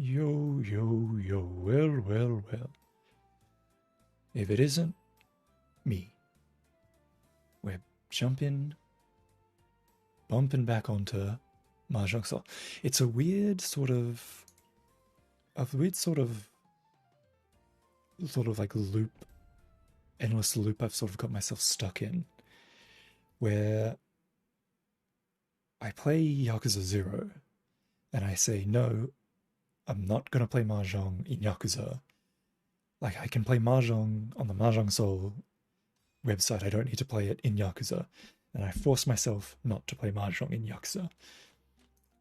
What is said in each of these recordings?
Yo, yo, yo, well, well, well. If it isn't me, we're bumping back onto Mahjong Soul. It's a weird sort of, like loop, endless loop I've sort of got myself stuck in, where I play Yakuza 0, and I say, no, I'm not going to play Mahjong in Yakuza. Like, I can play Mahjong on the Mahjong Soul website, I don't need to play it in Yakuza. And I force myself not to play Mahjong in Yakuza.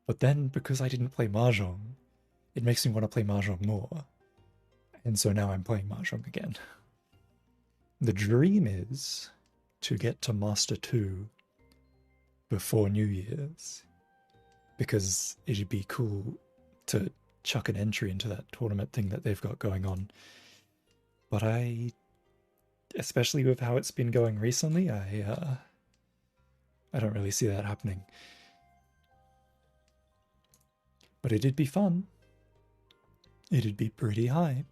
But then, because I didn't play Mahjong, it makes me want to play Mahjong more. And so now I'm playing Mahjong again. The dream is to get to Master 2 before New Year's, because it'd be cool to chuck an entry into that tournament thing that they've got going on. But especially with how it's been going recently, I don't really see that happening. But it'd be fun. It'd be pretty hype.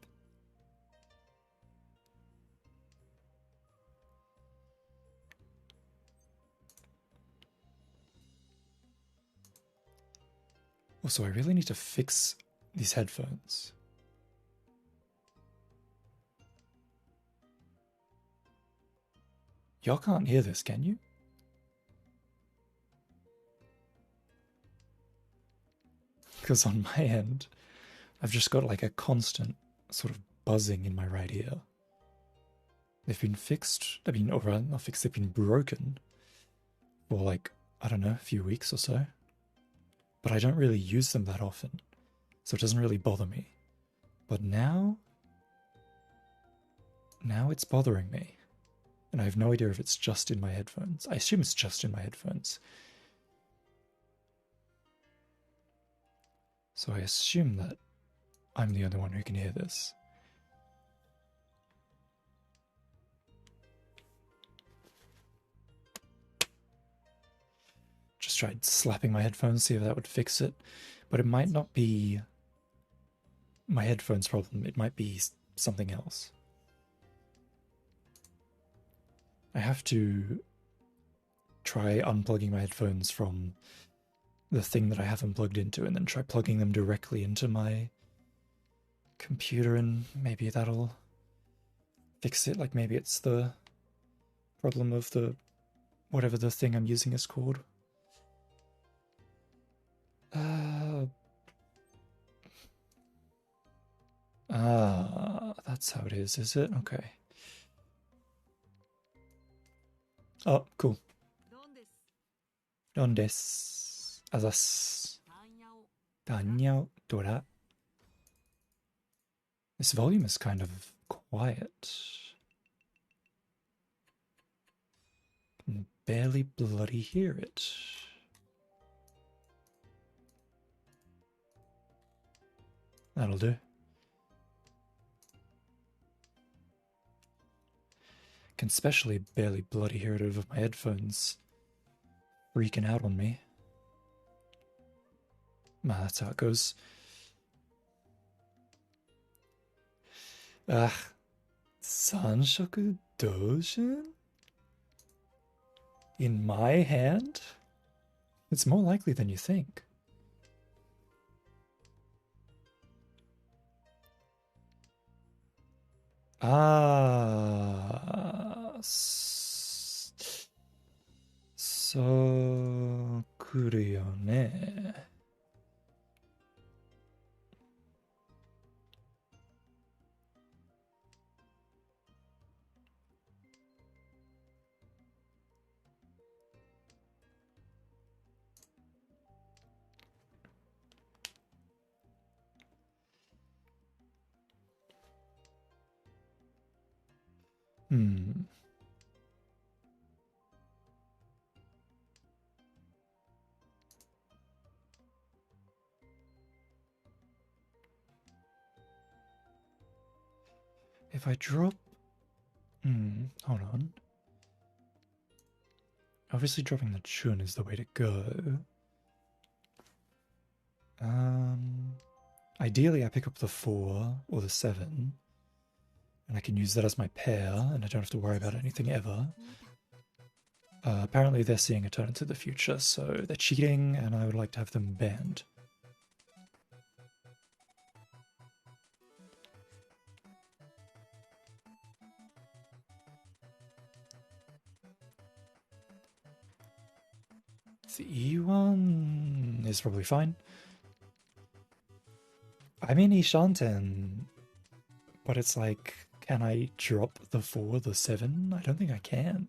Also, I really need to fix these headphones. Y'all can't hear this, can you? Because on my end, I've just got like a constant sort of buzzing in my right ear. They've been fixed, or rather not fixed, they've been broken for like, I don't know, a few weeks or so. But I don't really use them that often, so it doesn't really bother me. But now it's bothering me. And I have no idea if it's just in my headphones. I assume it's just in my headphones. So I assume that I'm the only one who can hear this. Just tried slapping my headphones, see if that would fix it. But it might not be my headphones problem, it might be something else. I have to try unplugging my headphones from the thing that I have them plugged into and then try plugging them directly into my computer, and maybe that'll fix it. Like, maybe it's the problem of the whatever the thing I'm using is called. That's how it is it? Okay. Oh, cool. Don des. Asas. Danyao Dora. This volume is kind of quiet. Can barely bloody hear it. That'll do. Can especially barely bloody hear it over my headphones freaking out on me. That's how it goes. Sanshoku Dojin? In my hand? It's more likely than you think. So 来るよね。If I drop... hold on. Obviously dropping the chun is the way to go. ideally I pick up the 4 or the 7, and I can use that as my pair, and I don't have to worry about anything ever. Apparently they're seeing a turn into the future, so they're cheating, and I would like to have them banned. The E1 is probably fine. I'm in Ishanten, but it's like, can I drop the 4, the 7? I don't think I can.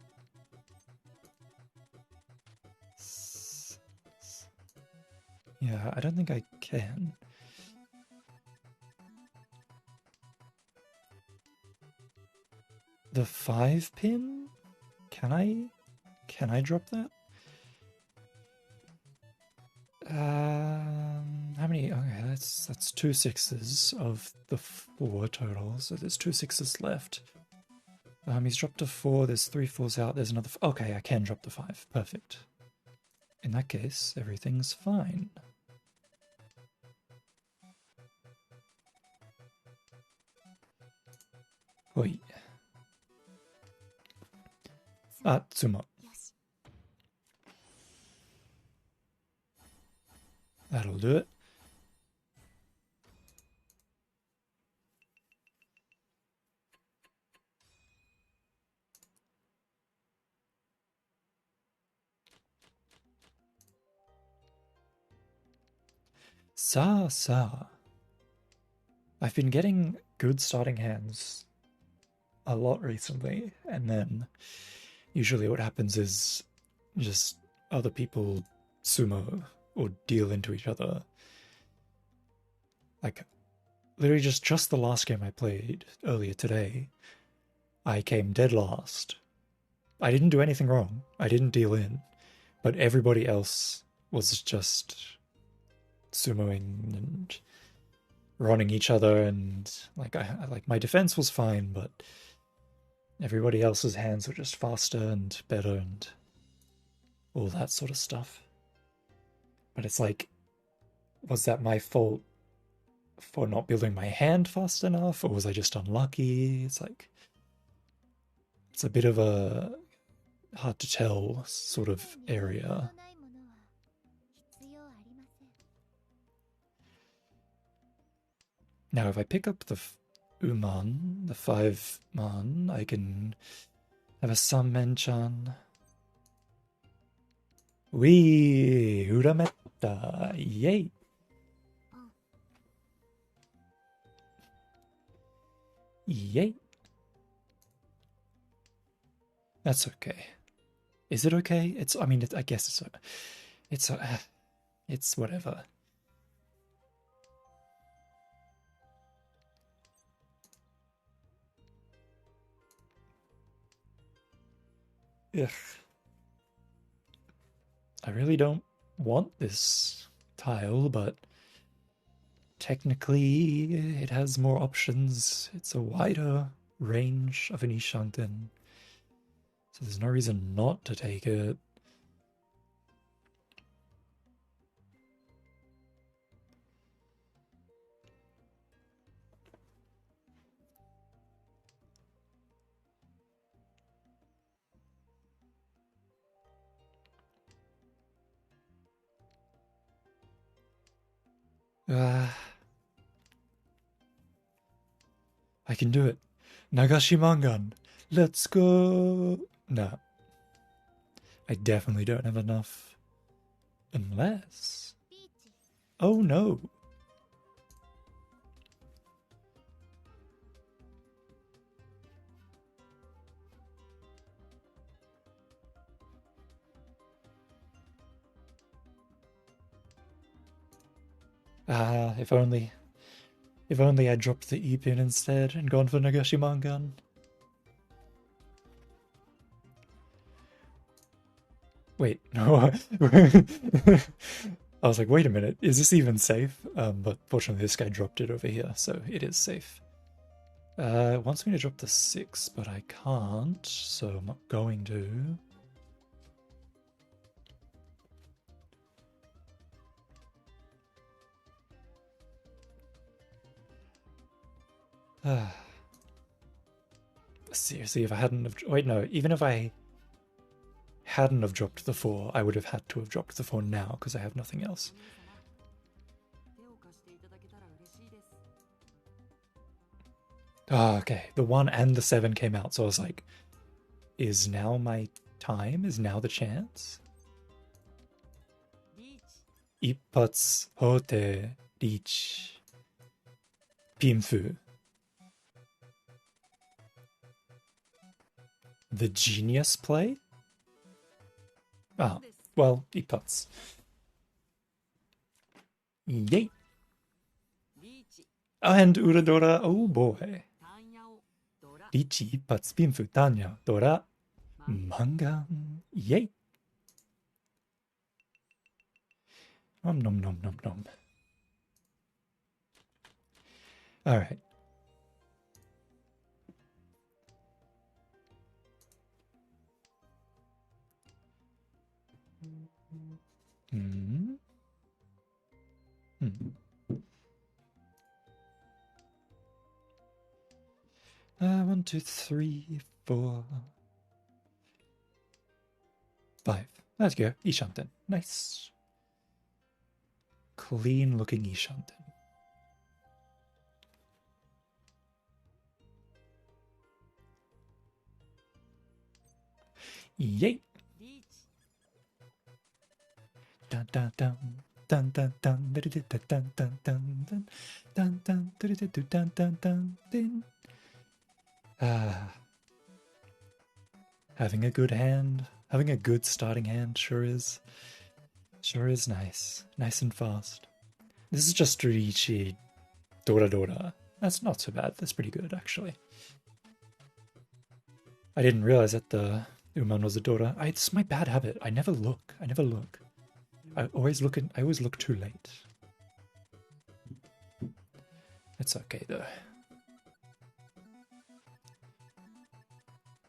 Yeah, I don't think I can. The 5 pin? Can I drop that? How many? Okay, that's 2 6s of the 4 total, so there's 2 6s left. He's dropped a 4, there's 3 4s out, there's another. Okay, I can drop the 5. Perfect. In that case, everything's fine. Oi. Tsumo. That'll do it. Sa. I've been getting good starting hands a lot recently, and then usually what happens is just other people sumo or deal into each other. Like, literally just the last game I played earlier today, I came dead last. I didn't do anything wrong. I didn't deal in, but everybody else was just sumoing and running each other, and like my defense was fine, but everybody else's hands were just faster and better and all that sort of stuff. But it's like, was that my fault for not building my hand fast enough, or was I just unlucky? It's like, it's a bit of a hard to tell sort of area. Now, if I pick up the Uman, the 5 man, I can have a Sanmen-chan. Wee! Urametta! Yay! Yay! That's okay. Is it okay? It's. I mean, I guess it's. It's. It's whatever. Ugh. I really don't want this tile, but technically it has more options. It's a wider range of an Ishanten, so there's no reason not to take it. I can do it. Nagashimangan. Let's go. No. I definitely don't have enough. Unless. Oh no. If only. If only I dropped the E-pin instead and gone for Nagashimangan. Wait, no. I was like, wait a minute, is this even safe? But fortunately this guy dropped it over here, so it is safe. It wants me to drop the 6, but I can't, so I'm not going to. Seriously, if I hadn't have... Wait, no. Even if I hadn't have dropped the 4, I would have had to have dropped the 4 now because I have nothing else. Oh, okay. The 1 and the 7 came out, so I was like, is now my time? Is now the chance? Ippatsu hote reach pinfu. The genius play? Ah, well, ippatsu. Yay! And Uradora, oh boy. Richi ippatsu pinfu tanya dora manga. Yay! Nom nom nom nom nom. Alright. Hmm. 1, 2, 3, 4, 5. Let's go. Ishanten. Nice. Clean looking Ishanten. Yay! Dun dun dun. Dun dun dun dun dun dun dun dun dun dun dun dun dun dun. Having a good hand, having a good starting hand sure is nice. Nice and fast. This is just Riichi Dora Dora. That's not so bad. That's pretty good, actually. I didn't realize that the Uman was a Dora. It's my bad habit. I never look. I always look too late. It's okay though.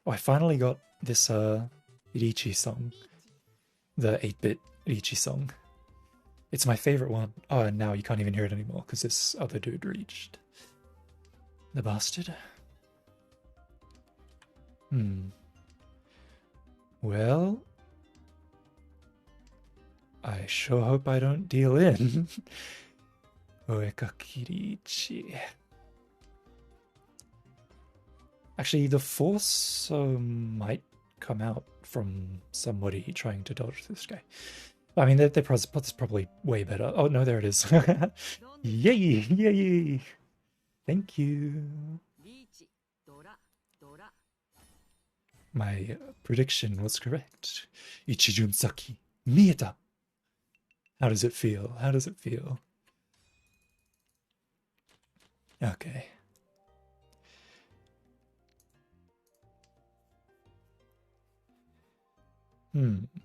Oh, I finally got this Riichi song. The 8-bit Riichi song. It's my favorite one. Oh, and now you can't even hear it anymore because this other dude reached. The bastard. Well, I sure hope I don't deal in. Oekakirichi. Actually, the force might come out from somebody trying to dodge this guy. I mean, that's probably way better. Oh, no, there it is. Yay! Yay! Thank you. My prediction was correct. Ichijun Saki. Mieta! How does it feel? How does it feel? Okay.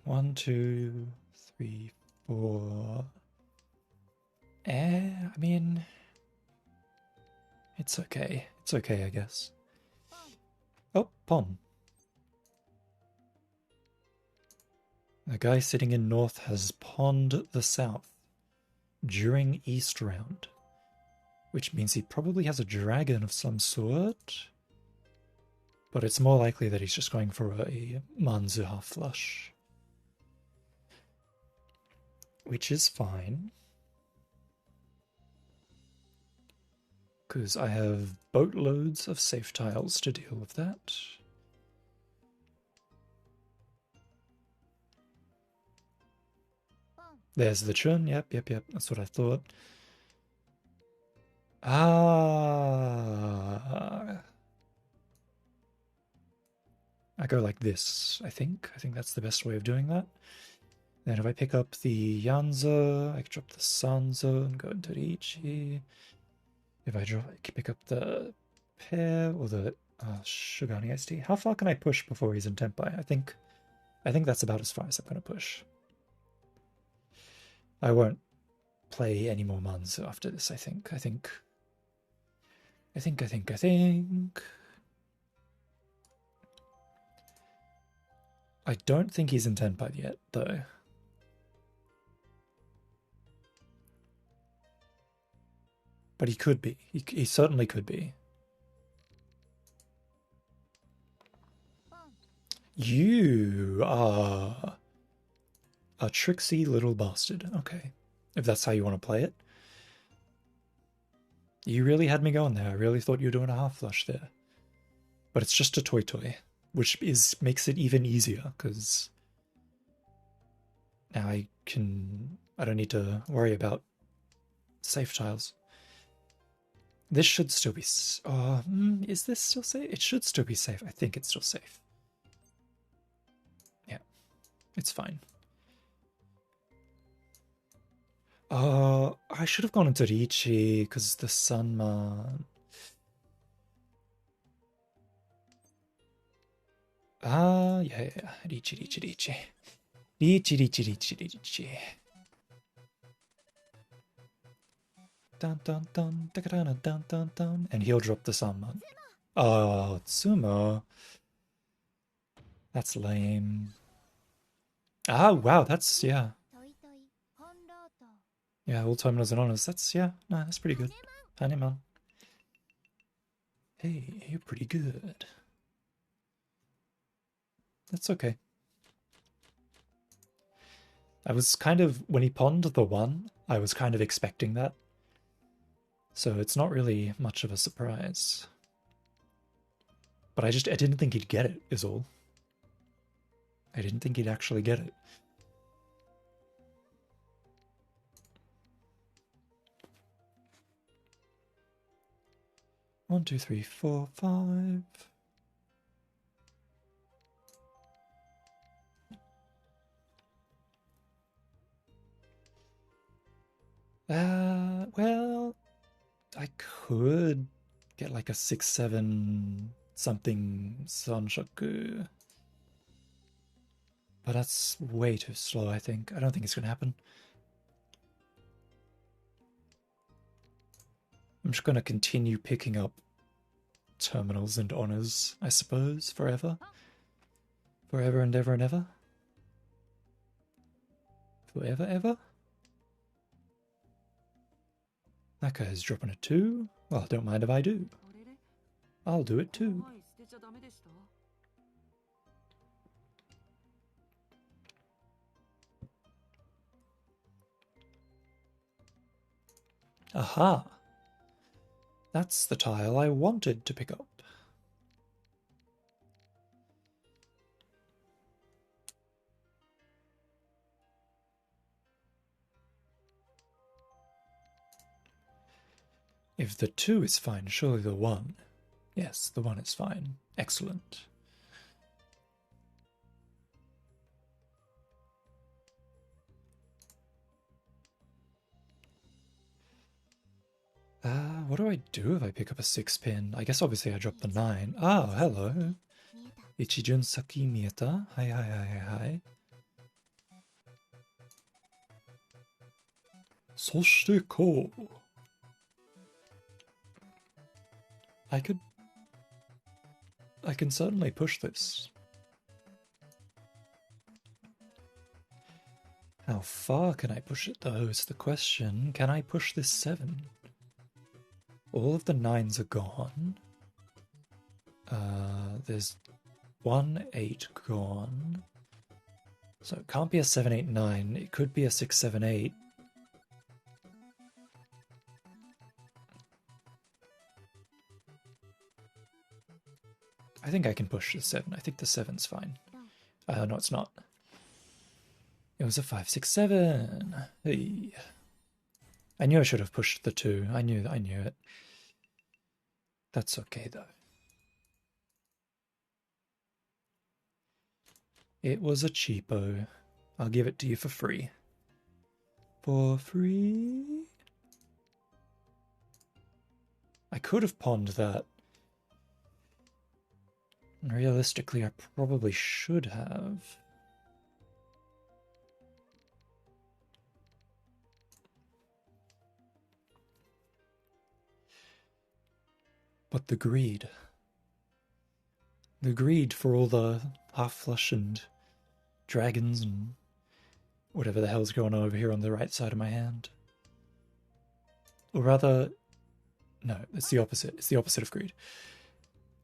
One, two, three, four. I mean, it's okay. It's okay, I guess. Oh, Pom. The guy sitting in north has pawned the south during east round, which means he probably has a dragon of some sort. But it's more likely that he's just going for a Manzu half flush. Which is fine. Because I have boatloads of safe tiles to deal with that. There's the churn. Yep. That's what I thought. I go like this, I think. I think that's the best way of doing that. Then if I pick up the Yanza, I can drop the Sanzo and go into Riichi. If I pick up the Pear or the Shugani ST, how far can I push before he's in Tenpai? I think that's about as far as I'm going to push. I won't play any more Manzu after this, I think. I don't think he's in Tenpai yet, though. But he could be. He certainly could be. You are a tricksy little bastard. Okay. If that's how you want to play it. You really had me going there. I really thought you were doing a half flush there. But it's just a toy toy, which makes it even easier, because now I don't need to worry about safe tiles. This should still be, is this still safe? It should still be safe. I think it's still safe. Yeah, it's fine. I should have gone into Ricci, because the sun man. Yeah. Ricci. Dun dun dun, dun dun dun dun, and he'll drop the summon. Oh, Tsumo. That's lame. Ah, wow, that's, yeah. Yeah, all terminals and honors. That's, yeah, no, that's pretty good. Haneman. Hey, you're pretty good. That's okay. I was kind of, when he pawned the 1, I was kind of expecting that. So it's not really much of a surprise. But I didn't think he'd get it, is all. I didn't think he'd actually get it. One, two, three, four, five. Well, I could get like a 6-7 something Sanshoku. But that's way too slow, I think. I don't think it's gonna happen. I'm just gonna continue picking up terminals and honors, I suppose, forever. Forever and ever and ever. Forever, ever? That guy's dropping a 2. Well, don't mind if I do. I'll do it too. Aha! That's the tile I wanted to pick up. If the 2 is fine, surely the 1. Yes, the 1 is fine. Excellent. What do I do if I pick up a 6-pin? I guess obviously I drop the 9. Oh, hello. Ichijun Saki Mieta. Hi. そしてこう。I can certainly push this. How far can I push it though is the question. Can I push this 7? All of the 9s are gone. There's 1, 8 gone. So it can't be a 7, 8, 9. It could be a 6, 7, 8. I think I can push the 7. I think the 7's fine. No, it's not. It was a 5, 6, 7. Hey. I knew I should have pushed the 2. I knew it. That's okay though. It was a cheapo. I'll give it to you for free. For free? I could have pawned that. Realistically, I probably should have. But the greed. The greed for all the half-flush and dragons and whatever the hell's going on over here on the right side of my hand. Or rather, no, it's the opposite. It's the opposite of greed.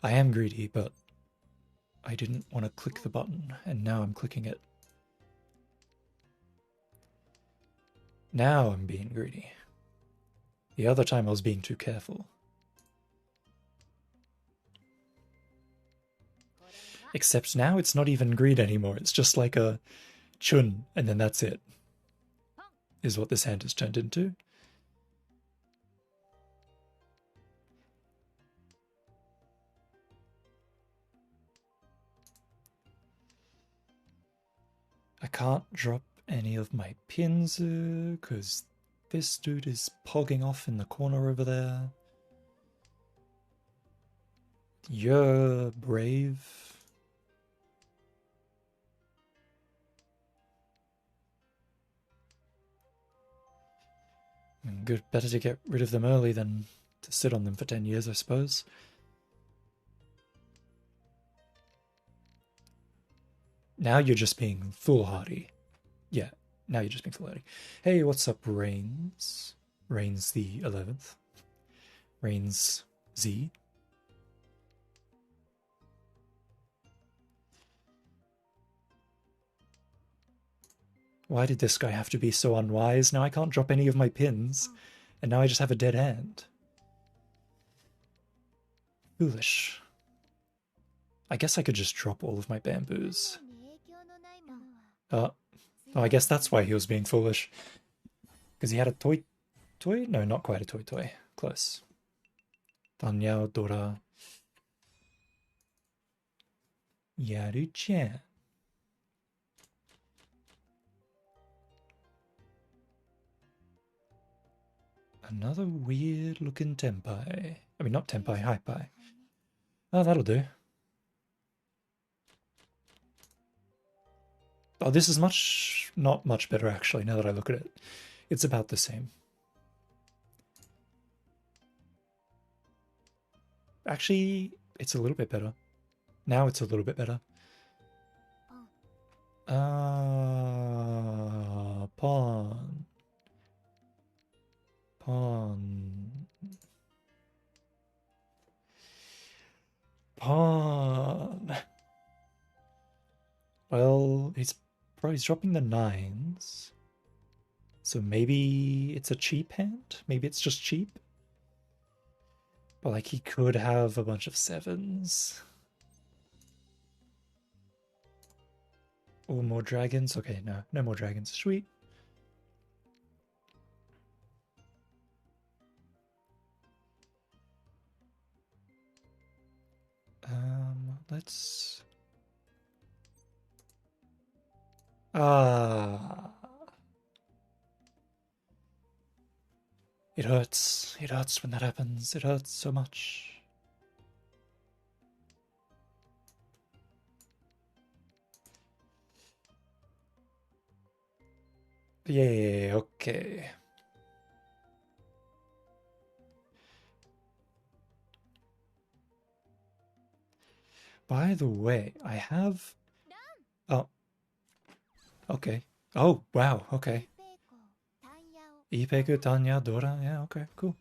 I am greedy, but I didn't want to click the button, and now I'm clicking it. Now I'm being greedy. The other time I was being too careful. Except now it's not even greed anymore, it's just like a chun, and then that's it. Is what this hand has turned into. I can't drop any of my pins because this dude is pogging off in the corner over there. You're brave. Good, better to get rid of them early than to sit on them for 10 years, I suppose. Now you're just being foolhardy. Yeah, now you're just being foolhardy. Hey, what's up, Reigns? Reigns the 11th. Reigns Z. Why did this guy have to be so unwise? Now I can't drop any of my pins, and now I just have a dead hand. Foolish. I guess I could just drop all of my bamboos. Oh, I guess that's why he was being foolish. Because he had a toy... Toy? No, not quite a toy. Close. Tanyao Dora. Yaru-chan. Another weird looking tenpai. I mean, not tenpai, hypai. Oh, that'll do. Oh, this is not much better actually, now that I look at it. It's about the same. Actually, it's a little bit better. Now it's a little bit better. Pawn. Pawn. Pawn. Well, he's dropping the 9s. So maybe it's a cheap hand? Maybe it's just cheap? But like he could have a bunch of 7s. Or more dragons. Okay, no more dragons. Sweet. Let's... It hurts. It hurts when that happens. It hurts so much. Yeah, okay. By the way, I have... Oh. Okay. Oh, wow, okay. Ipeku Tanya Dora, yeah, okay, cool.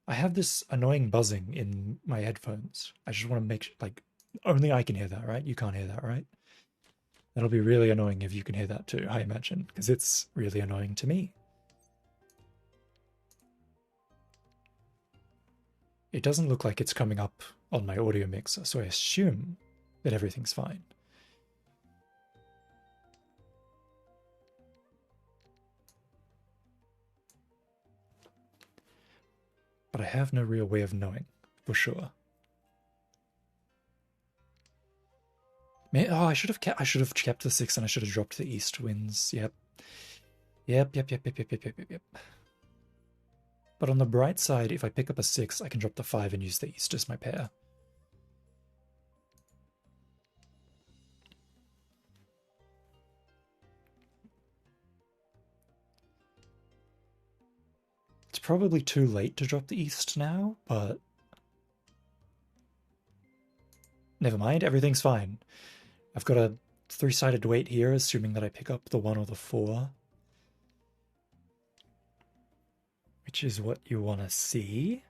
I have this annoying buzzing in my headphones. I just want to make sure, like, only I can hear that, right? You can't hear that, right? That'll be really annoying if you can hear that too, I imagine, because it's really annoying to me. It doesn't look like it's coming up on my audio mixer, so I assume that everything's fine. But I have no real way of knowing for sure. Oh, I should have kept the 6 and I should have dropped the east winds. Yep. Yep. But on the bright side, if I pick up a 6, I can drop the 5 and use the east as my pair. It's probably too late to drop the east now, but never mind, everything's fine. I've got a 3-sided weight here, assuming that I pick up the 1 or the 4. Which is what you want to see.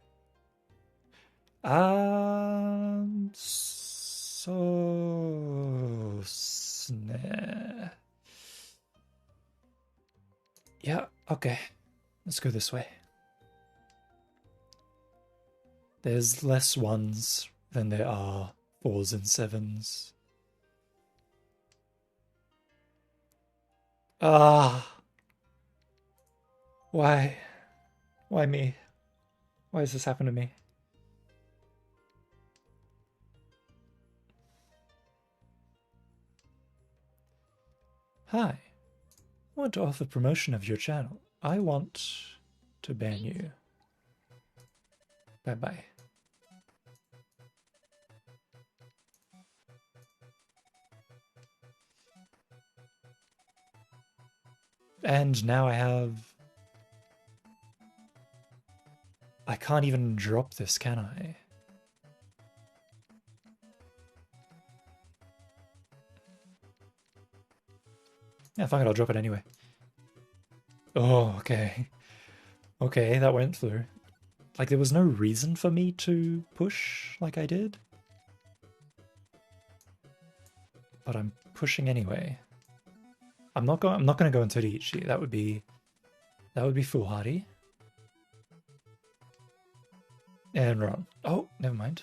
So So snare. Yeah, okay. Let's go this way. There's less ones than there are 4s and 7s. Ah. Why? Why me? Why does this happen to me? Hi. I want to offer promotion of your channel. I want to ban you. Bye-bye. And now I can't even drop this, can I? Yeah, fuck it, I'll drop it anyway. Oh, okay. Okay, that went through. Like, there was no reason for me to push like I did. But I'm pushing anyway. I'm not gonna go into Ichi. That would be foolhardy. And run. Oh, never mind.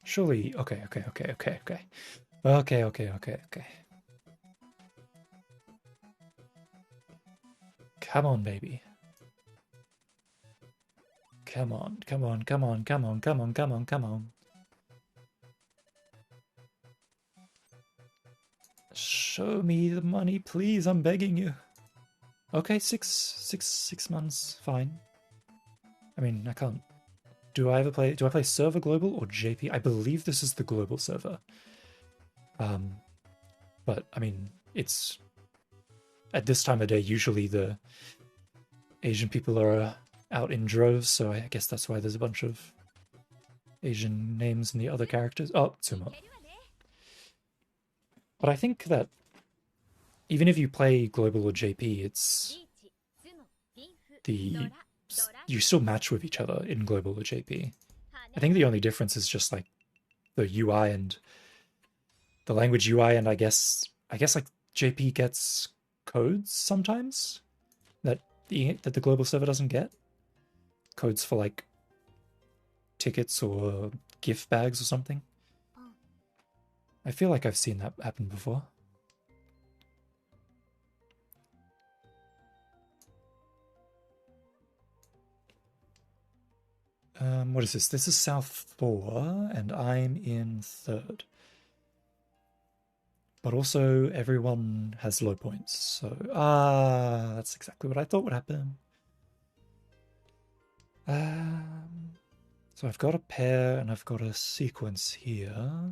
Surely, okay. Okay. Come on, baby. Come on. Show me the money, please. I'm begging you. Okay, six months, fine. I mean, I can't. Do I play server global or JP? I believe this is the global server. But I mean, it's at this time of day. Usually the Asian people are out in droves, so I guess that's why there's a bunch of Asian names in the other characters. Oh, Tsumo. But I think that even if you play global or JP, it's you still match with each other in global or JP. I think the only difference is just like the UI and the language UI, and I guess like JP gets codes sometimes that the global server doesn't get. Codes for like tickets or gift bags or something. I feel like I've seen that happen before. What is this? This is South 4, and I'm in 3rd. But also, everyone has low points, so... that's exactly what I thought would happen. So I've got a pair, and I've got a sequence here.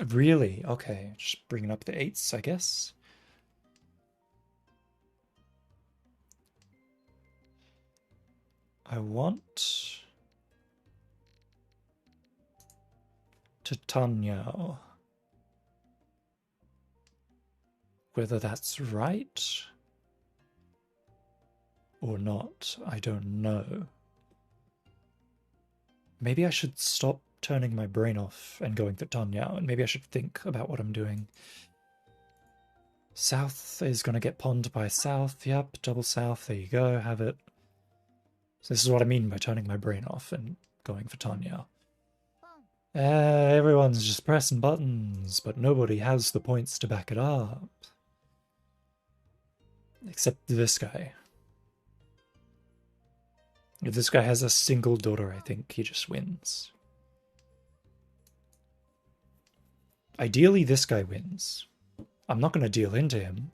Really? Okay, just bringing up the 8s, I guess. I want to Tanyao. Whether that's right or not, I don't know. Maybe I should stop turning my brain off and going to Tanyao, and maybe I should think about what I'm doing. South is going to get ponned by South. Yep, double South. There you go, have it. So this is what I mean by turning my brain off and going for Tanyao. Everyone's just pressing buttons, but nobody has the points to back it up. Except this guy. If this guy has a single daughter, I think he just wins. Ideally, this guy wins. I'm not going to deal into him.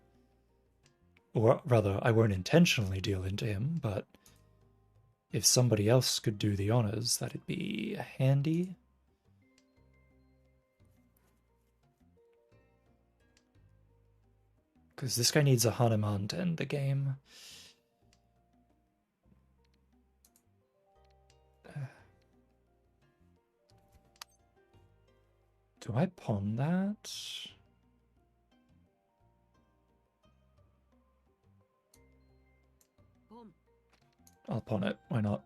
Or rather, I won't intentionally deal into him, but if somebody else could do the honors, that'd be handy. Because this guy needs a Hanuman to end the game. Do I pawn that? I'll pawn it. Why not?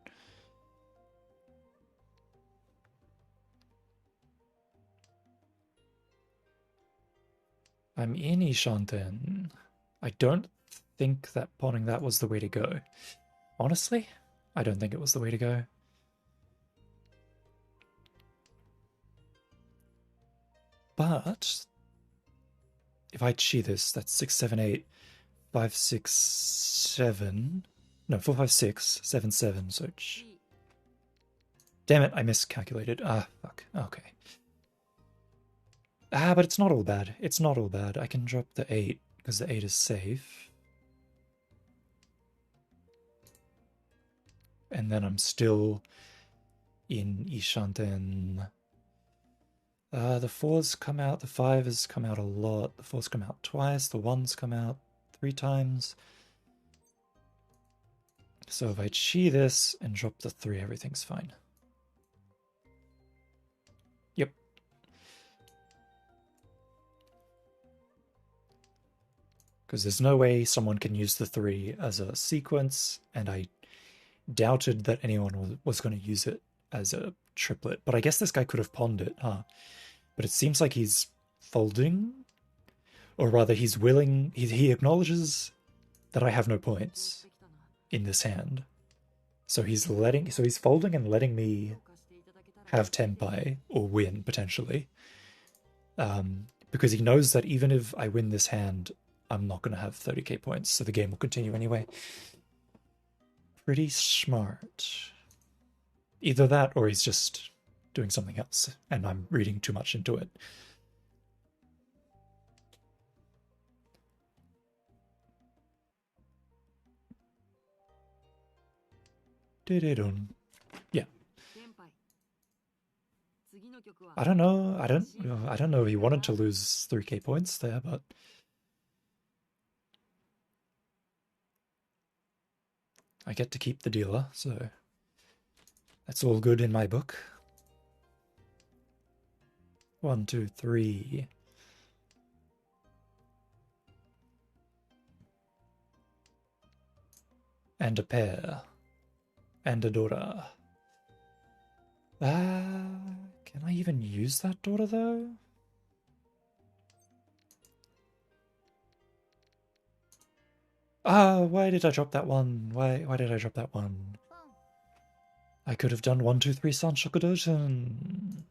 I'm in Ishanten. I don't think that pawning that was the way to go. Honestly, I don't think it was the way to go. But if I cheat this, that's 6, 7, 8, 5, 6, 7. No, 4, 5, 6, 7, 7. So, damn it, I miscalculated. Ah, fuck. Okay. Ah, but it's not all bad. It's not all bad. I can drop the 8 because the 8 is safe. And then I'm still in Ishanten. The 4s come out, the 5s come out a lot, the 4s come out twice, the 1s come out 3 times. So if I chi this and drop the 3, everything's fine. Yep. Because there's no way someone can use the 3 as a sequence, and I doubted that anyone was going to use it as a triplet. But I guess this guy could have pawned it, huh? But it seems like he's folding, or rather he's willing, he acknowledges that I have no points in this hand. So he's folding and letting me have tenpai or win potentially. Because he knows that even if I win this hand, I'm not going to have 30k points, so the game will continue anyway. Pretty smart. Either that or he's just doing something else, and I'm reading too much into it. Yeah. I don't know. I don't know if he wanted to lose 3k points there, but I get to keep the dealer, so that's all good in my book. 1, 2, 3. And a pair. And a daughter. Can I even use that daughter though? Why did I drop that one? Why did I drop that one? I could have done 1, 2, 3 Sanshokudoten.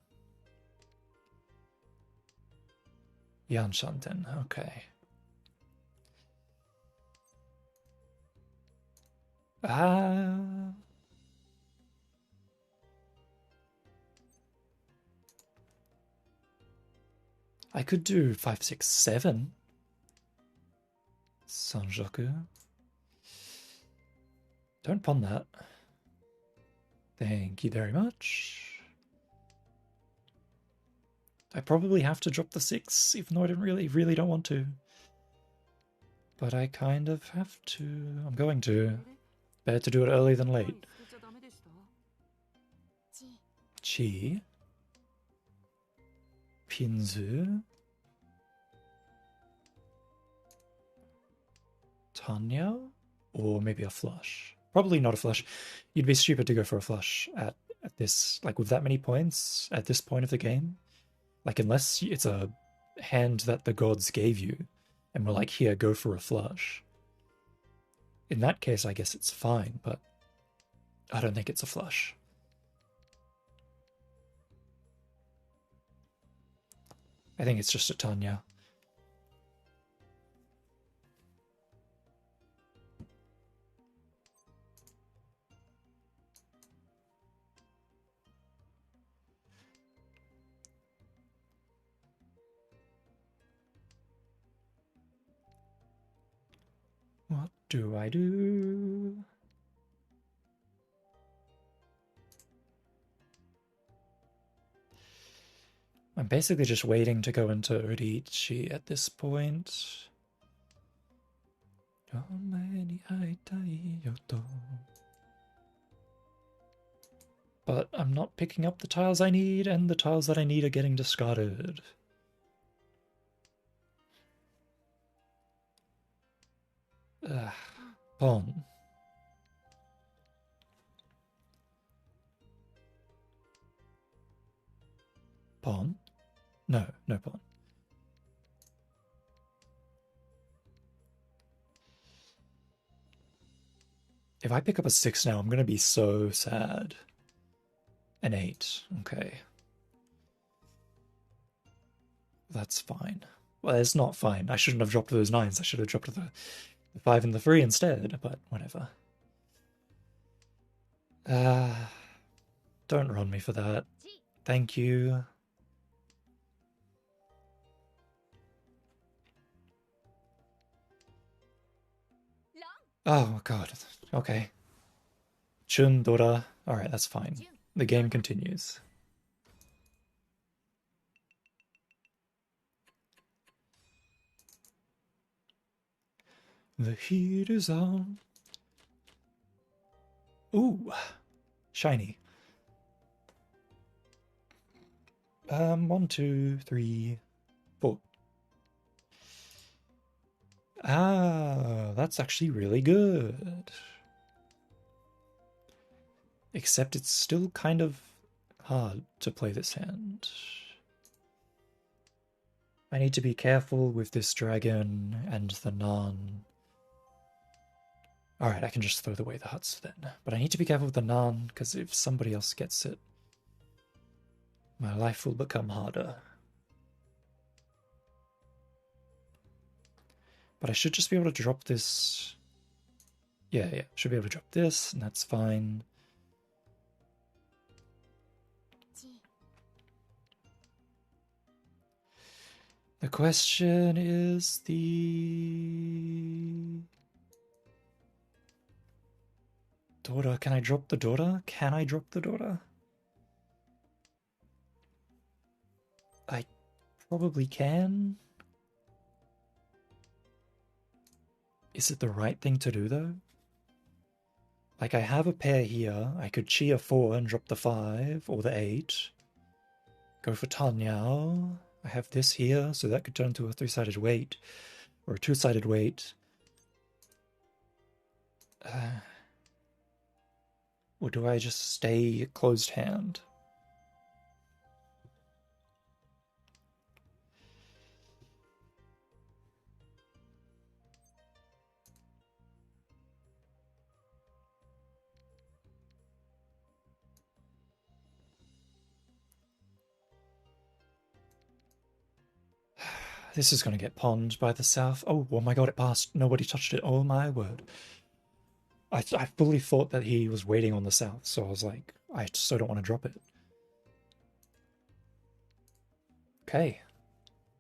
Yanshanten, okay. I could do 5, 6, 7. Sanjoku. Don't pawn that. Thank you very much. I probably have to drop the 6, even though I don't really don't want to. But I kind of have to. I'm going to. Better to do it early than late. Chi. Pinzu. Tanya? Or maybe a flush. Probably not a flush. You'd be stupid to go for a flush at this, like with that many points at this point of the game. Like, unless it's a hand that the gods gave you and were like, here, go for a flush. In that case, I guess it's fine, but I don't think it's a flush. I think it's just a Tanya. What do I do? I'm basically just waiting to go into Urichi at this point. But I'm not picking up the tiles I need, and the tiles that I need are getting discarded. Pawn. Pawn? No, no pawn. If I pick up a 6 now, I'm going to be so sad. An 8. Okay. That's fine. Well, it's not fine. I shouldn't have dropped those 9s. I should have dropped the 5 and the 3 instead, but whatever. Don't run me for that. Thank you. Oh, God. Okay. Chun, Dora. Alright, that's fine. The game continues. The heat is on. Ooh. Shiny. 1, 2, 3, 4. Ah, that's actually really good. Except it's still kind of hard to play this hand. I need to be careful with this dragon and the Nan. Alright, I can just throw away the huts then. But I need to be careful with the Nan, because if somebody else gets it, my life will become harder. But I should just be able to drop this. Yeah, should be able to drop this, and that's fine. The question is the daughter. Can I drop the daughter? Can I drop the daughter? I probably can. Is it the right thing to do though? Like I have a pair here. I could chi a 4 and drop the 5 or the 8. Go for Tanyao. I have this here, so that could turn to a 3-sided weight or a 2-sided weight. Or do I just stay closed hand? This is going to get pawned by the south. Oh my god, it passed. Nobody touched it. Oh my word. I fully thought that he was waiting on the south, so I was like, I so don't want to drop it. Okay.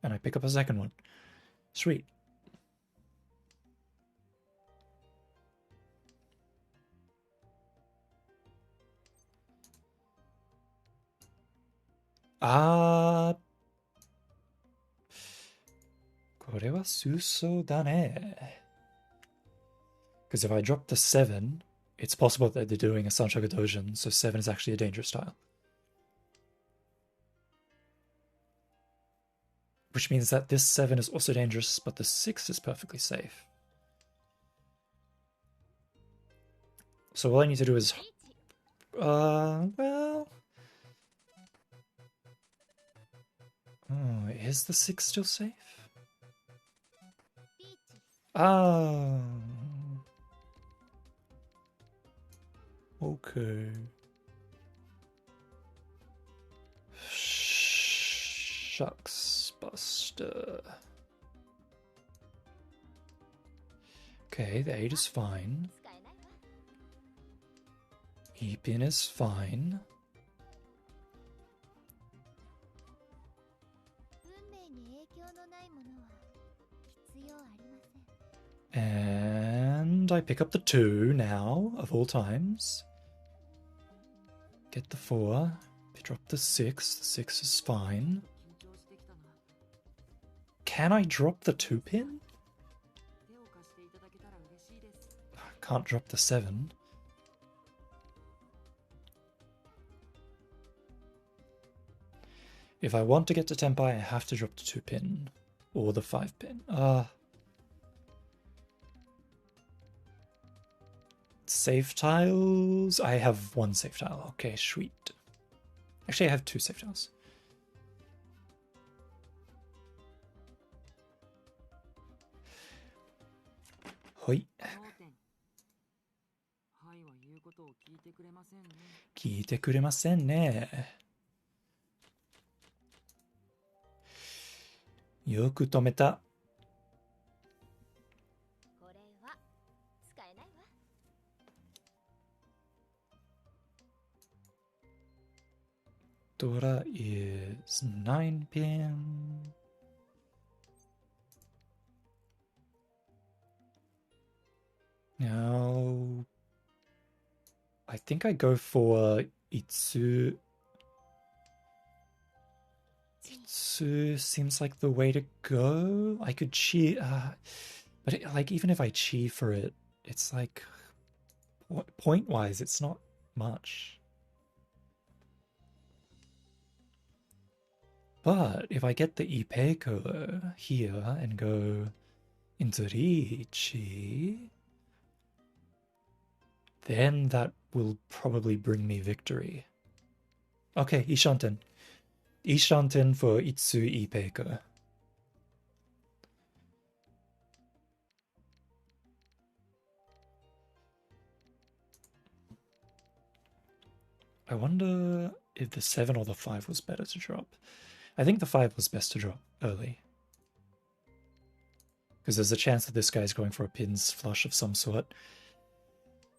And I pick up a second one. Sweet. Ah. これは数層だね. Because if I drop the 7, it's possible that they're doing a Sanshaka Dojin, so 7 is actually a dangerous tile. Which means that this 7 is also dangerous, but the 6 is perfectly safe. So all I need to do is... well... Oh, is the 6 still safe? Okay. Shucks, Buster. Okay, the 8 is fine. Epin is fine. And I pick up the 2 now, of all times. Get the 4. Drop the 6. The 6 is fine. Can I drop the 2 pin? Can't drop the 7. If I want to get to Tenpai, I have to drop the 2 pin. Or the 5 pin. Save tiles? I have 1 save tile. Okay, sweet. Actually, I have 2 save tiles. ほい。聞いてくれませんね。よく止めた。これは使えないわ。Dora is 9 p.m. Now, I think I go for Itsu. Itsu seems like the way to go. I could cheat, but like even if I cheat for it, it's like point-wise, it's not much. But if I get the Ipeko here and go into Riichi, then that will probably bring me victory. Okay, Ishanten. Ishanten for Itsu Ipeko. I wonder if the 7 or the 5 was better to drop. I think the 5 was best to drop early. Because there's a chance that this guy's going for a pins flush of some sort.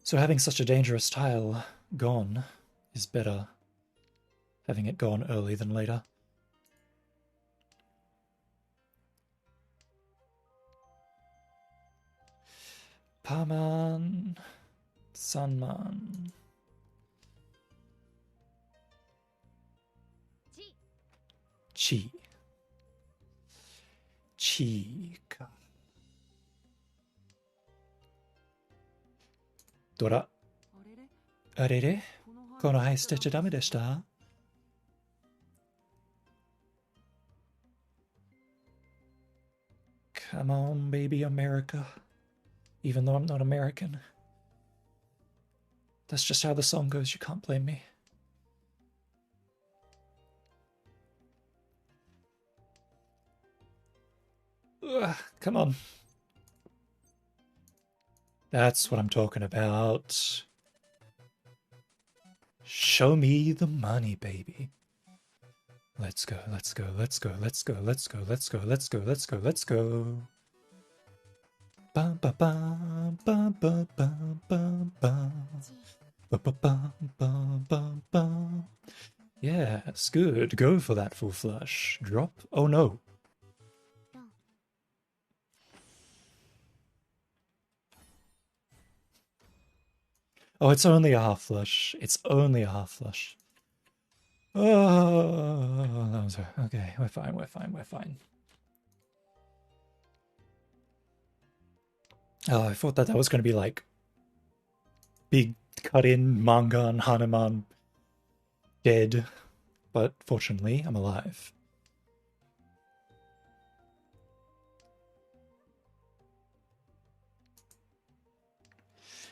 So having such a dangerous tile gone is better. Having it gone early than later. Paman. Sanman. Chi. Chiか。ドラ。あれれこの牌捨てちゃダメでした Come on, baby America. Even though I'm not American. That's just how the song goes, you can't blame me. Ugh, come on. That's what I'm talking about. Show me the money, baby. Let's go, let's go, let's go, let's go, let's go, let's go, let's go, let's go, let's go. Bum ba bum bum bum bum bum bum. Bum bum bum bum bum. Yes, good. Go for that full flush. Drop. Oh no. Oh, it's only a half flush. It's only a half flush. Oh, that was okay. We're fine. We're fine. We're fine. Oh, I thought that was going to be like big cut in manga and Hanuman dead, but fortunately, I'm alive.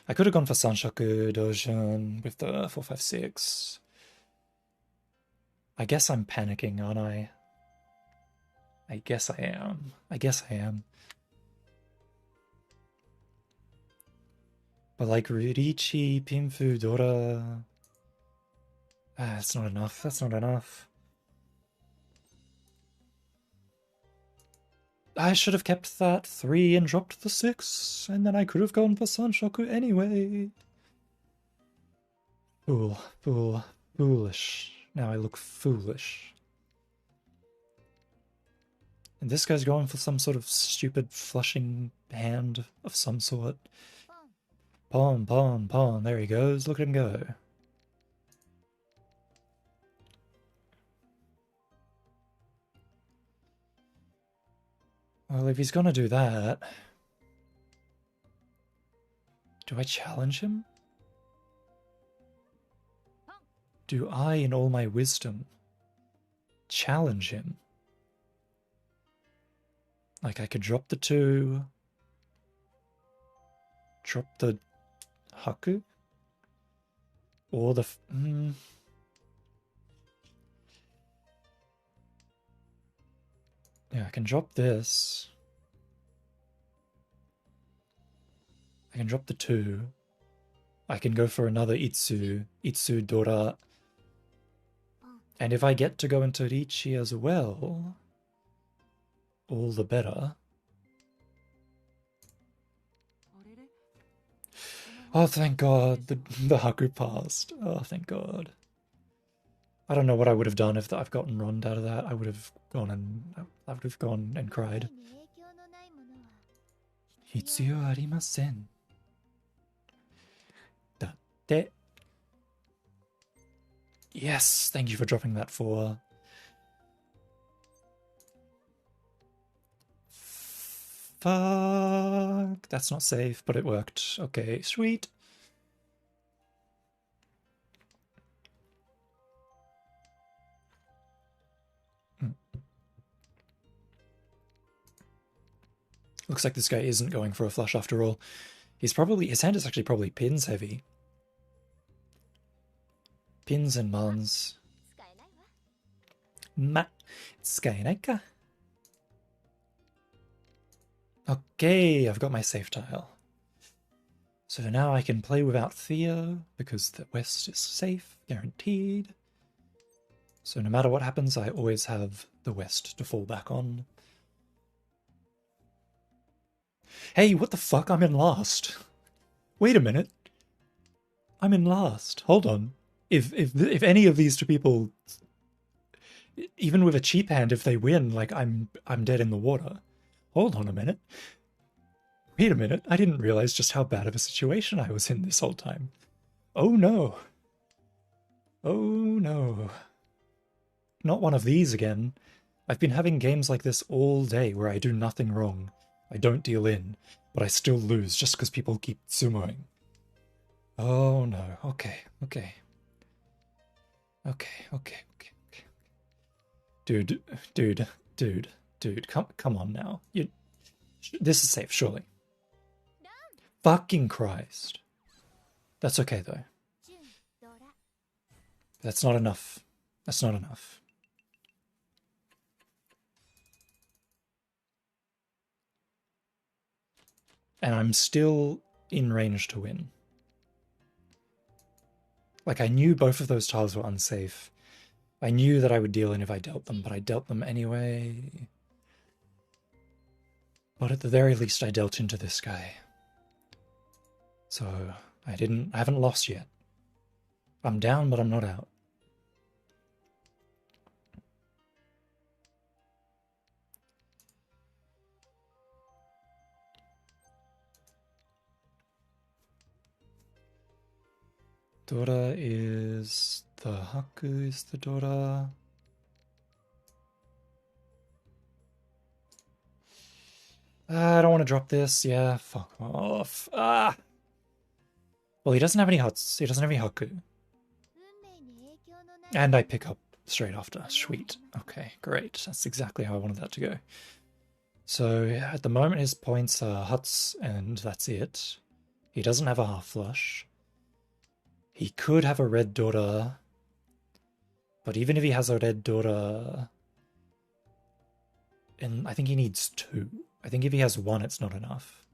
I could have gone for Sanshoku Dojun with the 456. I guess I'm panicking, aren't I? I guess I am. I guess I am. But like Riichi, Pinfu, Dora... that's not enough. That's not enough. I should have kept that 3 and dropped the 6, and then I could have gone for Sanshoku anyway. Fool, fool, foolish. Now I look foolish. And this guy's going for some sort of stupid flushing hand of some sort. Pawn, pawn, pawn. There he goes. Look at him go. Well, if he's gonna do that... Do I challenge him? Do I, in all my wisdom, challenge him? Like, I could drop the 2... Drop the Haku? Or the... Yeah, I can drop this. can drop the 2. I can go for another Itsu Dora. And if I get to go into Richi as well, all the better. Oh, thank God, the Haku passed. Oh, thank God. I don't know what I would have done if I've gotten Rond out of that. I would have gone and cried. Hitsuyo arimasen. Datte. Yes, thank you for dropping that 4. Fuck, that's not safe, but it worked. Okay, sweet. Looks like this guy isn't going for a flush after all. His hand is actually probably pins heavy. Pins and mons. Tsukaenai ka. Okay, I've got my safe tile. So now I can play without Theo, because the West is safe, guaranteed. So no matter what happens, I always have the West to fall back on. Hey, what the fuck? I'm in last. Wait a minute. I'm in last. Hold on. If any of these 2 people, even with a cheap hand, if they win, like I'm dead in the water. Hold on a minute. Wait a minute. I didn't realize just how bad of a situation I was in this whole time. Oh no. Oh no. Not one of these again. I've been having games like this all day where I do nothing wrong. I don't deal in, but I still lose just because people keep sumoing. Oh no. Okay. Dude, come on now. This is safe, surely. Fucking Christ. That's okay though. That's not enough. That's not enough. And I'm still in range to win. Like, I knew both of those tiles were unsafe. I knew that I would deal in if I dealt them, but I dealt them anyway. But at the very least, I dealt into this guy. So, I haven't lost yet. I'm down, but I'm not out. Dora is the Haku is the Dora. I don't want to drop this. Yeah, fuck off. Ah. Well, he doesn't have any Huts. He doesn't have any Haku. And I pick up straight after. Sweet. Okay, great. That's exactly how I wanted that to go. So at the moment his points are Huts and that's it. He doesn't have a half flush. He could have a red Dora. But even if he has a red Dora, and I think he needs 2. I think if he has 1, it's not enough.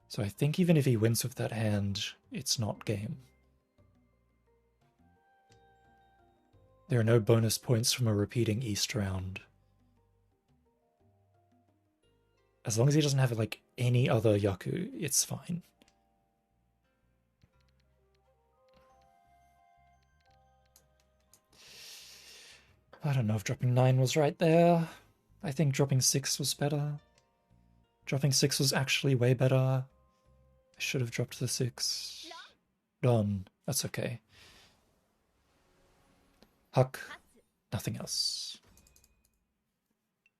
So I think even if he wins with that hand, it's not game. There are no bonus points from a repeating East round. As long as he doesn't have, like, any other Yaku, it's fine. I don't know if dropping 9 was right there. I think dropping 6 was better. Dropping 6 was actually way better. I should have dropped the 6. Done. That's okay. Huck. Nothing else.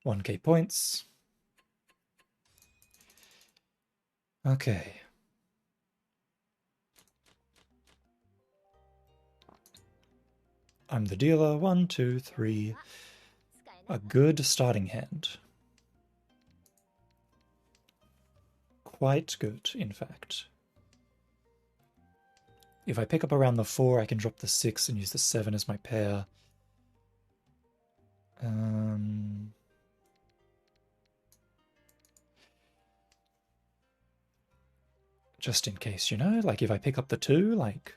1k points. Okay. I'm the dealer. 1, 2, 3. A good starting hand. Quite good, in fact. If I pick up around the 4, I can drop the 6 and use the 7 as my pair. Just in case, you know? Like, if I pick up the 2, like...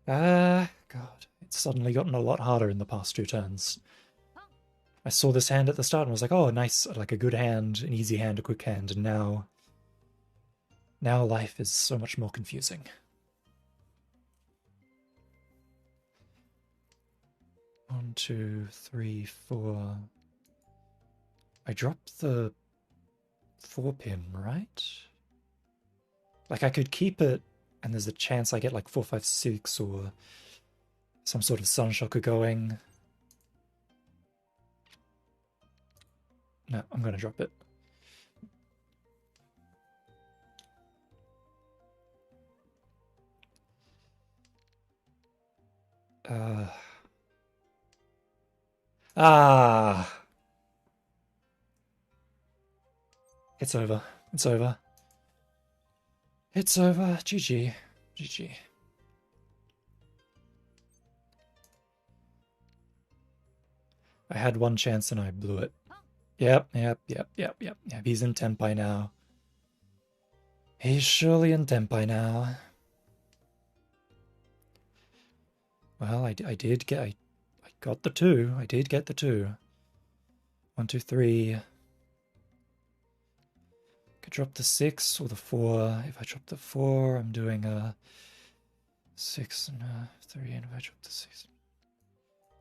God. It's suddenly gotten a lot harder in the past 2 turns. I saw this hand at the start and was like, oh, nice, like a good hand, an easy hand, a quick hand, and now life is so much more confusing. 1, 2, 3, 4. I dropped the 4-pin, right? Like, I could keep it, and there's a chance I get like 4, 5, 6, or some sort of sun shocker going. No, I'm gonna drop it. It's over. It's over. It's over. GG. GG. I had one chance and I blew it. Yep. He's in Tenpai now. He's surely in Tenpai now. Well, I did get... I got the 2. I did get the 2. 1, 2, 3. Could drop the 6 or the 4. If I drop the 4, I'm doing a 6 and a 3. And if I drop the 6...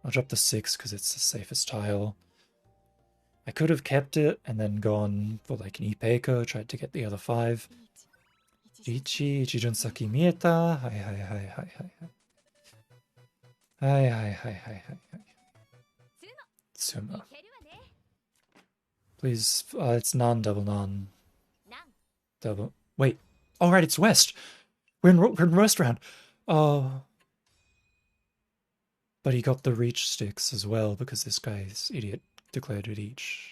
I'll drop the 6 because it's the safest tile. I could have kept it and then gone for like an Ipeiko, tried to get the other 5. Ichi Junsaki mieta. Hi. Sumo. Please, it's non, double non. Double. Wait. Oh, right, it's West. We're in West round. Oh. But he got the reach sticks as well because this guy's idiot declared it each.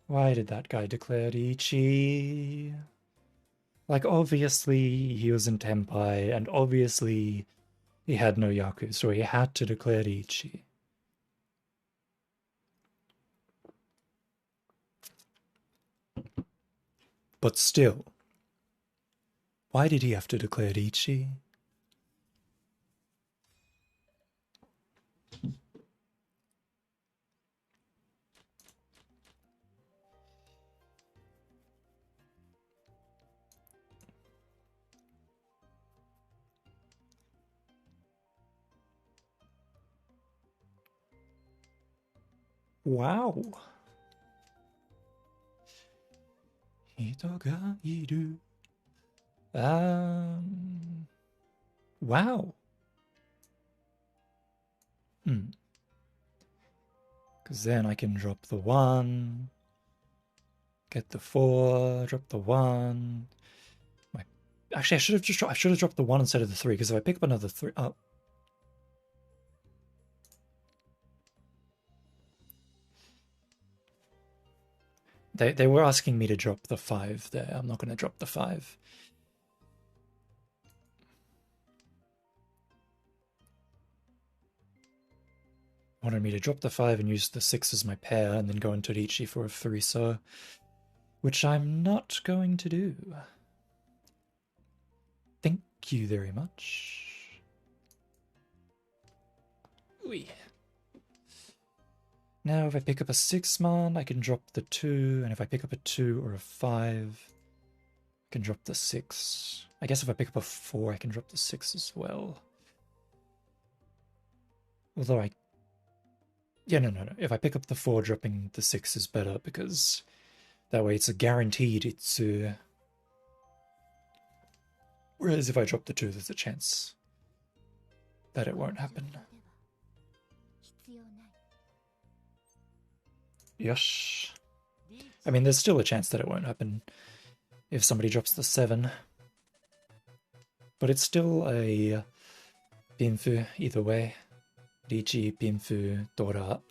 Why did that guy declare Ichi? Like, obviously he was in Tenpai, and obviously he had no Yaku, so he had to declare Ichi. But still, why did he have to declare Ichi? Wow. Hito ga iru. Wow. Because then I can drop the 1, get the 4, drop the 1. Actually, I should have dropped the 1 instead of the 3, because if I pick up another 3... Oh. They were asking me to drop the 5 there. I'm not going to drop the 5. Wanted me to drop the 5 and use the 6 as my pair and then go into Ichi for a 3-so, which I'm not going to do. Thank you very much. Ooh. Now if I pick up a 6-man, I can drop the 2, and if I pick up a 2 or a 5, I can drop the 6. I guess if I pick up a 4, I can drop the 6 as well. Although I... Yeah, no. If I pick up the 4, dropping the 6 is better, because that way it's a guaranteed Itsu. Whereas if I drop the 2, there's a chance that it won't happen. Yosh. I mean, there's still a chance that it won't happen if somebody drops the 7. But it's still a pinfu either way. Richi, pinfu, Dora.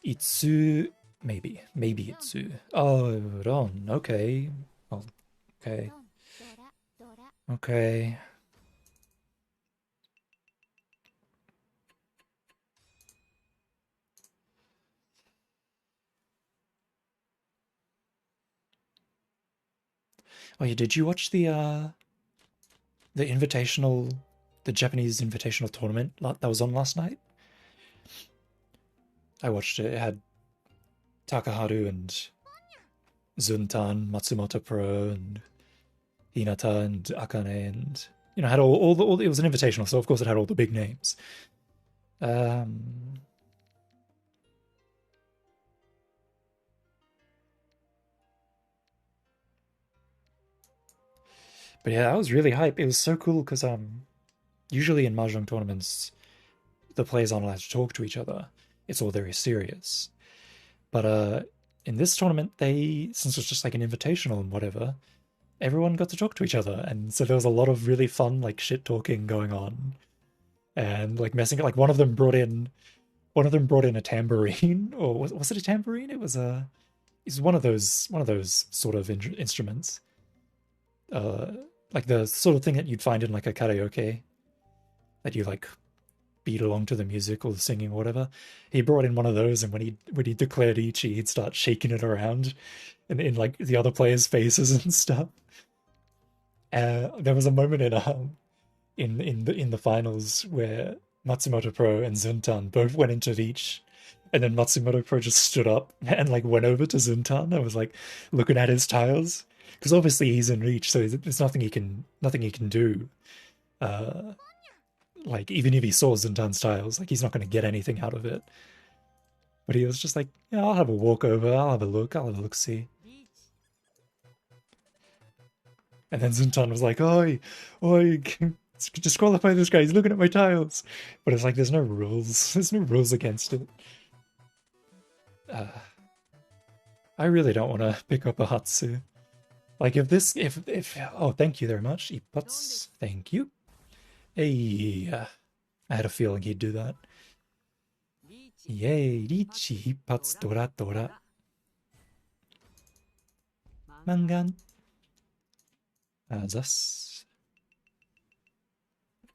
Itsu, maybe. Maybe Itsu. Oh, Ron, okay. Oh, okay. Okay. Oh yeah, did you watch the invitational, the Japanese invitational tournament that was on last night? I watched it. It had Takaharu and Zuntan, Matsumoto Pro, and Hinata and Akane, and had all it was an invitational, so of course it had all the big names. Um, but yeah, that was really hype. It was so cool because usually in mahjong tournaments, the players aren't allowed to talk to each other. It's all very serious. But in this tournament, since it was just like an invitational and whatever, everyone got to talk to each other, and so there was a lot of really fun like shit talking going on, and like messing. Like one of them brought in a tambourine, or was it a tambourine? It's one of those sort of instruments, uh, like the sort of thing that you'd find in like a karaoke that you like beat along to the music or the singing or whatever. He brought in one of those, and when he declared Ichi, he'd start shaking it around in like the other players' faces and stuff. There was a moment in the finals where Matsumoto Pro and Zuntan both went into each, and then Matsumoto Pro just stood up and like went over to Zuntan and was like looking at his tiles, because obviously he's in reach, so there's nothing he can do. Uh, like even if he saw Zuntan's tiles, like he's not going to get anything out of it. But he was just like, yeah, I'll have a walk over, I'll have a look see. And then Zuntan was like, oi, oi, disqualify this guy, he's looking at my tiles. But it's like, there's no rules. There's no rules against it. I really don't want to pick up a Hatsu. Like, oh, thank you very much, Ippots. Thank you. Hey, I had a feeling he'd do that. Yay, Richi, Ippots, Dora, Dora. Mangan. Thus.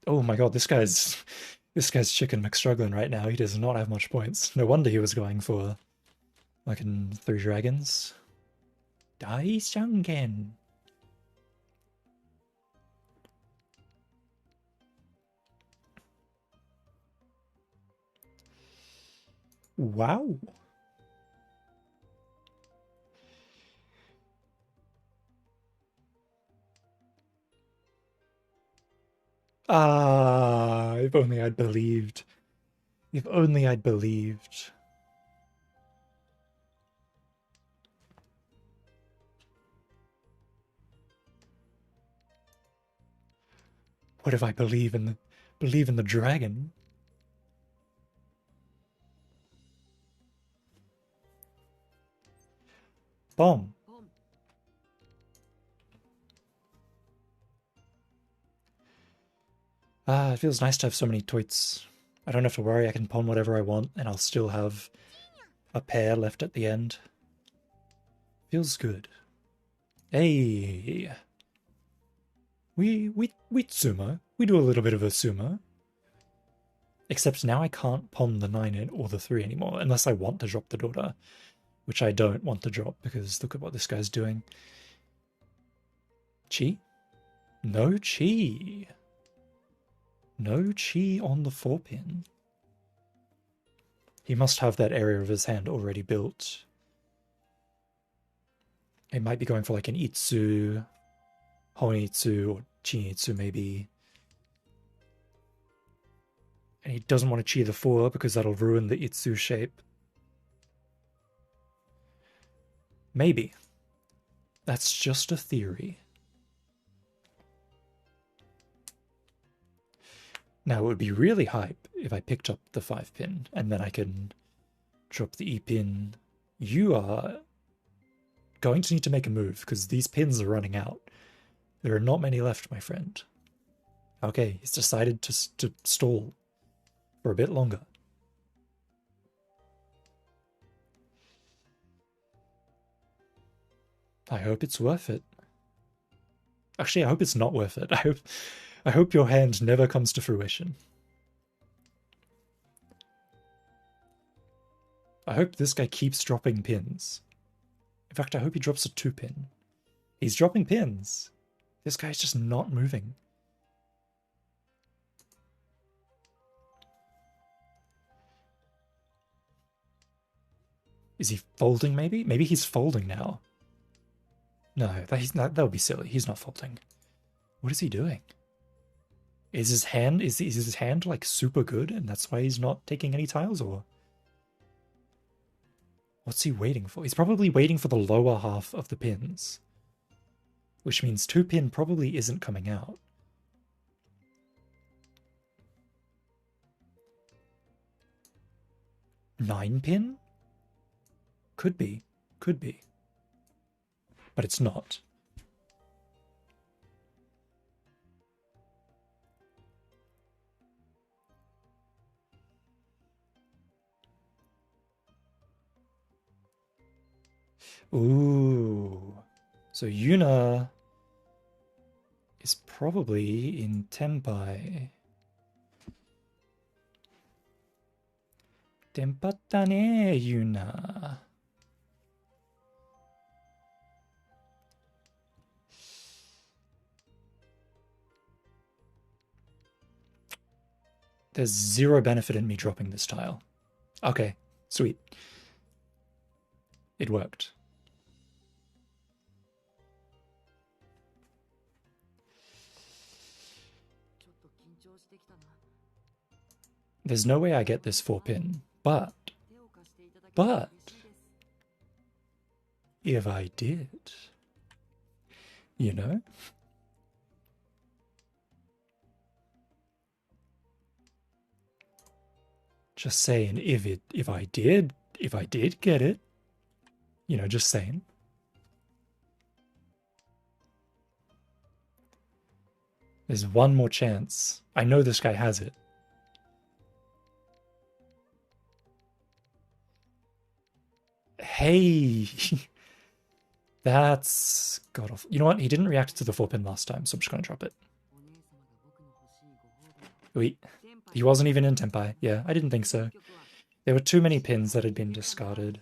Oh my god, this guy's chicken McStruggling right now. He does not have much points. No wonder he was going for fucking 3 dragons. Dai Shangen. Wow. Ah, if only I'd believed. If only I'd believed. What if I believe in the dragon? Bomb. Ah, it feels nice to have so many toits. I don't have to worry, I can pawn whatever I want, and I'll still have a pair left at the end. Feels good. Hey! We sumo. We do a little bit of a sumo. Except now I can't pawn the 9 or the 3 anymore, unless I want to drop the daughter. Which I don't want to drop, because look at what this guy's doing. Chi? No chi. No chi on the 4-pin. He must have that area of his hand already built. He might be going for like an Itsu, Honitsu, or Chinitsu maybe. And he doesn't want to chi the 4 because that'll ruin the Itsu shape. Maybe. That's just a theory. Now, it would be really hype if I picked up the 5-pin, and then I can drop the E-pin You are going to need to make a move because these pins are running out. There are not many left, my friend. Okay, he's decided to stall for a bit longer. I hope it's worth it. Actually, I hope it's not worth it. I hope your hand never comes to fruition. I hope this guy keeps dropping pins. In fact, I hope he drops a 2-pin. He's dropping pins. This guy's just not moving. Is he folding maybe? Maybe he's folding now. No, that would be silly. He's not folding. What is he doing? Is his hand like super good and that's why he's not taking any tiles, or what's he waiting for? He's probably waiting for the lower half of the pins, which means 2-pin probably isn't coming out. Nine-pin? Could be. But it's not. Ooh. So Yuna is probably in Tenpai. Tempatta ne, Yuna. There's zero benefit in me dropping this tile. Okay, sweet. It worked. There's no way I get this 4-pin, but if I did, you know? Just saying, if I did get it, you know, just saying. There's one more chance. I know this guy has it. Hey, that's god awful. You know what? He didn't react to the 4-pin last time, so I'm just gonna drop it. Wait, he wasn't even in Tenpai. Yeah, I didn't think so. There were too many pins that had been discarded.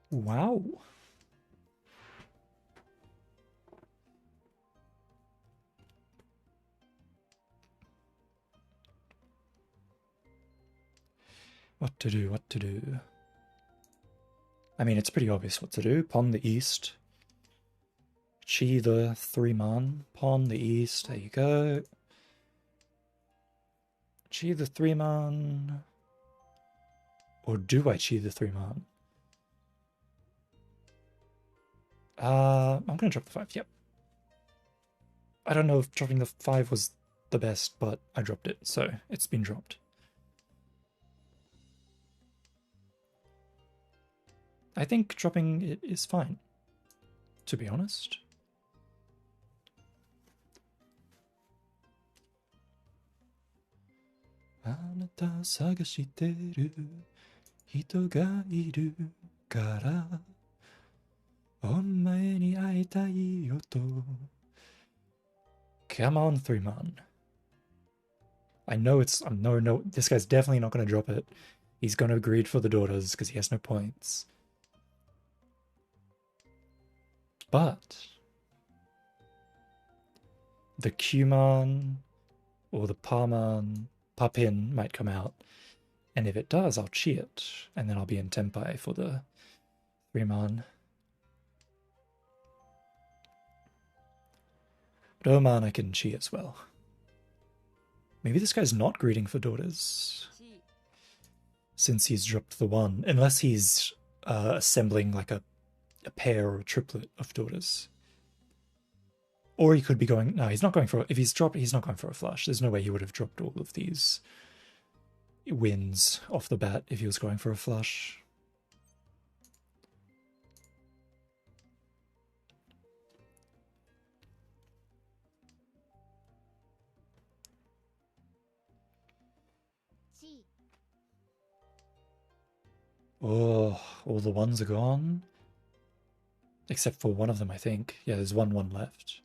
Wow. What to do? I mean, it's pretty obvious what to do. Pawn the east. Chi the 3-man. Pawn the east. There you go. Chi the 3-man. Or do I chi the 3-man? I'm gonna drop the 5, yep. I don't know if dropping the 5 was the best, but I dropped it, so it's been dropped. I think dropping it is fine, to be honest. Anata sagashiteru hito ga iru kara omae ni aitai yo to. Come on, 3-man. I know no, this guy's definitely not going to drop it. He's going to greed for the daughters because he has no points. But the Q-man or the Pa-pin might come out. And if it does, I'll chi it. And then I'll be in Tenpai for the 3-man. Roman I can chi as well. Maybe this guy's not greeting for daughters. Since he's dropped the 1. Unless he's assembling like a pair or a triplet of daughters. Or he could be going... No, he's not going for... If he's dropped, he's not going for a flush. There's no way he would have dropped all of these wins off the bat if he was going for a flush. Oh, all the ones are gone. Except for one of them, I think. Yeah, there's one left.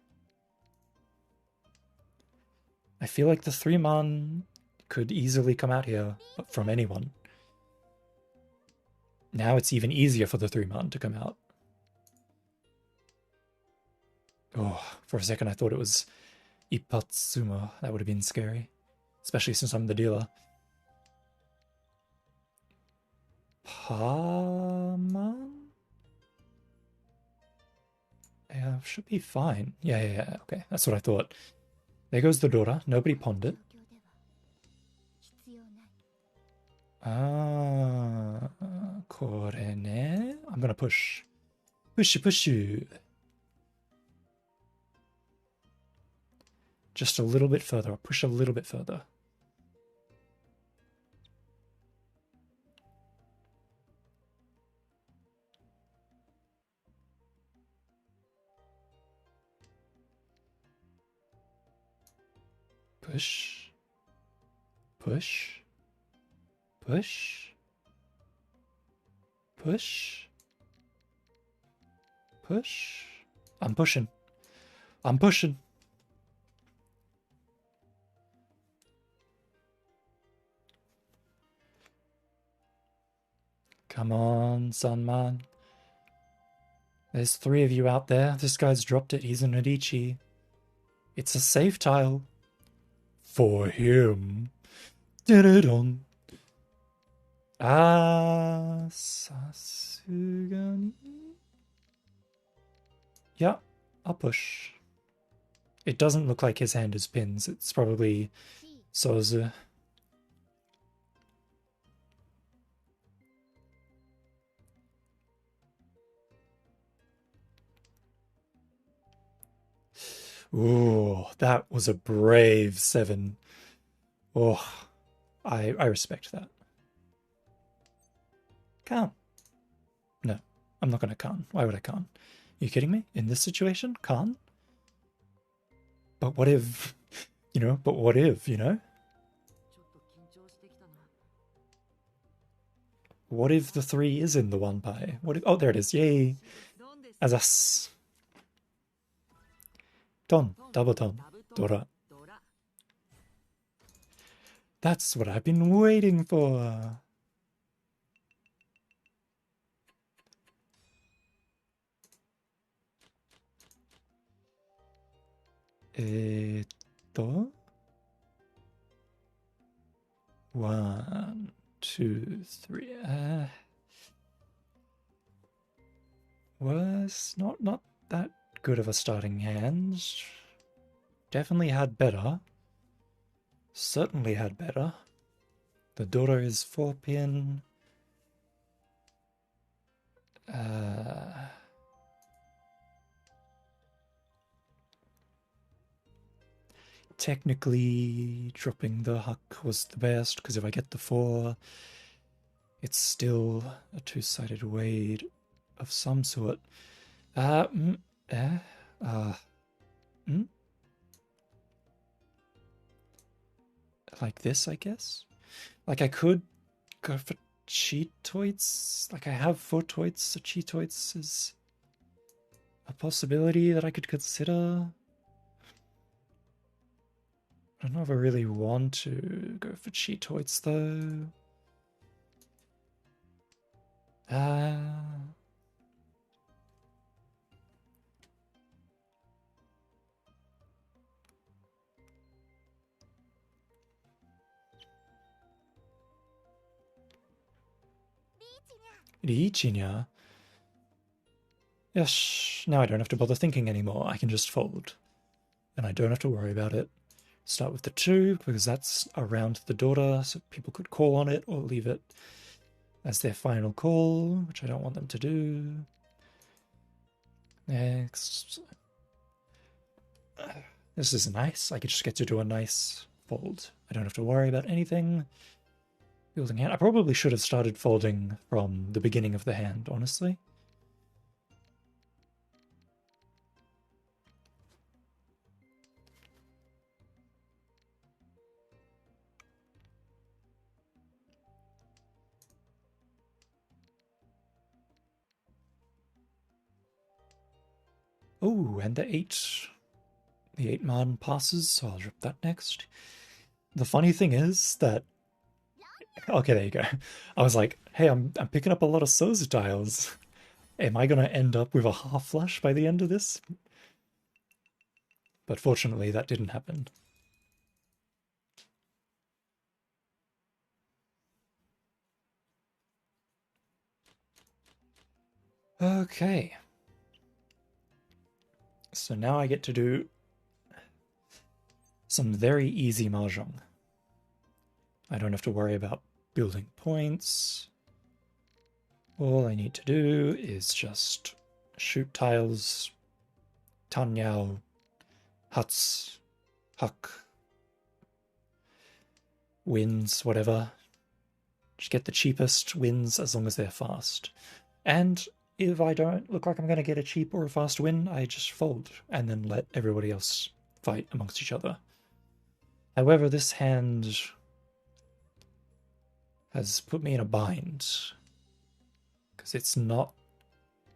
I feel like the 3-man could easily come out here from anyone. Now it's even easier for the 3-man to come out. Oh, for a second I thought it was Ippatsumo. That would have been scary. Especially since I'm the dealer. Paman? Yeah, should be fine. Yeah. Okay, that's what I thought. There goes the Dora. Nobody pawned it. Ah, kore ne. I'm gonna push. Push. Just a little bit further. I'll push a little bit further. Push. Push. Push. Push. Push. I'm pushing. I'm pushing. Come on, Sunman. There's 3 of you out there. This guy's dropped it. He's an Adichie. It's a safe tile. For him. Dun-dun-dun. Ah, Sasugani. Yeah, I'll push. It doesn't look like his hand is pins. It's probably Sozu. Ooh, that was a brave 7. Oh, I respect that. Can't. No, I'm not going to can't. Why would I can't? Are you kidding me? In this situation? Can't? But what if, but what if, What if the 3 is in the 1 pie? What if, oh, there it is. Yay. Azas. Don, double don, Dora. That's what I've been waiting for. Eto. 1, 2, 3. Was not that good of a starting hand. Definitely had better. Certainly had better. The Dora is 4-pin. Technically, dropping the Huck was the best, because if I get the 4, it's still a 2-sided weight of some sort. Like this, I guess? Like I could go for cheatoids. Like I have 4 toits, so cheatoids is a possibility that I could consider. I don't know if I really want to go for cheatoids though. Riichinya. Yes, now I don't have to bother thinking anymore. I can just fold. And I don't have to worry about it. Start with the 2, because that's around the Dora, so people could call on it or leave it as their final call, which I don't want them to do. Next. This is nice. I just get to do a nice fold. I don't have to worry about anything. Building hand. I probably should have started folding from the beginning of the hand, honestly. Oh, and the 8 man passes, so I'll drop that next. The funny thing is that, okay, there you go. I was like, hey, I'm picking up a lot of Sozu tiles. Am I gonna end up with a half flush by the end of this? But fortunately, that didn't happen. Okay. So now I get to do some very easy Mahjong. I don't have to worry about building points. All I need to do is just shoot tiles, Tanyao, huts, huck, wins, whatever. Just get the cheapest wins as long as they're fast. And if I don't look like I'm going to get a cheap or a fast win, I just fold and then let everybody else fight amongst each other. However, this hand has put me in a bind because it's not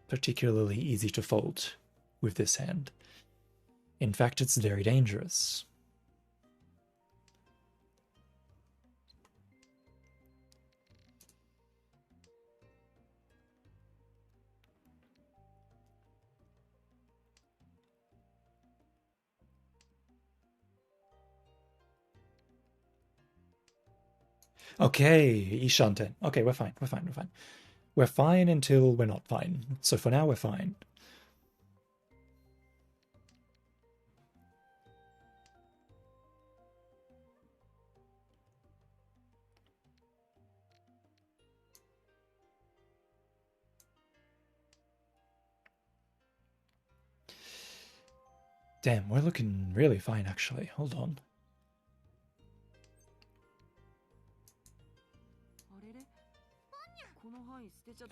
particularly easy to fold with this hand. In fact, it's very dangerous. Okay, Ishanten. Okay, we're fine. We're fine. We're fine. We're fine until we're not fine. So for now, we're fine. Damn, we're looking really fine, actually. Hold on.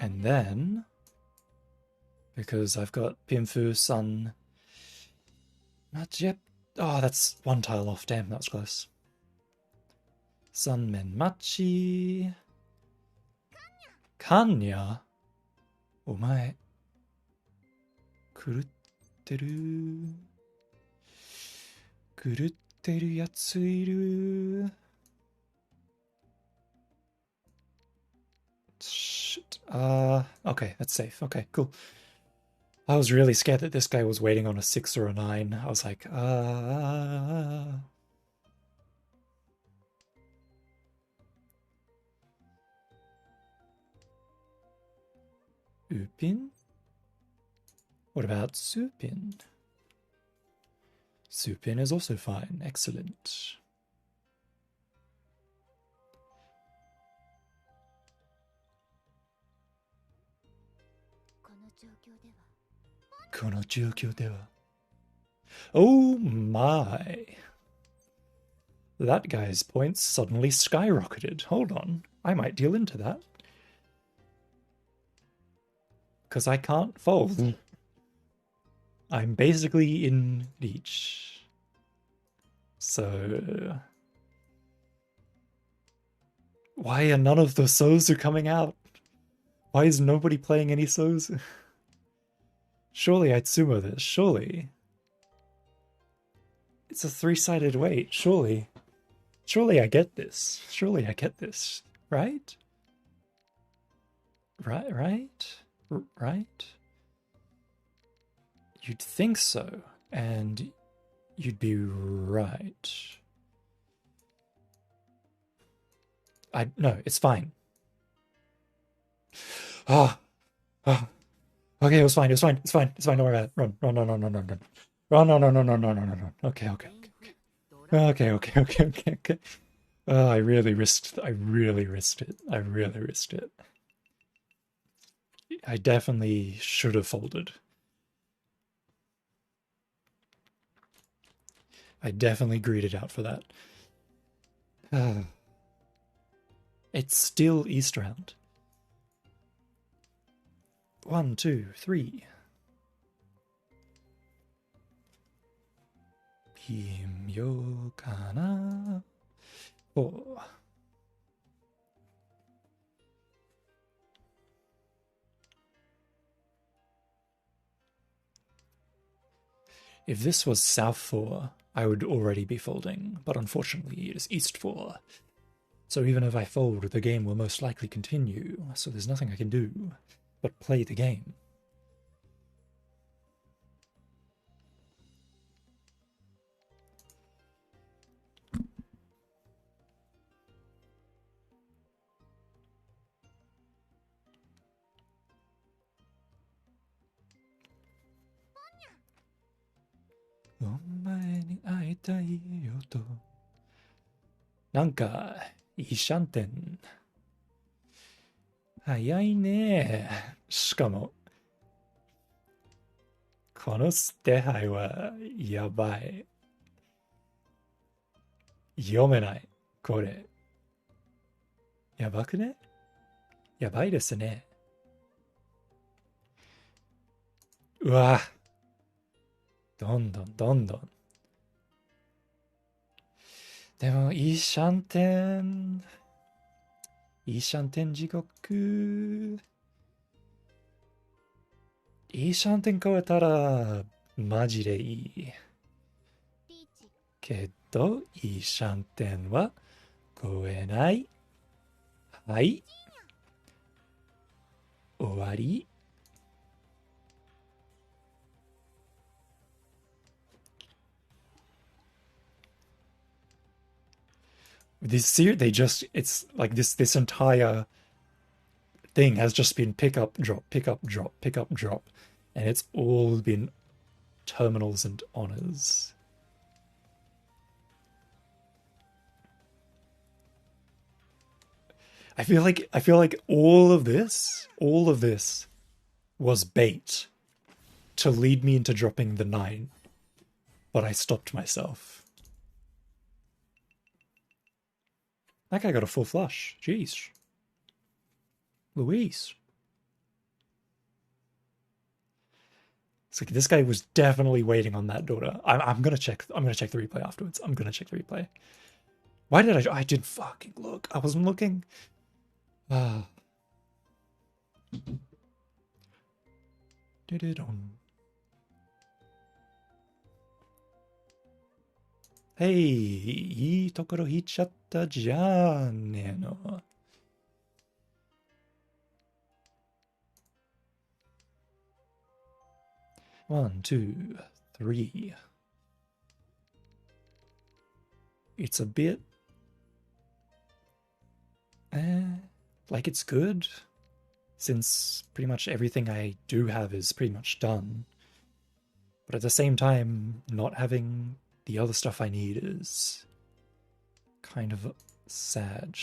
And then, because I've got Pinfu, Sun, not yet. Oh, that's one tile off. Damn, that was close. Sun Menmachi. Kanya? Omae. Kurutteru. Kurutteru yatsu iru. Shit. Okay, that's safe. Okay, cool. I was really scared that this guy was waiting on a 6 or a 9. I was like, Upin? What about Supin? Supin is also fine. Excellent. Oh my. That guy's points suddenly skyrocketed. Hold on. I might deal into that. Because I can't fold. I'm basically in reach. So... why are none of the Sozu coming out? Why is nobody playing any Sozu? Surely I'd sumo this. Surely. It's a 3-sided weight. Surely. Surely I get this. Surely I get this. Right? Right? You'd think so. And you'd be right. No, it's fine. Ah. Okay, it's fine. Don't worry about it. Run. Run. Okay. Oh, I really risked it. I definitely should have folded. I definitely greeted out for that. It's still East round. 1, 2, 3. Bimyo kana? 4. If this was South 4, I would already be folding, but unfortunately it is East 4. So even if I fold, the game will most likely continue, so there's nothing I can do but play the game. Nanka, いいシャンテン。早いね。しかも、この捨て牌はやばい。読めない。これ。やばくね？やばいですね。うわ。どんどんどんどん。でも、いいシャンテン。いいシャンテン地獄。いいシャンテン超えたら、マジでいい。けど、いいシャンテンは超えない。はい。終わり。This year, it's like this entire thing has just been pick up, drop, pick up, drop, pick up, drop. And it's all been terminals and honors. I feel like all of this was bait to lead me into dropping the 9. But I stopped myself. That guy got a full flush. Jeez. Louise. It's like this guy was definitely waiting on that daughter. I'm gonna check the replay afterwards. I'm gonna check the replay. Why did I didn't fucking look. I wasn't looking. Did it on. Hey, いいところ引いちゃったじゃんねえの。1, 2, 3. It's a bit like it's good, since pretty much everything I do have is pretty much done. But at the same time, not having the other stuff I need is kind of sad.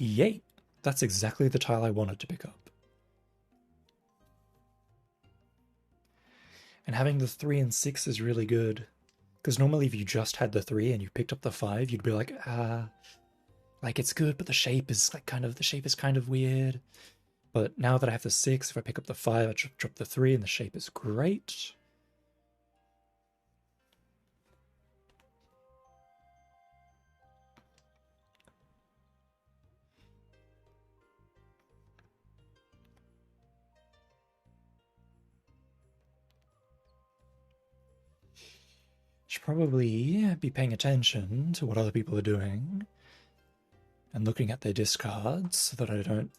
Yay! That's exactly the tile I wanted to pick up. And having the 3 and 6 is really good. Because normally if you just had the 3 and you picked up the 5, you'd be like, like it's good, but the shape is kind of weird. But now that I have the 6, if I pick up the 5, I drop the 3 and the shape is great. Should probably be paying attention to what other people are doing and looking at their discards so that I don't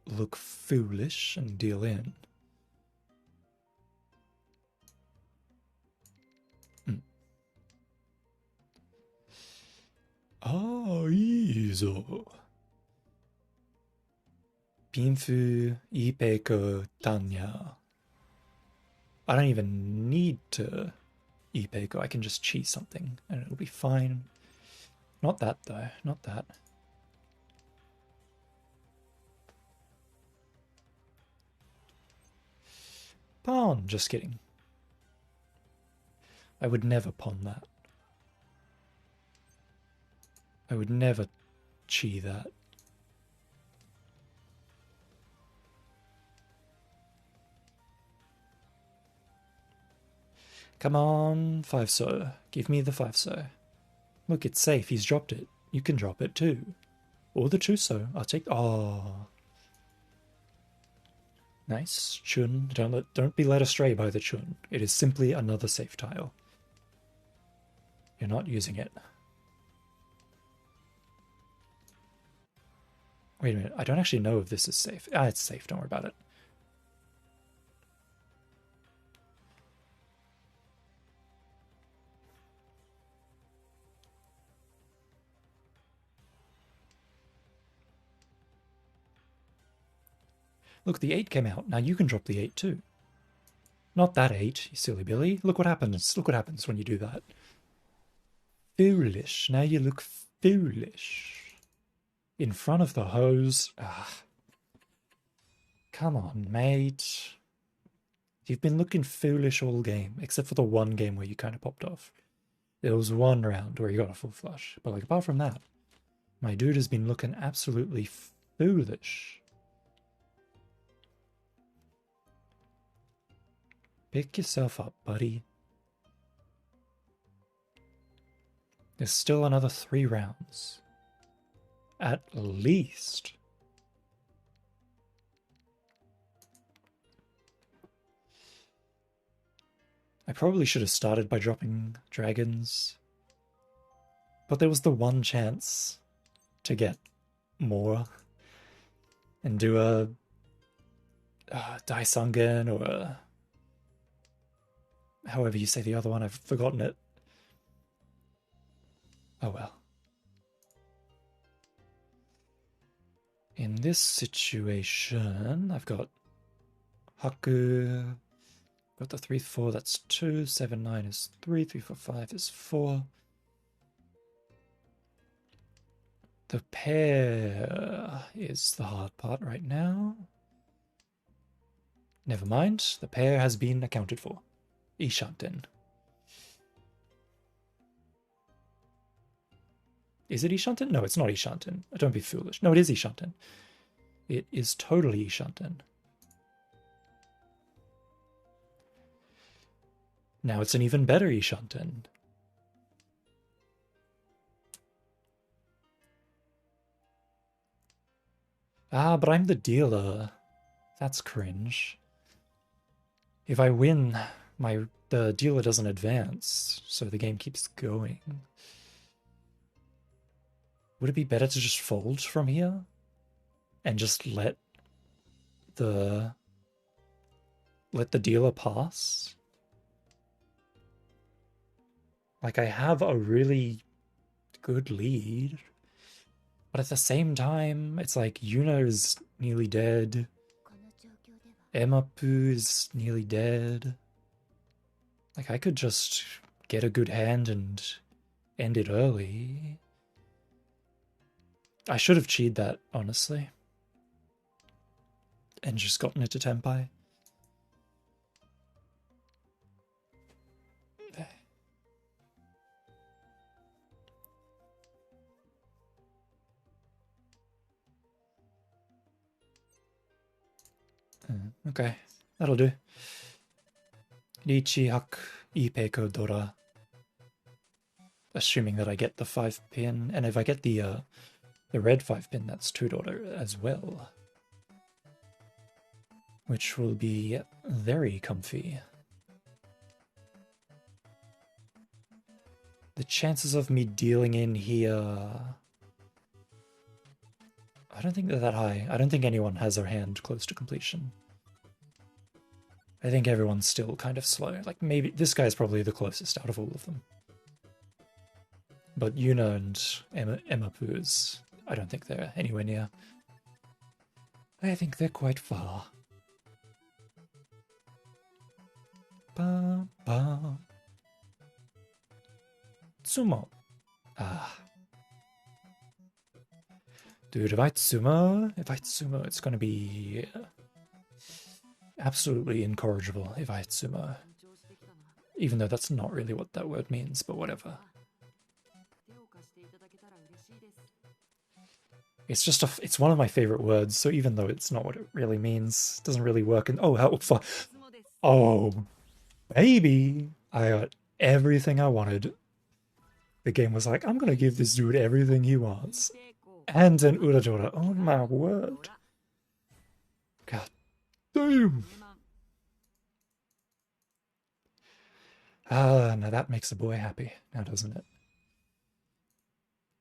look foolish and deal in. Ah, いいぞ。빈프 이페크 Tanya. I don't even need to Ipeco, I can just cheese something and it'll be fine. Not that though, not that. Pawn, just kidding. I would never pawn that. I would never chi that. Come on, 5-so. Give me the 5-so. Look, it's safe. He's dropped it. You can drop it too. Or the 2-so. I'll take... Oh. Nice. Chun. Don't be led astray by the chun. It is simply another safe tile. You're not using it. Wait a minute. I don't actually know if this is safe. Ah, it's safe. Don't worry about it. Look, the 8 came out. Now you can drop the 8 too. Not that 8, you silly Billy. Look what happens. Look what happens when you do that. Foolish. Now you look foolish. In front of the hose. Ah. Come on, mate. You've been looking foolish all game, except for the one game where you kind of popped off. There was one round where you got a full flush. But like apart from that, my dude has been looking absolutely foolish. Pick yourself up, buddy. There's still another 3 rounds. At least. I probably should have started by dropping dragons. But there was the one chance to get more. And do a Daisungen or a... However you say the other one, I've forgotten it. Oh well. In this situation, I've got Haku, got the 3-4, that's 2, 7, 9 is 3, 3, 4, 5 is 4. The pair is the hard part right now. Never mind, the pair has been accounted for. Ishanten. Is it Ishanten? No, it's not Ishanten. Don't be foolish. No, it is Ishanten. It is totally Ishanten. Now it's an even better Ishanten. Ah, but I'm the dealer. That's cringe. If I win, the dealer doesn't advance, so the game keeps going. Would it be better to just fold from here? And just let the dealer pass? Like, I have a really good lead. But at the same time, it's like Yuna is nearly dead. Emapu is nearly dead. Like, I could just get a good hand and end it early. I should have cheated that, honestly. And just gotten it to Tenpai. Okay, that'll do. Richi Hak Ipeiko Dora. Assuming that I get the 5-pin, and if I get the red 5-pin, that's 2 Dora as well. Which will be very comfy. The chances of me dealing in here... I don't think they're that high. I don't think anyone has their hand close to completion. I think everyone's still kind of slow. Like, maybe this guy's probably the closest out of all of them. But Yuna and Emapu's, I don't think they're anywhere near. I think they're quite far. Ba, ba. Sumo. Ah. Dude, if I sumo, it's gonna be absolutely incorrigible if I sumo. Even though that's not really what that word means, but whatever. It's just it's one of my favorite words, so even though it's not what it really means, it doesn't really work. And oh, helpful. Oh, baby. I got everything I wanted. The game was like, I'm gonna give this dude everything he wants. And an Uradora. Oh my word. God damn. Ah, now that makes a boy happy, now doesn't it?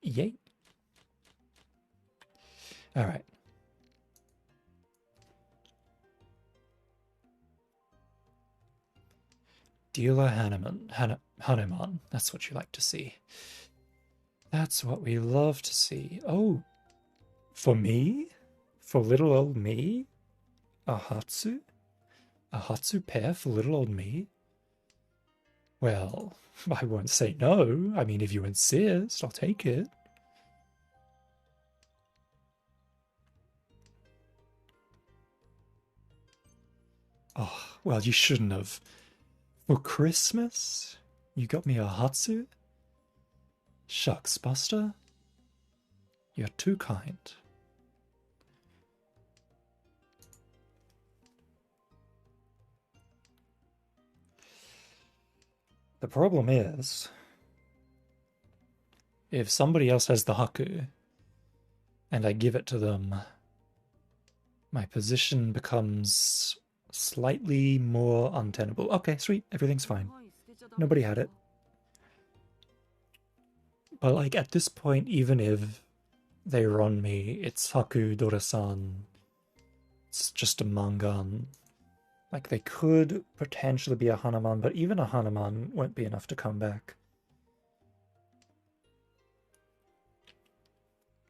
Yay. Alright. Dealer Hanuman. That's what you like to see. That's what we love to see. Oh, for me? For little old me? A Hatsu? A Hatsu pair for little old me? Well, I won't say no. I mean, if you insist, I'll take it. Oh, well, you shouldn't have. For Christmas? You got me a Hatsu? Shucks, Buster. You're too kind. The problem is, if somebody else has the Haku, and I give it to them, my position becomes slightly more untenable. Okay, sweet, everything's fine. Nobody had it. But like at this point, even if they run me, it's Haku, Dora-san, it's just a Mangan. Like they could potentially be a Hanuman, but even a Hanuman won't be enough to come back.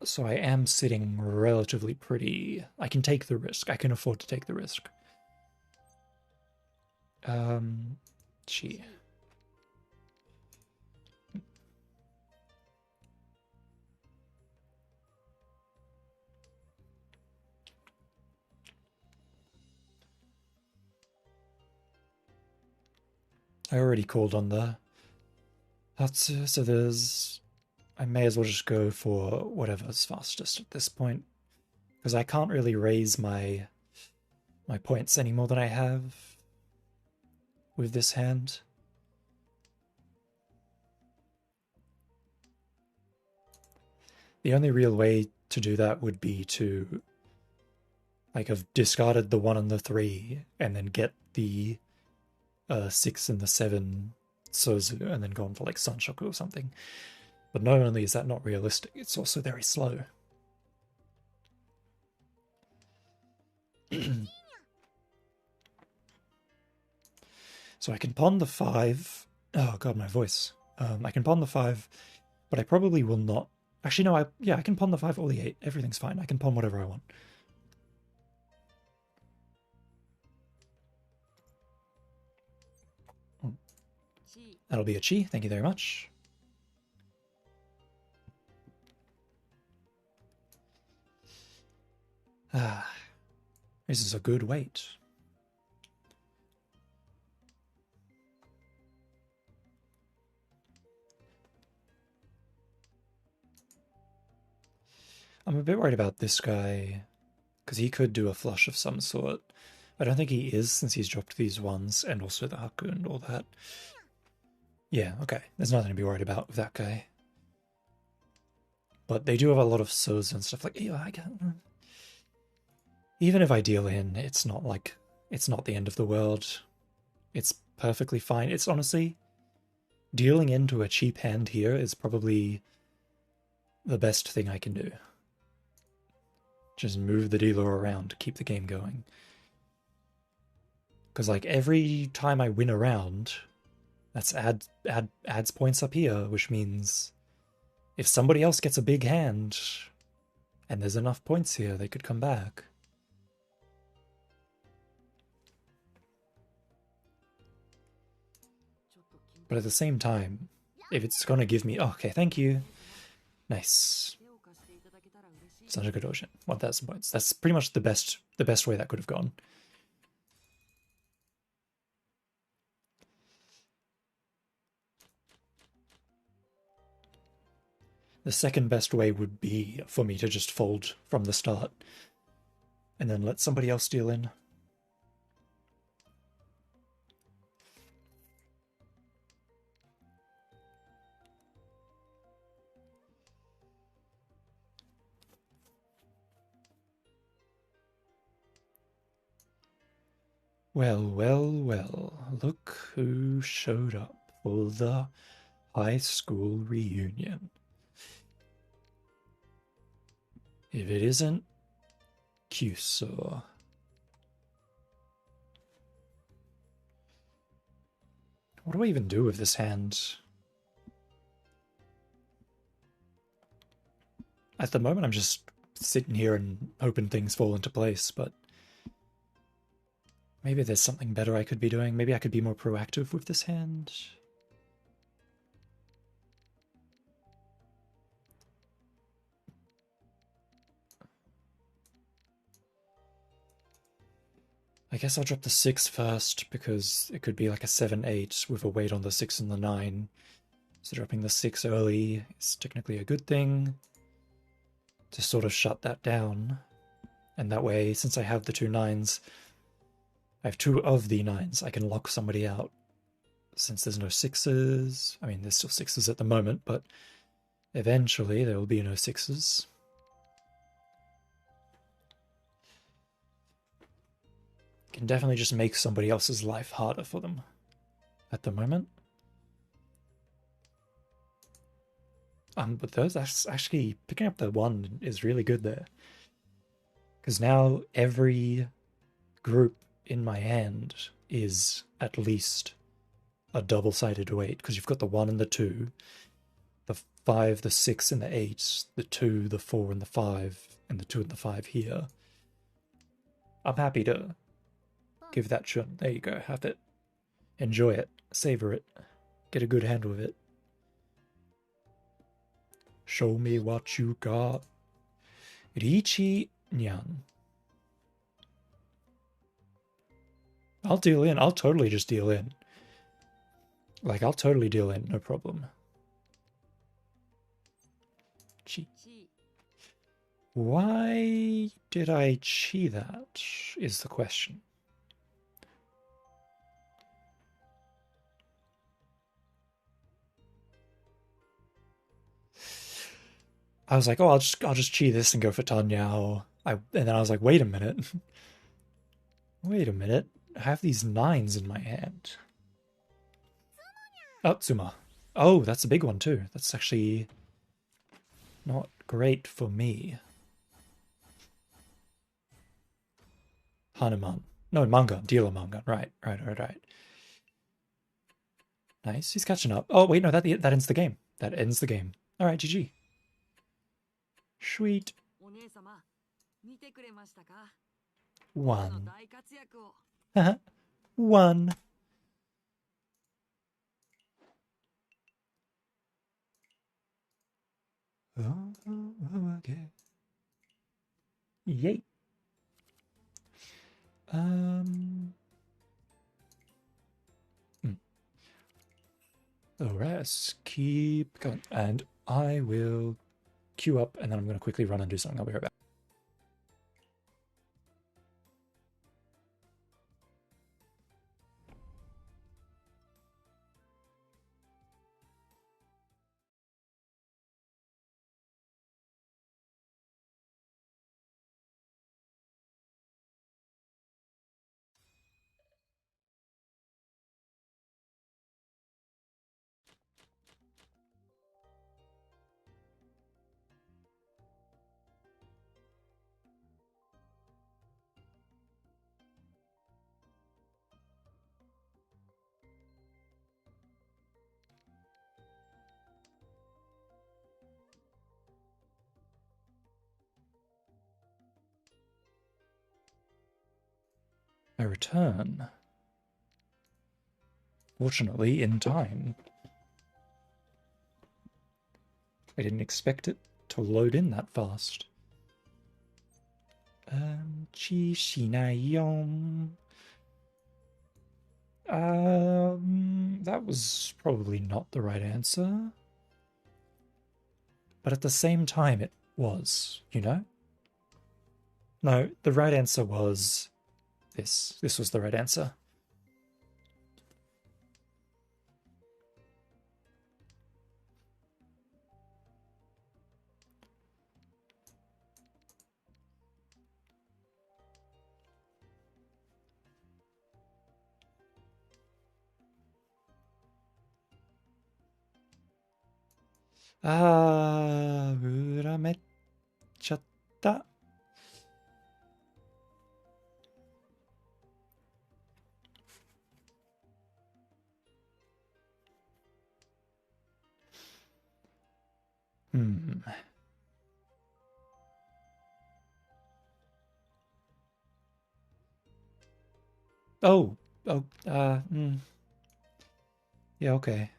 So I am sitting relatively pretty. I can take the risk. I can afford to take the risk. Gee. I already called on the Hatsu, so there's... I may as well just go for whatever's fastest at this point. Because I can't really raise my points any more than I have with this hand. The only real way to do that would be to like have discarded the 1 and the 3 and then get the 6 and the 7 Sozu and then gone for like Sanshoku or something. But not only is that not realistic, it's also very slow. So I can pawn the 5. Oh god, my voice. I can pawn the 5, but I probably will not. Actually, no, I can pawn the 5 or the 8. Everything's fine. I can pawn whatever I want. That'll be a chi. Thank you very much. Ah, this is a good weight. I'm a bit worried about this guy, because he could do a flush of some sort. I don't think he is, since he's dropped these ones, and also the Haku and all that. Yeah, okay. There's nothing to be worried about with that guy. But they do have a lot of So's and stuff like, yeah, I can't... Even if I deal in, it's not like... It's not the end of the world. It's perfectly fine. It's honestly... Dealing into a cheap hand here is probably the best thing I can do. Just move the dealer around to keep the game going. Because like every time I win a round, that's adds points up here, which means if somebody else gets a big hand and there's enough points here, they could come back. But at the same time, if it's gonna give me... Oh, okay, thank you. Nice. Such a good ocean. 1,000 points. That's pretty much the best way that could have gone. The second best way would be for me to just fold from the start and then let somebody else deal in. Well, well, well, look who showed up for the high school reunion. If it isn't Kyuso. What do I even do with this hand? At the moment, I'm just sitting here and hoping things fall into place, but maybe there's something better I could be doing. Maybe I could be more proactive with this hand. I guess I'll drop the 6 first, because it could be like a 7-8 with a weight on the 6 and the 9. So dropping the 6 early is technically a good thing to sort of shut that down. And that way, since I have the 2 9s, I have 2 of the 9s, I can lock somebody out. Since there's no 6s, I mean, there's still 6s at the moment, but eventually there will be no 6s. Can definitely just make somebody else's life harder for them at the moment. But that's actually, picking up the 1 is really good there. Because now every group in my hand is at least a double-sided weight, because you've got the 1 and the 2, the 5, the 6, and the 8, the 2, the 4, and the 5, and the 2 and the 5 here. I'm happy to give that shun. There you go, have it. Enjoy it, savor it, get a good handle of it. Show me what you got. Riichi Nyan. I'll deal in. I'll totally just deal in. Like, I'll totally deal in, no problem. Chi. Why did I chi that, is the question. I was like, oh, I'll just chi this and go for Tanyao. And then I was like, wait a minute. Wait a minute. I have these 9s in my hand. Oh, Tsuma. Oh, that's a big one too. That's actually not great for me. Hanuman. No, manga. Dealer manga. Right. Nice. He's catching up. Oh, wait, no, that ends the game. That ends the game. All right, GG. Sweet. 1. 1. Oh, okay. Yay. Alright, let's keep going. And I will queue up, and then I'm going to quickly run and do something. I'll be right back. I return. Fortunately, in time. I didn't expect it to load in that fast. That was probably not the right answer. But at the same time, it was, you know? No, the right answer was this. This was the right answer. Ah, 裏めっちゃった。Hmm. Oh, oh, yeah, okay.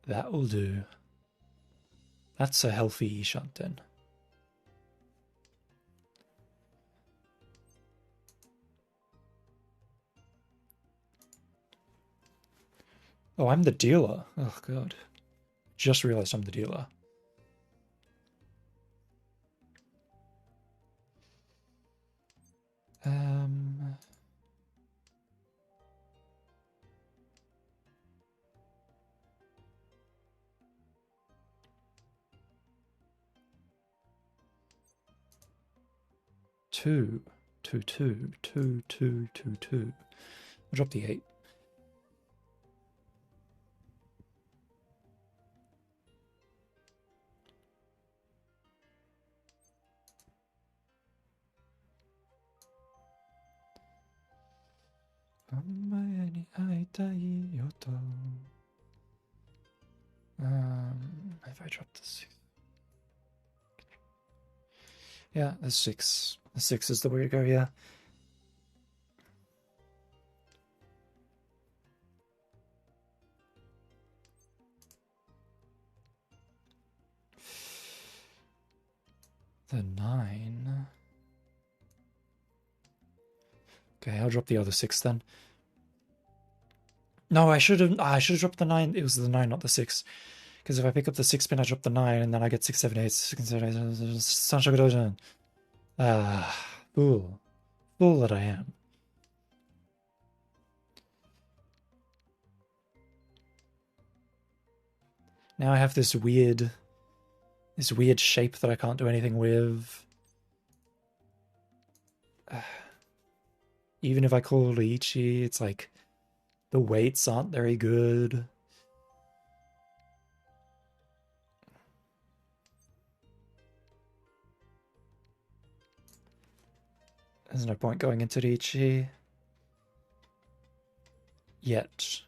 That will do. That's a healthy Shanten. Oh, I'm the dealer. Oh, God. Just realized I'm the dealer. Um... Two. Two, two, two, two, two, two. I'll drop the 8. If I drop the 6. Yeah, the 6. The 6 is the way to go, yeah. The 9. Okay, I'll drop the other 6 then. No, I should have dropped the 9. It was the 9, not the 6. Because if I pick up the 6 spin, I drop the 9, and then I get 6, 7, 8, 6, 7, 8. Ah, fool. Fool that I am. Now I have this weird shape that I can't do anything with. Even if I call Lychee, it's like the weights aren't very good. There's no point going into Lychee. Yet.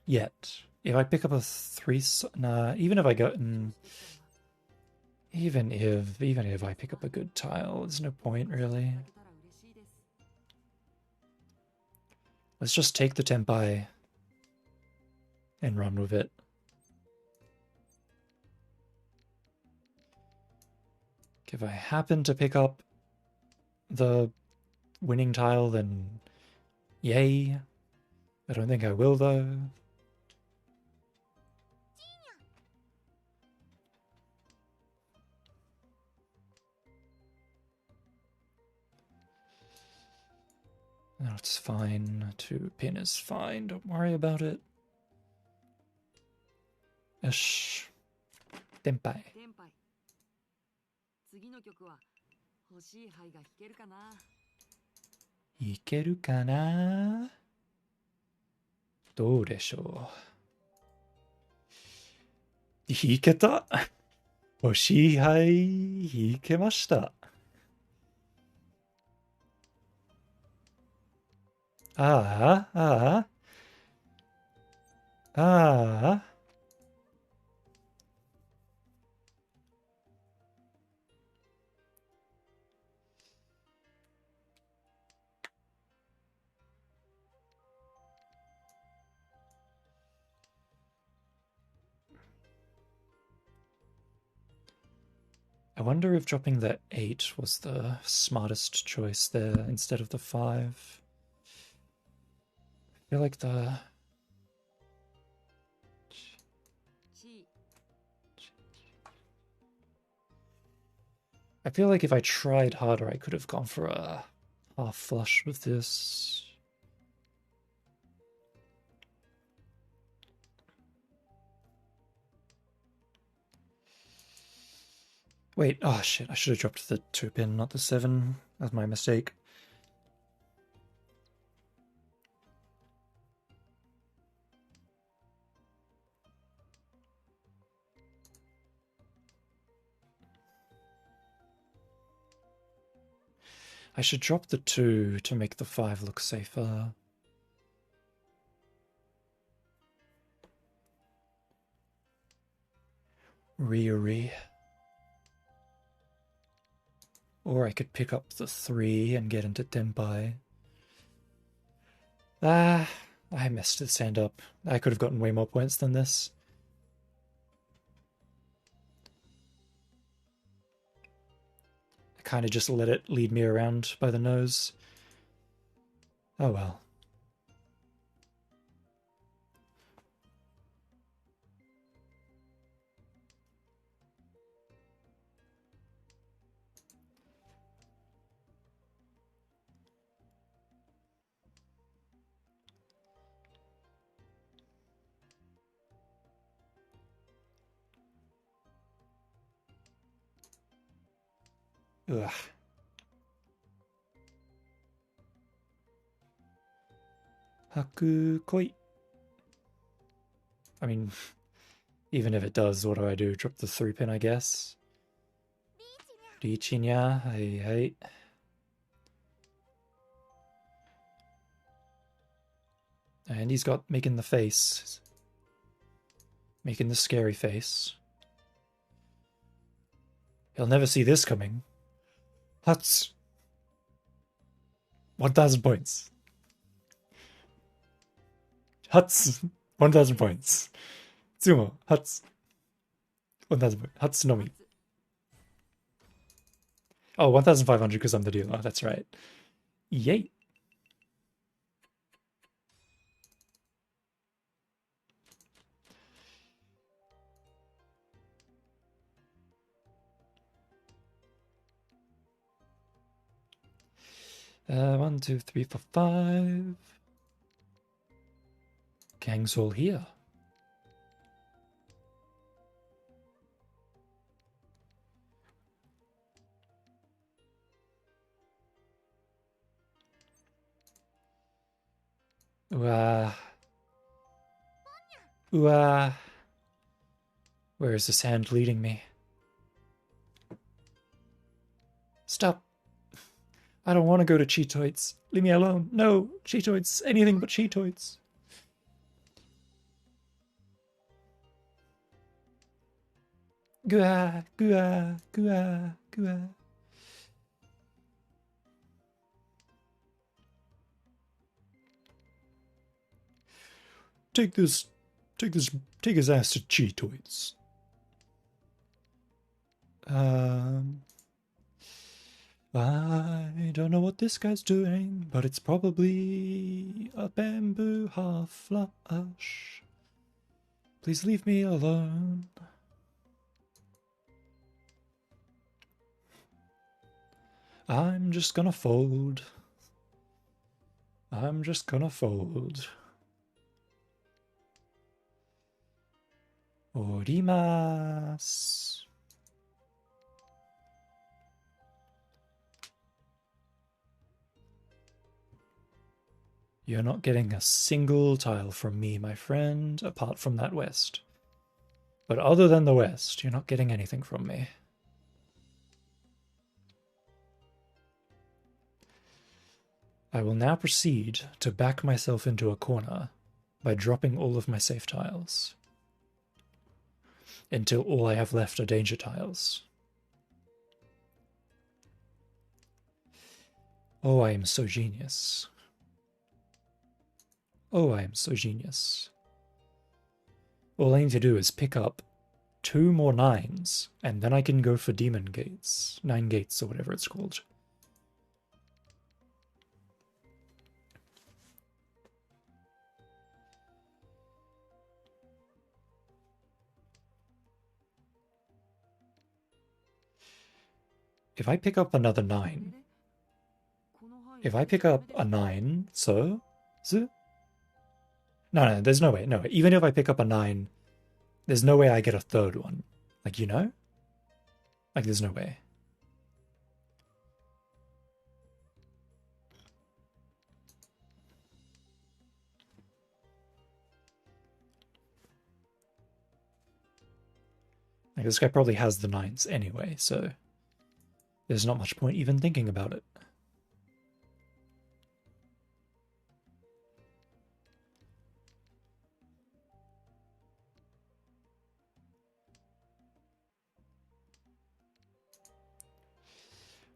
If I pick up a 3, nah, even if I go, even if I pick up a good tile, there's no point really. Let's just take the Tempai and run with it. If I happen to pick up the winning tile, then yay. I don't think I will though. No, it's fine. 2 pin is fine. Don't worry about it. Ish. Tempai. いけるかなどうでしょういけた欲しい牌いけましたああああああ I wonder if dropping the 8 was the smartest choice there instead of the 5. I feel like if I tried harder, I could have gone for a half flush with this. Wait, oh shit, I should have dropped the 2 pin, not the 7. That's my mistake. I should drop the 2 to make the 5 look safer. Re. Or I could pick up the 3 and get into Tenpai. I messed this hand up. I could have gotten way more points than this. I kind of just let it lead me around by the nose. Oh well. Ugh. Haku koi. I mean, even if it does, what do? Drop the 3 pin, I guess. Richinya, hey. And he's got making the face. Making the scary face. He'll never see this coming. That's 1,000 points. Huts, 1,000 points. Tsumo, Huts, 1,000 points. Huts no mi. Oh, 1,500 because I'm the dealer. That's right. Yay. One, two, three, four, 5. Mahjong Soul here. Where is this hand leading me? Stop. I don't want to go to Cheetoids. Leave me alone. No, Cheetoids. Anything but Cheetoids. Gua. Take his ass to Cheetoids. I don't know what this guy's doing, but it's probably a bamboo half flush. Please leave me alone. I'm just gonna fold. Orimasu. You're not getting a single tile from me, my friend, apart from that west. But other than the west, you're not getting anything from me. I will now proceed to back myself into a corner by dropping all of my safe tiles, until all I have left are danger tiles. Oh, I am so genius. Oh, I am so genius. All I need to do is pick up 2 more 9s, and then I can go for demon gates. 9 gates, or whatever it's called. If I pick up another 9... If I pick up a 9, so... No, there's no way. No, even if I pick up a 9, there's no way I get a third one. Like, you know? Like, there's no way. Like, this guy probably has the 9s anyway, so... There's not much point even thinking about it.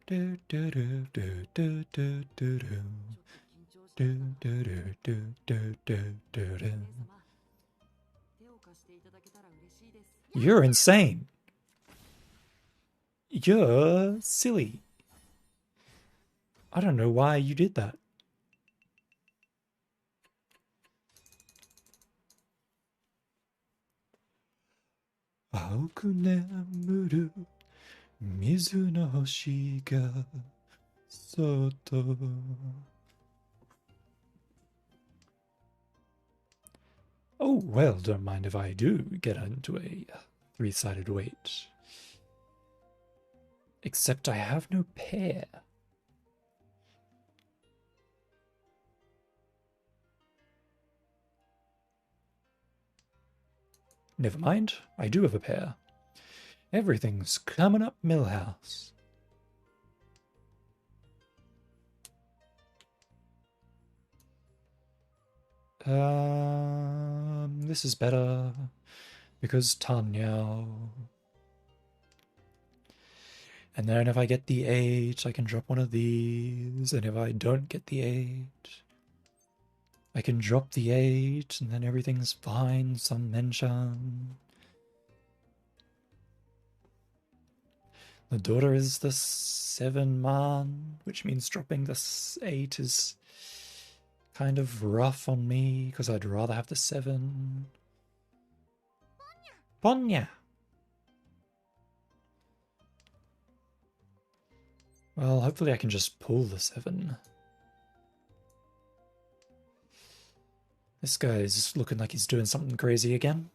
Do do do do do do do do. Do do do do do do do do. You're insane. You're silly. I don't know why you did that. Aoku nemuru mizu no hoshi ga soto. Oh, well, don't mind if I do get into a 3-sided weight. Except I have no pair. Never mind, I do have a pair. Everything's coming up Millhouse. This is better because Tanya. And then if I get the 8, I can drop one of these. And if I don't get the 8, I can drop the 8, and then everything's fine. Some mention. The daughter is the 7 man, which means dropping this 8 is kind of rough on me, because I'd rather have the 7. Ponya! Well, hopefully I can just pull the 7. This guy's looking like he's doing something crazy again.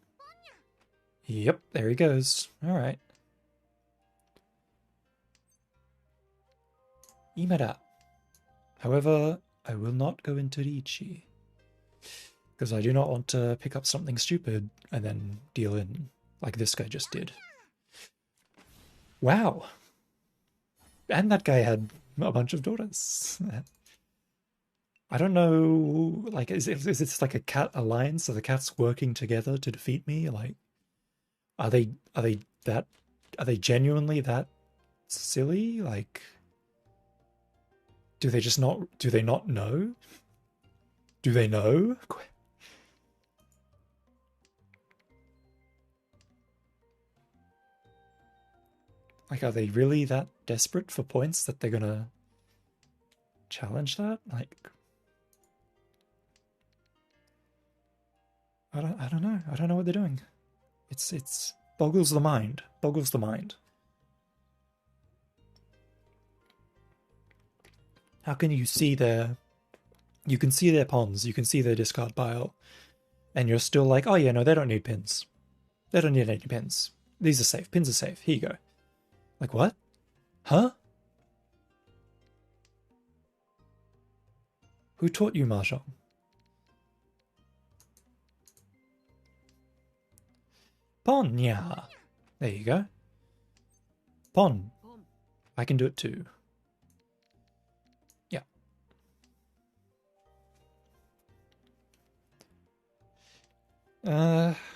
Yep, there he goes. Alright. Imada. However, I will not go into Riichi, because I do not want to pick up something stupid and then deal in like this guy just did. Wow. And that guy had a bunch of daughters. I don't know, like, is this like a cat alliance? Are the cats working together to defeat me? Like, are they genuinely that silly? Like, do they not know? Do they know? Like, are they really that desperate for points that they're gonna challenge that? Like, I don't know. I don't know what they're doing. It's boggles the mind. Boggles the mind. How can you see their... You can see their pawns, you can see their discard pile, and you're still like, oh yeah, no, they don't need pins. They don't need any pins. These are safe. Pins are safe. Here you go. Like, what? Huh? Who taught you Mahjong? Pon, yeah. There you go. Pon. I can do it too. Yeah.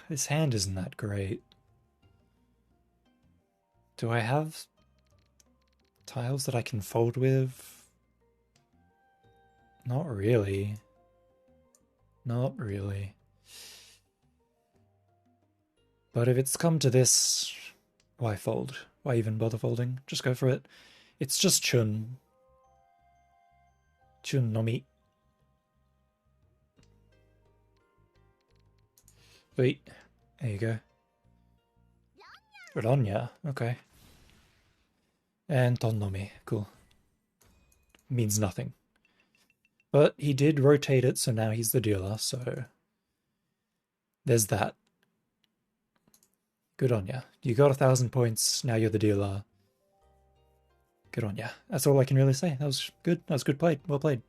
This hand isn't that great. Do I have tiles that I can fold with? Not really. Not really. But if it's come to this, why fold? Why even bother folding? Just go for it. It's just Chun. Chun no mi. Wait, there you go. Ronya, okay. And Ton no mi, cool. Means nothing. But he did rotate it, so now he's the dealer, so there's that. Good on ya. You got 1,000 points, now you're the dealer. Good on ya. That's all I can really say. That was good. That was good played. Well played.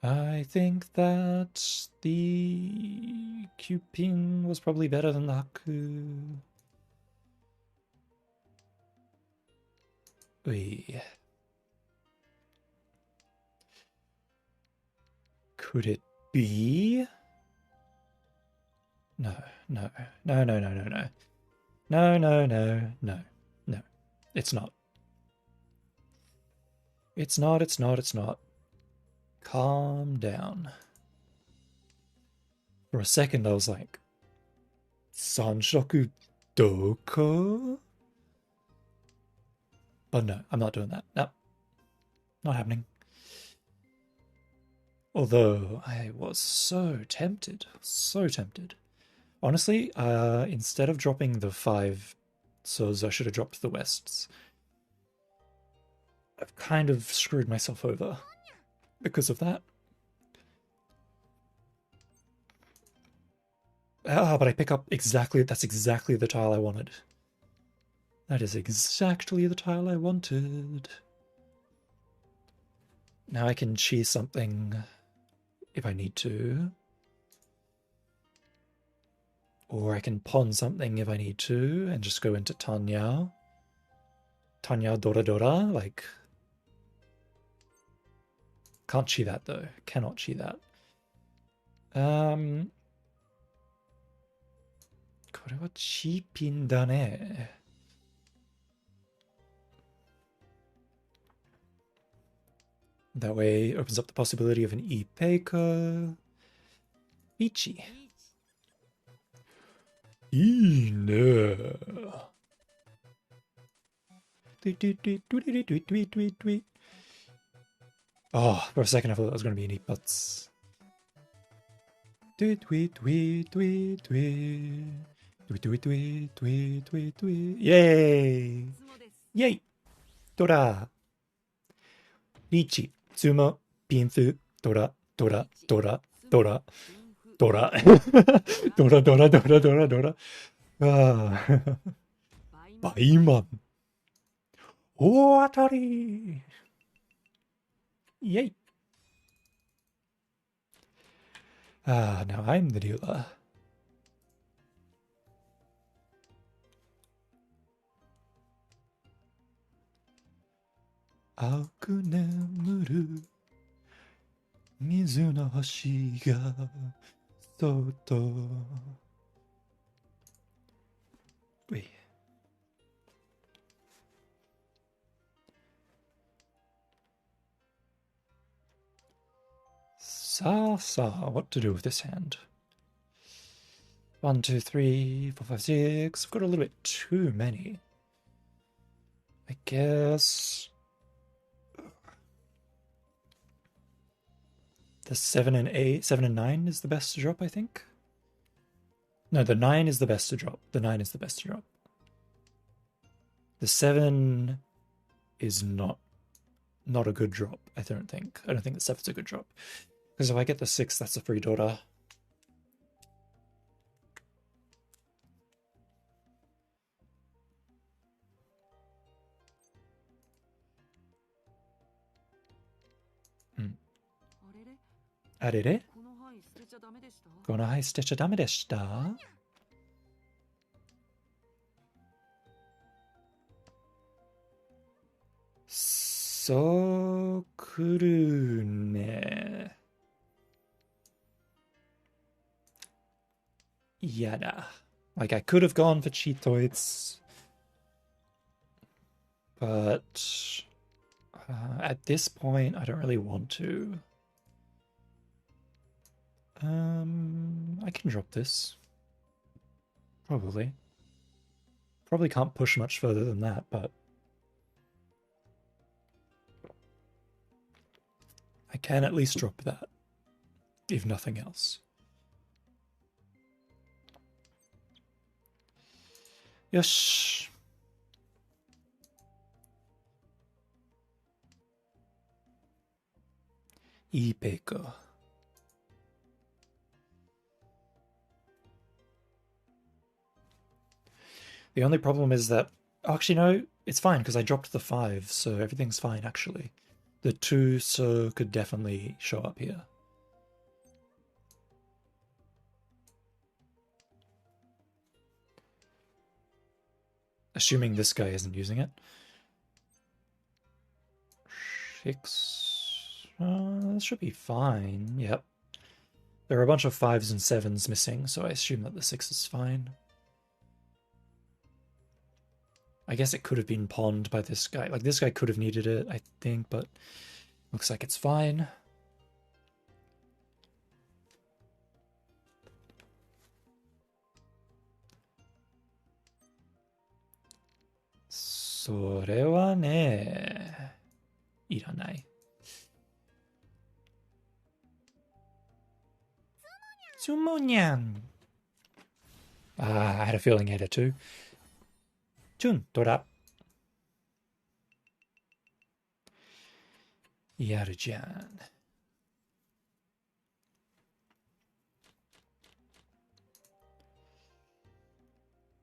I think that the Cuping was probably better than the Haku. Oy. Could it be? No, no, no, no, no, no, no. No, no, no, no, no. It's not. It's not, it's not, it's not. Calm down. For a second, I was like, Sanshoku Doko? But no, I'm not doing that. No, not happening. Although I was so tempted, so tempted. Honestly, instead of dropping the 5 so's, I should have dropped the wests. I've kind of screwed myself over because of that. Ah, but I pick up exactly, that's exactly the tile I wanted. That is exactly the tile I wanted. Now I can cheese something if I need to. Or I can pawn something if I need to and just go into Tanyao. Tanyao Dora Dora, like... Can't chi that though. Cannot chi that. これはチーピンだね。That way it opens up the possibility of an Ipeiko. Ichi. いいね。Oh, for a second I thought that was going to be an Ipats. Tweet, tweet, tweet, tweet, tweet. Tweet, tweet, tweet, tweet, tweet, tweet. Yay! Yay! Dora! Richi, Sumo, Pinfu, Dora, Dora, Dora, Dora, Dora. Dora, Dora, Dora, Dora, Dora. Ah. Baiman. Oh, Atari! Yay! Ah, now I'm the dealer. Aku nemuru mizu no hoshi ga soto. Wait. What to do with this hand? 1, 2, 3, 4, 5, 6. I've got a little bit too many. I guess the 7 and 9 is the best to drop, I think. No, the 9 is the best to drop. The 9 is the best to drop. The 7 is not a good drop, I don't think. I don't think the 7's a good drop. Because if I get the 6, that's a free Dora. Arere? この牌捨てちゃダメでした?そう来るね。嫌だ。Like, I could have gone for Cheetoids, but at this point, I don't really want to. I can drop this. Probably. Probably can't push much further than that, but I can at least drop that, if nothing else. Yosh. Ipeko. The only problem is that, actually no, it's fine because I dropped the 5, so everything's fine actually. The 2 so could definitely show up here. Assuming this guy isn't using it. 6. That should be fine. Yep. There are a bunch of 5s and 7s missing, so I assume that the 6 is fine. I guess it could have been pawned by this guy. Like, this guy could have needed it, I think, but looks like it's fine. Sorewa ne. Iranai. Sumonyan. I had a feeling I had it too. Chun, Tora. Yarujan.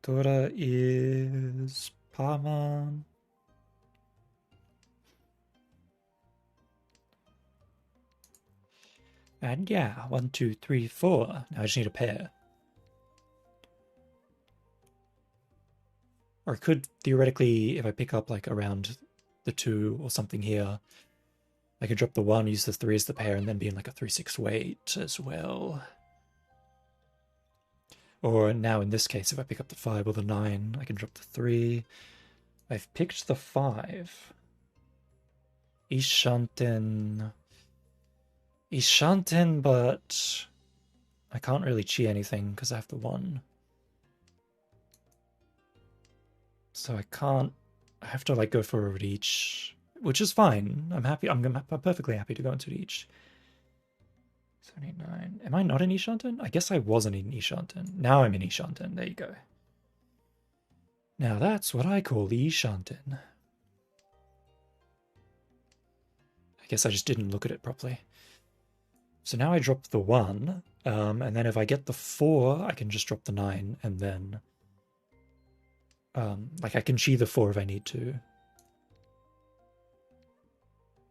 Tora is Paman. And yeah, 1, 2, 3, 4. Now I just need a pair. Or it could, theoretically, if I pick up like around the 2 or something here, I could drop the 1, use the 3 as the pair, and then be in like a 3-6 weight as well. Or now in this case, if I pick up the 5 or the 9, I can drop the 3. I've picked the 5. Ishanten, but I can't really chi anything because I have the 1. So I can't, I have to like go for a reach, which is fine. I'm happy, I'm perfectly happy to go into reach. 79. Am I not in Ishanten? I guess I wasn't in Ishanten. Now I'm in Ishanten. There you go. Now that's what I call Ishanten. I guess I just didn't look at it properly. So now I drop the 1, and then if I get the 4, I can just drop the 9, and then like I can chi the 4 if I need to.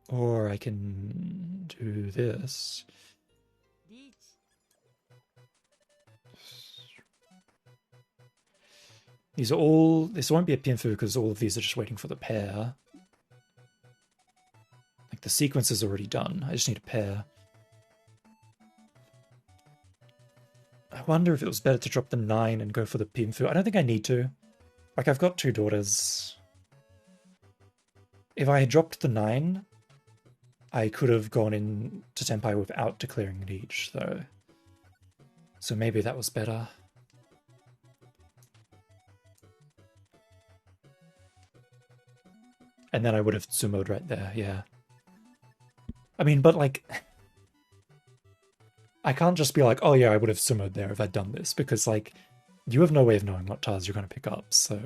Or I can do this. These are all, this won't be a pinfu because all of these are just waiting for the pair. Like the sequence is already done. I just need a pair. I wonder if it was better to drop the 9 and go for the pinfu. I don't think I need to. Like, I've got 2 daughters. If I had dropped the 9, I could have gone into Tenpai without declaring reach, though. So maybe that was better. And then I would have sumoed right there, yeah. I mean, but like, I can't just be like, oh yeah, I would have sumoed there if I'd done this, because like, you have no way of knowing what tiles you're going to pick up, so...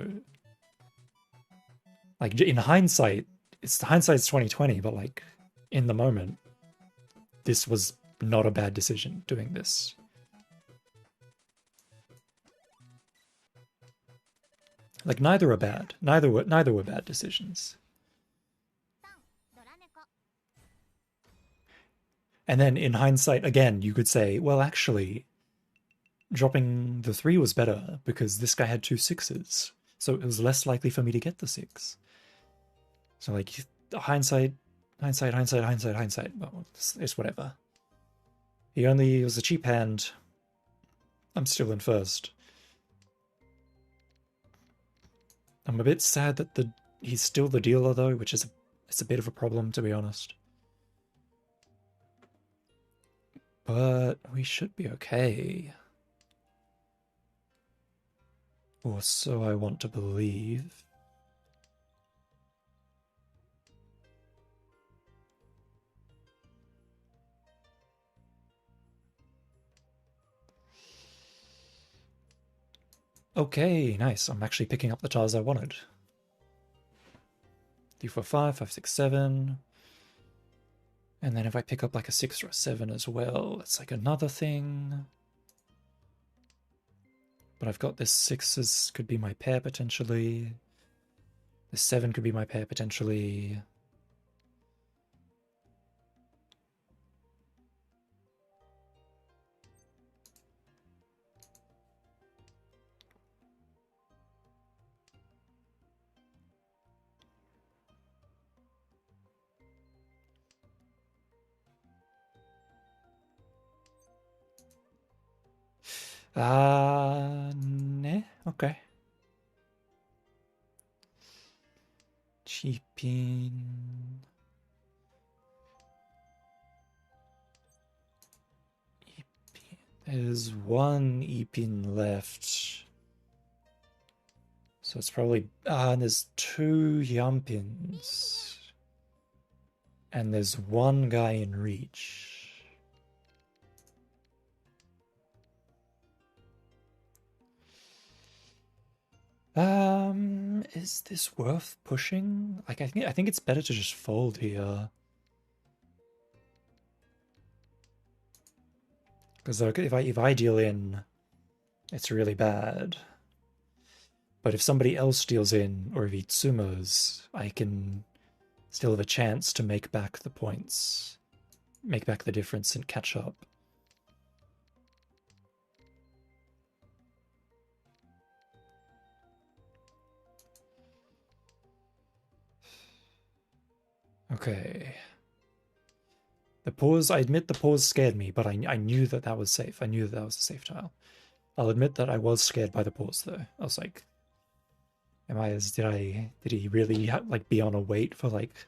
Like, in hindsight, hindsight's 2020, but like, in the moment, this was not a bad decision, doing this. Like, neither are bad. Neither were bad decisions. And then in hindsight, again, you could say, well, actually, dropping the 3 was better because this guy had 2 6s. So it was less likely for me to get the 6. So like, hindsight. Well, it's whatever. It was a cheap hand. I'm still in first. I'm a bit sad that he's still the dealer though, which is it's a bit of a problem, to be honest. But we should be okay. Or so I want to believe. Okay, nice. I'm actually picking up the tiles I wanted. 3, 4, 5, 5, 6, 7. And then if I pick up like a 6 or a 7 as well, that's like another thing. But I've got this 6 could be my pair potentially. This 7 could be my pair potentially. Nah, okay. Cheapin. There's one Epin left. So it's probably... and there's 2 Yampins. And there's one guy in reach. Is this worth pushing? Like, I think it's better to just fold here. Because if I deal in, it's really bad. But if somebody else deals in, or if he tsumos, I can still have a chance to make back the points, make back the difference and catch up. Okay. The pause, I admit the pause scared me, but I knew that that was safe. I knew that that was a safe tile. I'll admit that I was scared by the pause though. I was like, did he really like be on a wait for like,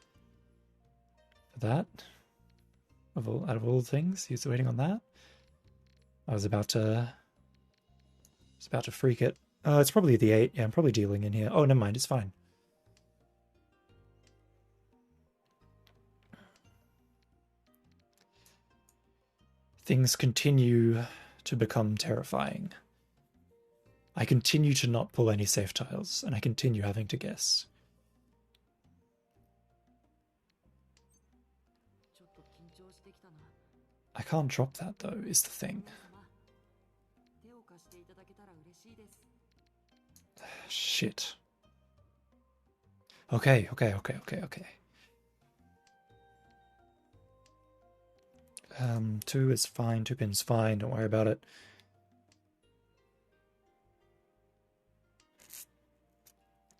for that? Out of all things, he was waiting on that? I was about to freak it. It's probably the 8. Yeah, I'm probably dealing in here. Oh, never mind, it's fine. Things continue to become terrifying. I continue to not pull any safe tiles, and I continue having to guess. I can't drop that though, is the thing. Shit. Okay. 2 is fine, 2 pins fine, don't worry about it.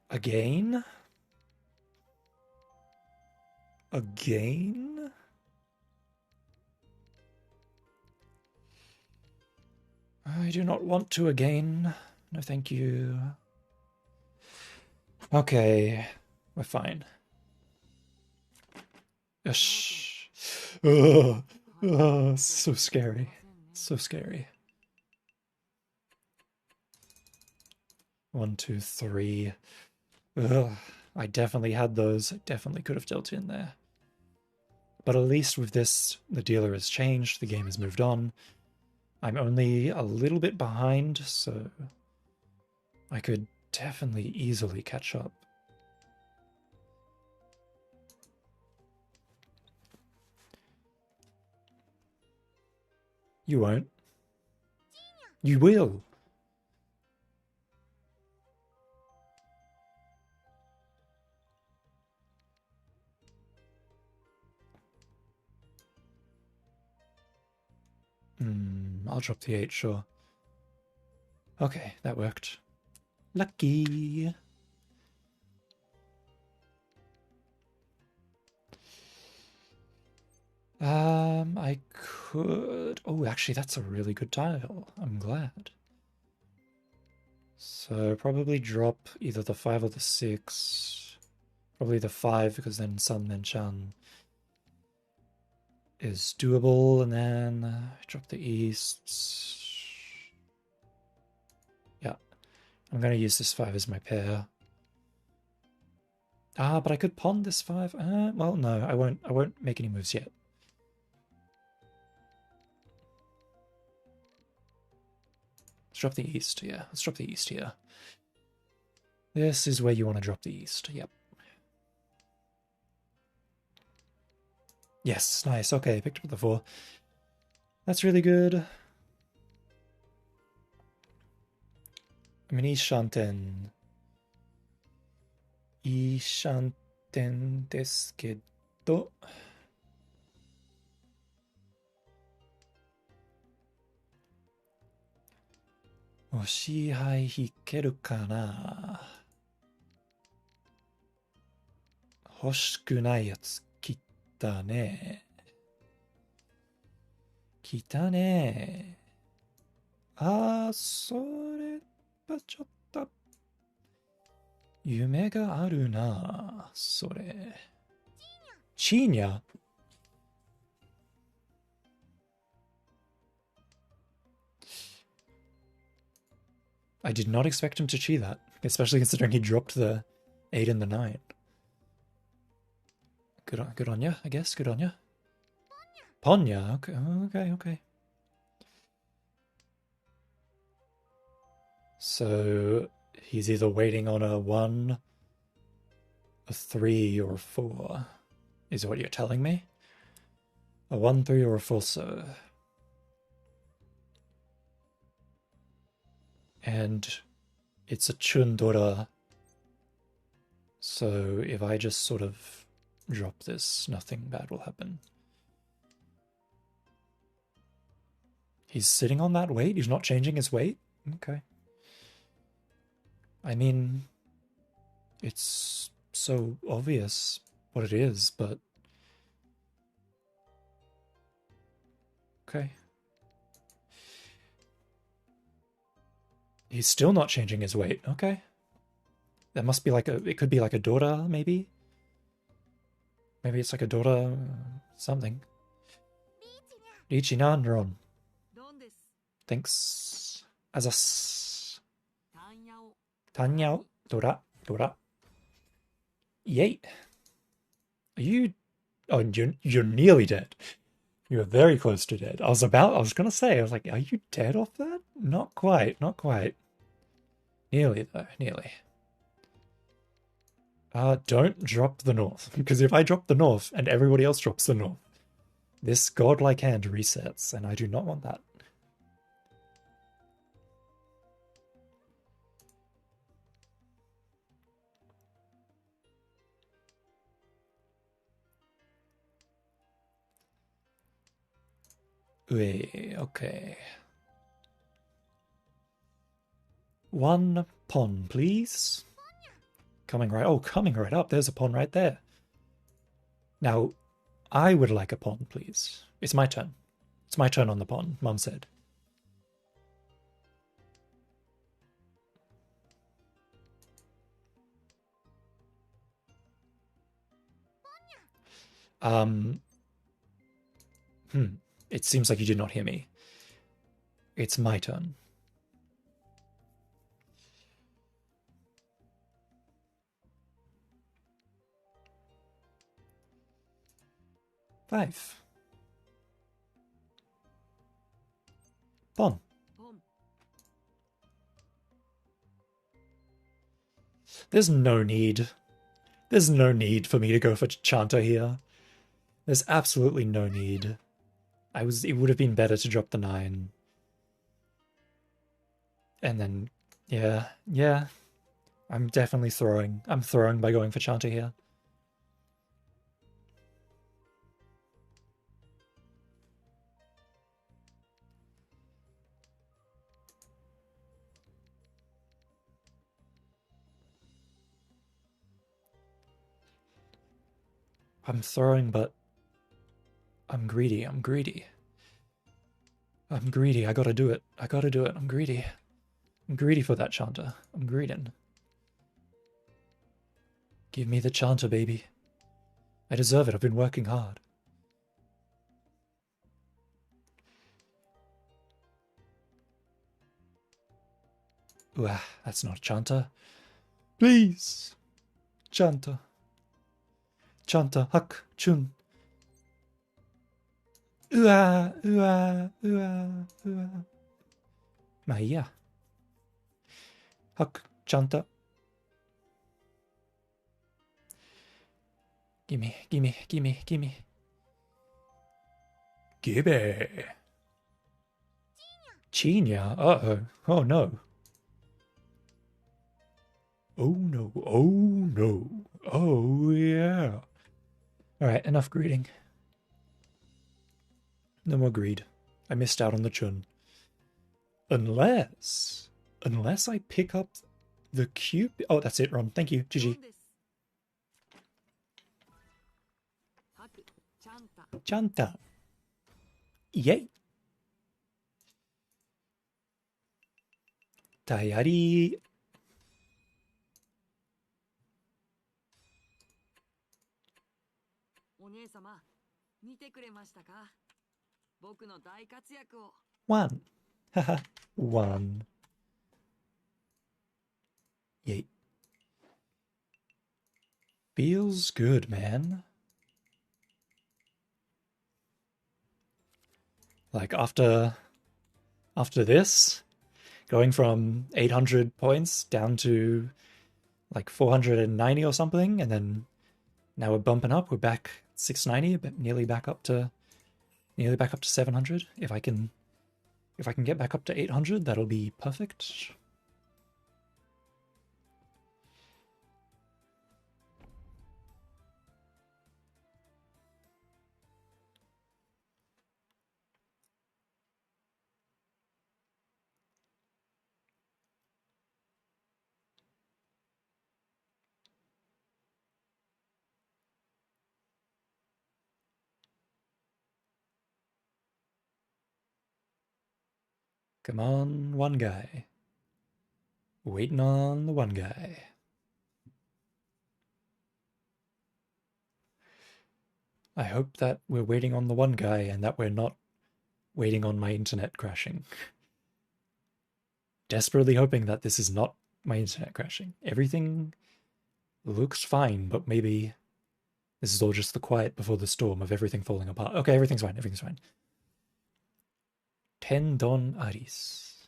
Again? Again? I do not want to again. No, thank you. Okay, we're fine. Shh. So scary. So scary. 1, 2, 3. Ugh. I definitely had those. I definitely could have dealt in there. But at least with this, the dealer has changed. The game has moved on. I'm only a little bit behind, so I could definitely easily catch up. You won't. You will. I'll drop the 8, sure. Okay, that worked. Lucky. I could... Oh, actually, that's a really good tile. I'm glad. So probably drop either the 5 or the 6. Probably the 5, because then Sun, then Chan. is doable, and then drop the east. Yeah, I'm going to use this 5 as my pair. Ah, but I could pawn this 5. Well, no, I won't. I won't make any moves yet. Let's drop the east. Yeah, let's drop the east here. This is where you want to drop the east. Yep. Yes, nice. Okay, picked up the 4. That's really good. I mean, Ishanten. Ishanten desu kedo. Oshihai hikeru kana? Hoshiku nai yatsu kita ne. Kita ne. あー、それはちょっと夢があるな、それ。チーニャ I did not expect him to chi that, especially considering he dropped the 8 and the 9. Good on ya, I guess. Good on ya. Ponya, okay. So he's either waiting on a 1, a 3, or a 4, is what you're telling me? A 1, 3, or a 4, so. And it's a Chundora. So if I just sort of drop this, nothing bad will happen. He's sitting on that weight? He's not changing his weight? Okay. I mean, it's so obvious what it is, but... Okay. He's still not changing his weight. Okay. That must be like a... It could be like a Dora, maybe? Maybe it's like a Dora... something. Richinan Ron. Thanks. Azas. Tanyao. Dora. Yay. Are you... Oh, you're nearly dead. You're very close to dead. I was gonna say, I was like, are you dead off that? Not quite. Nearly, though. Nearly. Don't drop the north. Because if I drop the north and everybody else drops the north, this godlike hand resets, and I do not want that. Okay. 1 pawn, please. Coming right up. There's a pawn right there. Now, I would like a pawn, please. It's my turn. It's my turn on the pawn, Mum said. It seems like you did not hear me. It's my turn. Five. Pawn. There's no need. There's no need for me to go for Chanter here. There's absolutely no need. It would have been better to drop the 9. And then, yeah. I'm definitely throwing. I'm throwing by going for Chanter here. I'm throwing, but I'm greedy. I gotta do it. I'm greedy. I'm greedy for that Chanter. I'm greeding. Give me the Chanter, baby. I deserve it. I've been working hard. That's not Chanta. Please. Chanta. Chanta, hak, chun. Maya. Hak, Chanta. Gimme, gimme, gimme, gimme. Gimme. Chinya. Uh-oh. Oh no. Oh no. Oh no. Oh yeah. Alright, enough greeting. No more greed. I missed out on the chun. Unless I pick up the cube. Oh, that's it, Ron. Thank you. GG. Chanta. Yay. Tayari. One. Haha. One. Yay. Feels good, man. Like after this, going from 800 points down to like 490 or something, and then now we're bumping up. We're back 690, but nearly back up to 700. If I can get back up to 800, that'll be perfect. Come on, one guy. Waiting on the one guy. I hope that we're waiting on the one guy and that we're not waiting on my internet crashing. Desperately hoping that this is not my internet crashing. Everything looks fine, but maybe this is all just the quiet before the storm of everything falling apart. Okay, everything's fine, everything's fine. Tendon Aris.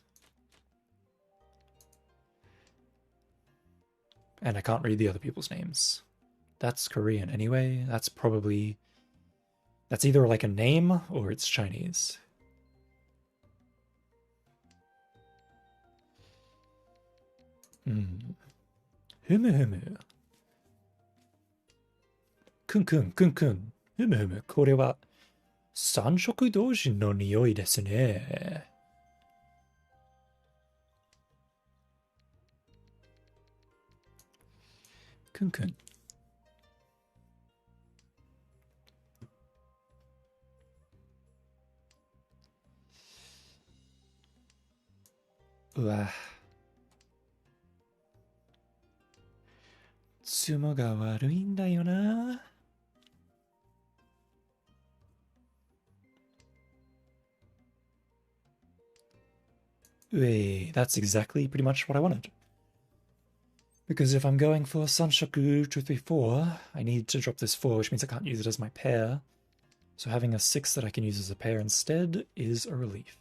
And I can't read the other people's names. That's Korean anyway. That's either like a name or it's Chinese. Humu humu. Kun kun kun kun. Humu humu. これは三色同人の匂いですね。くんくん。うわ。ツモが悪いんだよな。That's exactly pretty much what I wanted. Because if I'm going for Sanshoku 234, I need to drop this 4, which means I can't use it as my pair. So having a 6 that I can use as a pair instead is a relief.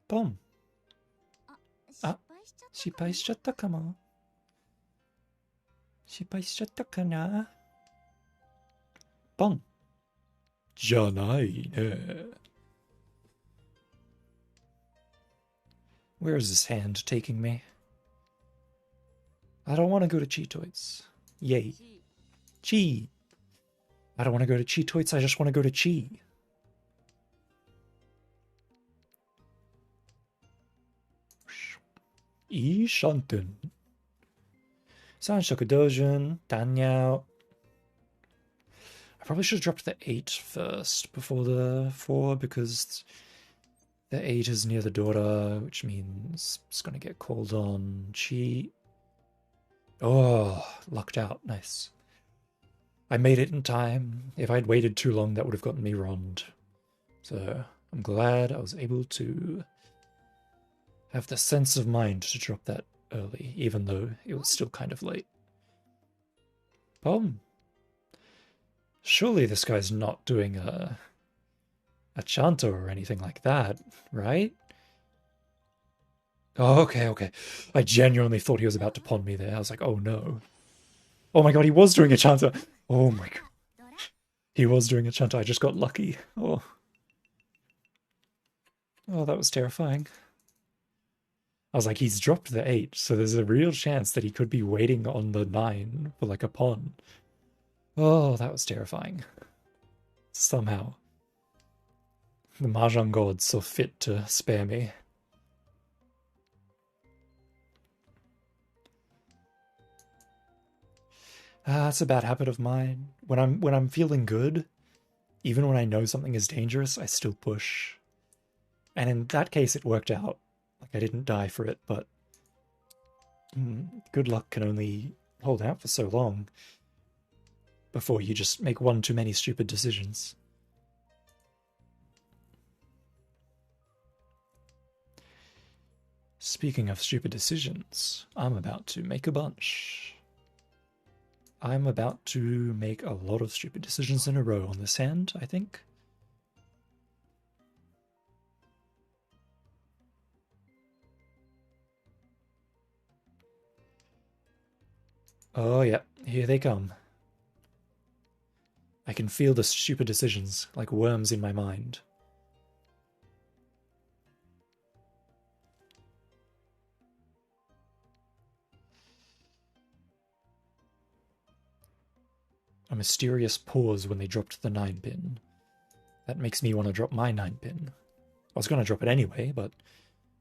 Boom. あ、失敗しちゃったかも。失敗しちゃったかな。ボン。じゃないね。Where is this hand taking me? I don't want to go to Cheetoids. Yay. Chi. I don't want to go to Cheetoids, I just want to go to Chi. Shanten. Sanshoku Dojin, Danyao. I probably should have dropped the 8 first before the 4 because the 8 is near the daughter, which means it's going to get called on. Chi. Oh, lucked out. Nice. I made it in time. If I'd waited too long, that would have gotten me wronged. So I'm glad I was able to have the sense of mind to drop that early, even though it was still kind of late. Surely this guy's not doing a chanto or anything like that, right? Oh, okay. I genuinely thought he was about to pawn me there. I was like, oh no. Oh my god, he was doing a chanto. Oh my god. He was doing a chanto. I just got lucky. Oh. Oh, that was terrifying. I was like, he's dropped the 8, so there's a real chance that he could be waiting on the 9 for like a pawn. Oh, that was terrifying. Somehow. The Mahjong gods saw fit to spare me. That's a bad habit of mine. When I'm feeling good, even when I know something is dangerous, I still push. And in that case, it worked out. Like, I didn't die for it, but good luck can only hold out for so long before you just make one too many stupid decisions. Speaking of stupid decisions, I'm about to make a bunch. I'm about to make a lot of stupid decisions in a row on this hand, I think. Oh yeah, here they come. I can feel the stupid decisions like worms in my mind. A mysterious pause when they dropped the 9 pin. That makes me want to drop my 9 pin. I was going to drop it anyway, but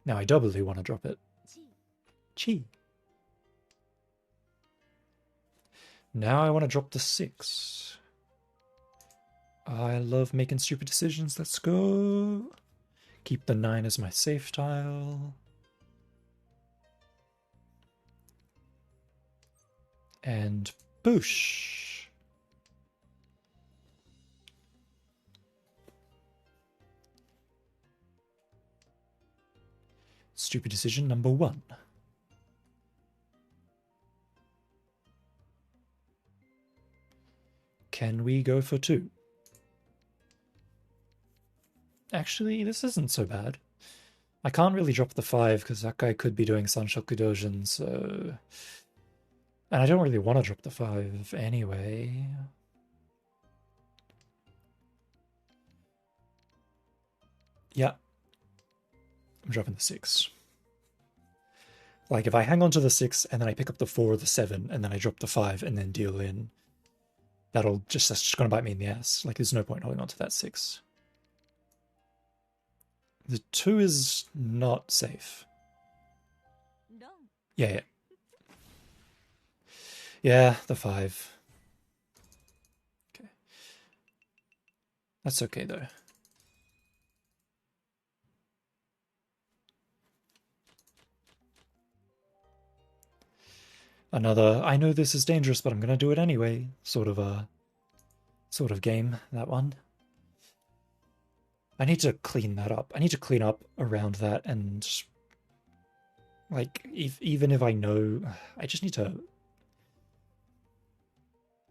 now I doubly want to drop it. Chi. Now I want to drop the 6. I love making stupid decisions. Let's go. Keep the 9 as my safe tile. And boosh. Stupid decision number 1. Can we go for 2? Actually, this isn't so bad. I can't really drop the 5 because that guy could be doing Sanshoku Dojin, so... And I don't really want to drop the 5 anyway. Yeah. I'm dropping the 6. Like, if I hang on to the 6 and then I pick up the 4 or the 7 and then I drop the 5 and then deal in, that's just going to bite me in the ass. Like, there's no point holding on to that 6. The 2 is not safe. Yeah. Yeah, the 5. Okay. That's okay, though. Another, I know this is dangerous, but I'm going to do it anyway, sort of game, that one. I need to clean that up. I need to clean up around that and, like, even if I know, I just need to,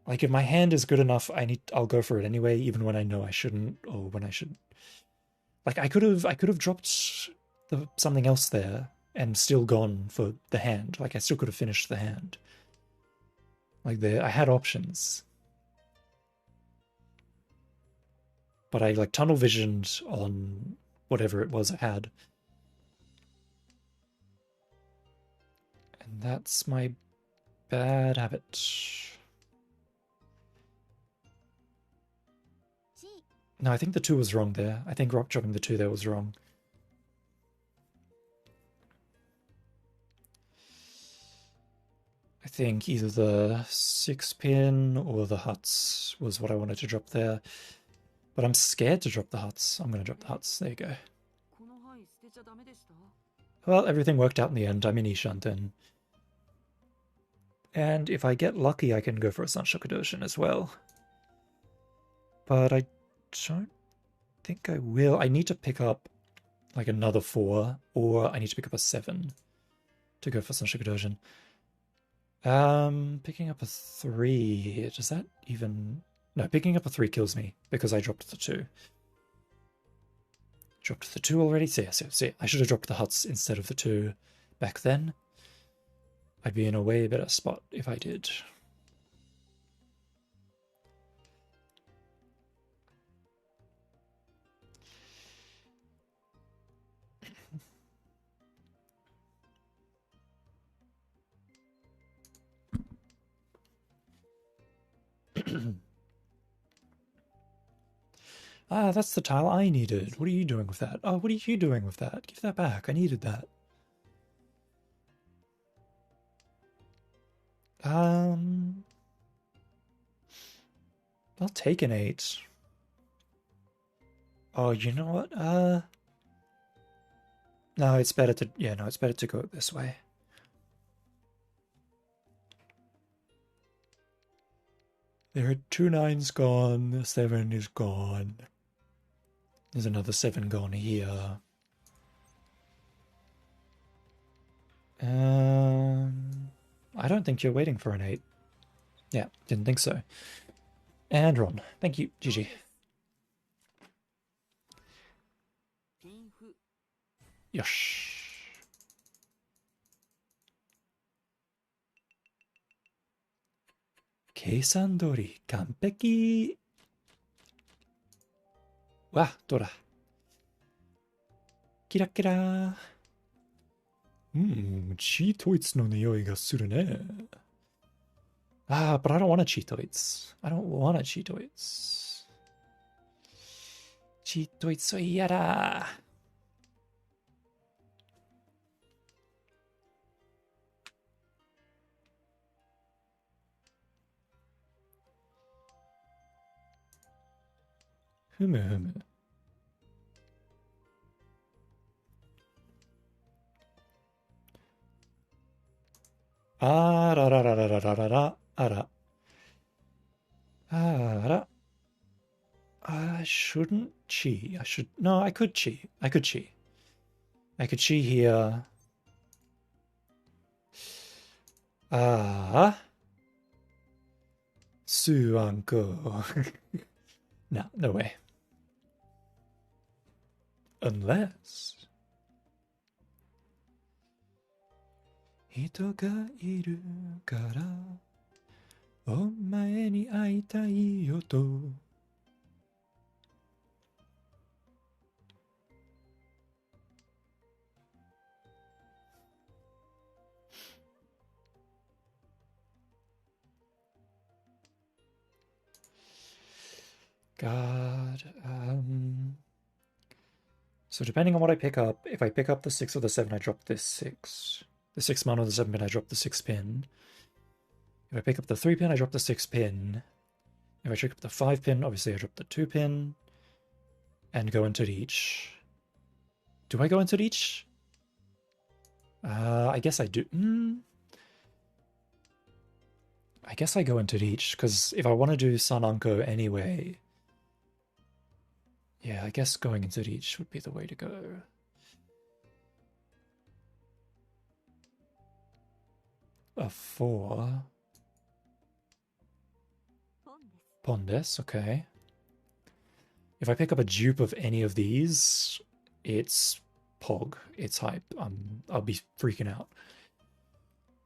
like, if my hand is good enough, I'll go for it anyway, even when I know I shouldn't, or when I should. Like, I could have dropped something else there and still gone for the hand. Like, I still could have finished the hand. Like, I had options. But I, like, tunnel visioned on whatever it was I had. And that's my bad habit. No, I think the 2 was wrong there. I think rock dropping the 2 there was wrong. I think either the 6 pin or the huts was what I wanted to drop there. But I'm scared to drop the huts. I'm going to drop the huts. There you go. Well, everything worked out in the end. I'm in Ishanten. And if I get lucky, I can go for a Sunshock Ocean as well. But I don't think I will. I need to pick up like another 4, or I need to pick up a 7 to go for Sunshock Ocean. Picking up a 3, does that even... No, picking up a 3 kills me because I dropped the 2. Dropped the 2 already? So I should have dropped the huts instead of the 2 back then. I'd be in a way better spot if I did. Ah, that's the tile I needed. What are you doing with that? Oh, what are you doing with that? Give that back. I needed that. I'll take an 8. Oh, you know what? No, it's better to... Yeah, no, it's better to go this way. There are 2 9s gone. The 7 is gone. There's another 7 gone here. I don't think you're waiting for an 8. Yeah, didn't think so. And Ron. Thank you, GG. Yosh. Keisan dori kanpeki. Wah, どうだ。キラキラ。チートイツの匂いがするね。Ah, but I don't want a Cheetoids. I don't want a Cheetoids. Cheetoids は嫌だ。ふむふむ。あらららららららら。あら。あら。I shouldn't chi. I should... No, I could chi. I could chi. I could chi here. Ah. Suanko. No, no way. Unless... 人がいるからお前に会いたいよと God, so depending on what I pick up, if I pick up the 6 or the 7, I drop this 6. The 6 mana or the 7 pin, I drop the 6 pin. If I pick up the 3 pin, I drop the 6 pin. If I pick up the 5 pin, obviously I drop the 2 pin. And go into each. Do I go into each? I guess I do. I guess I go into each, because if I want to do Sun Anko anyway... Yeah, I guess going into each would be the way to go. A 4. Pondes, okay. If I pick up a dupe of any of these, it's Pog. It's hype. I'll be freaking out.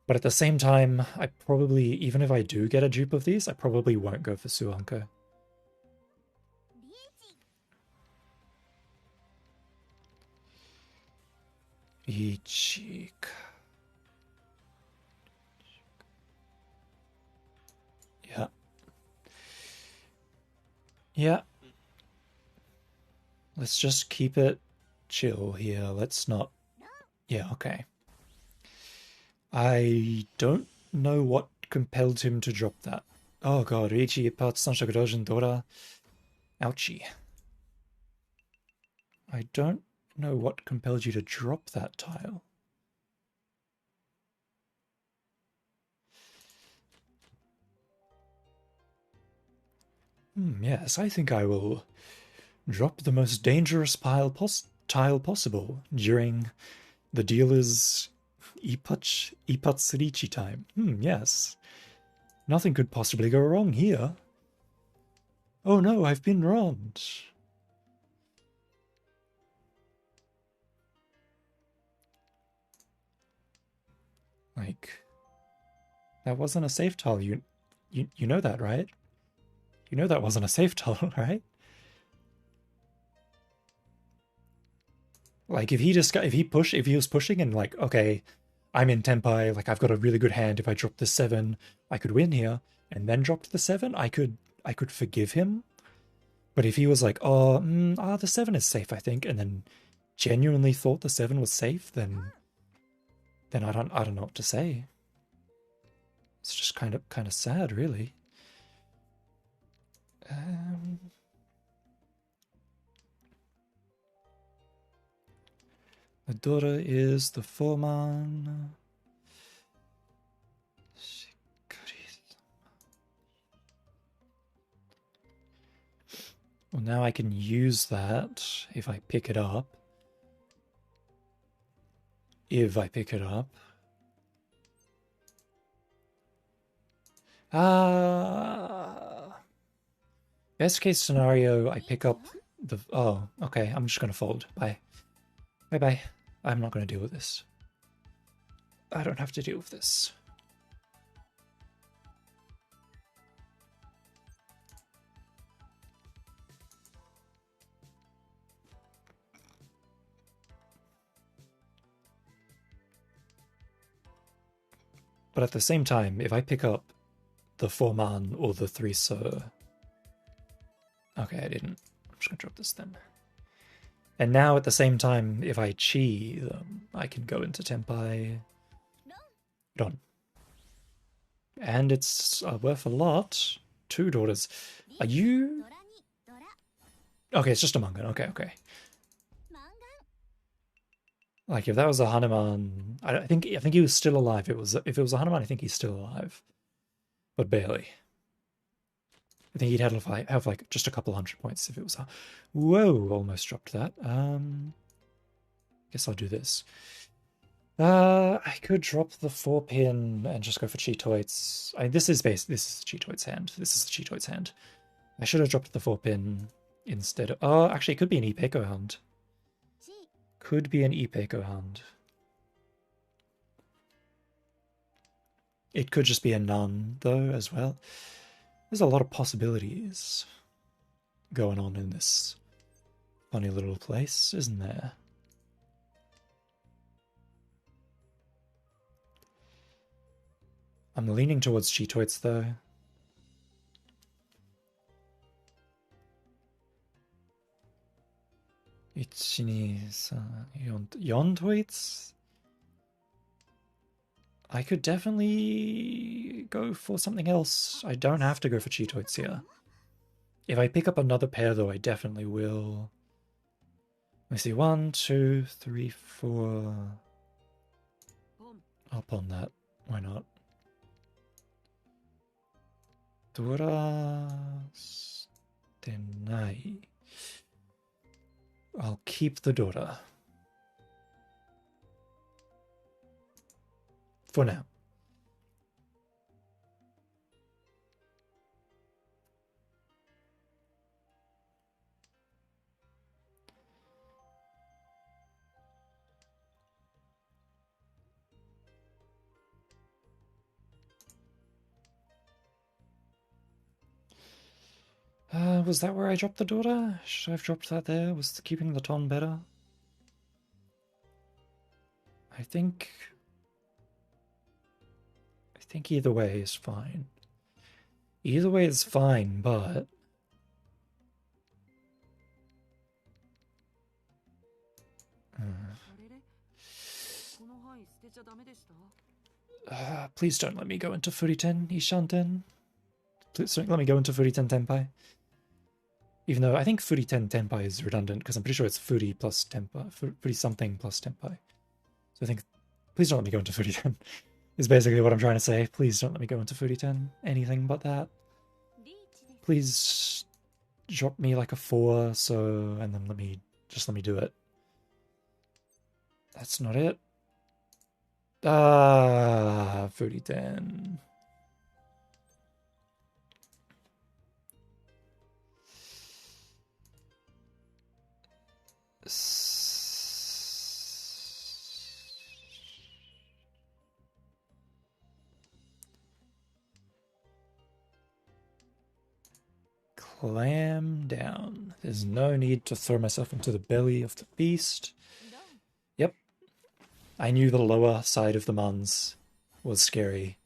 But at the same time, I probably, even if I do get a dupe of these, I probably won't go for Suanko. Ichika. Yeah. Yeah. Let's just keep it chill here. Let's not... Yeah, okay. I don't know what compelled him to drop that. Oh god, Ichi part Sanshakudoujin Dora. Ouchie. I don't know what compelled you to drop that tile. Yes, I think I will drop the most dangerous tile possible during the dealer's Ipatsurichi time. Yes. Nothing could possibly go wrong here. Oh no, I've been robbed. Like, that wasn't a safe tile. You know that, right? You know that wasn't a safe tile, right? Like, if he was pushing and like, okay, I'm in Tenpai, like I've got a really good hand. If I drop the 7, I could win here, and then dropped the 7, I could forgive him. But if he was like, the 7 is safe, I think, and then genuinely thought the 7 was safe, then I don't know what to say. It's just kind of sad, really. The daughter is the foreman. Well, now I can use that if I pick it up. Best case scenario, I pick up the... Oh, okay, I'm just gonna fold. Bye. Bye-bye. I'm not gonna deal with this. I don't have to deal with this. But at the same time, if I pick up the 4-man or the 3-sir... Okay, I didn't. I'm just gonna drop this then. And now at the same time, if I chi them, I can go into Tenpai. Done. And it's worth a lot. 2 daughters. Are you... Okay, it's just a Mangan. Okay. Like, if that was a Hanuman... I think he was still alive. If it was a Hanuman, I think he's still alive. But barely. I think he'd have like just a couple 100 points if it was... Whoa, almost dropped that. Guess I'll do this. I could drop the 4-pin and just go for Cheetoids. This is Cheetoid's hand. This is the Cheetoid's hand. I should have dropped the 4-pin instead of... Oh, actually, it could be an Ipeco Hound. Could be an Ipeco Hound. It could just be a Nun, though, as well. There's a lot of possibilities going on in this funny little place, isn't there? I'm leaning towards Cheetoids, though. Yontoids? I could definitely go for something else. I don't have to go for Cheetoids here. If I pick up another pair, though, I definitely will. Let me see. 1, 2, 3, 4. I'll pawn that. Why not? Doras Denai. I'll keep the Dora. For now. Was that where I dropped the daughter? Should I have dropped that there? Was keeping the ton better? I think either way is fine. Either way is fine, but... please don't let me go into Furiten, Ishanten. Please don't let me go into Furiten Tenpai. Even though I think Furiten Tenpai is redundant, because I'm pretty sure it's Furi plus Tenpai. Furi something plus Tenpai. So I think, please don't let me go into Furiten. Is basically what I'm trying to say. Please don't let me go into Furiten. Anything but that. Please drop me like a 4, so, and then let me do it. That's not it. Ah, 30-10. Clam down. There's no need to throw myself into the belly of the beast. Yep. I knew the lower side of the Muns was scary.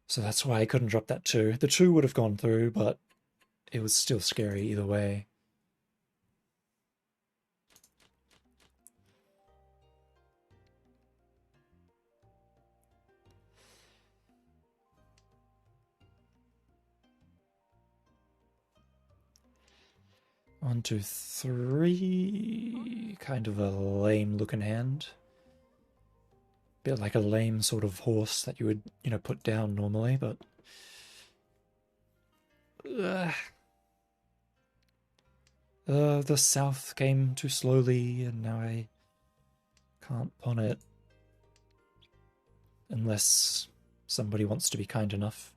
So that's why I couldn't drop that 2. The 2 would have gone through, but it was still scary either way. One, two, three. Kind of a lame looking hand. Bit like a lame sort of horse that you would, put down normally, but. The south came too slowly, and now I can't pawn it. Unless somebody wants to be kind enough.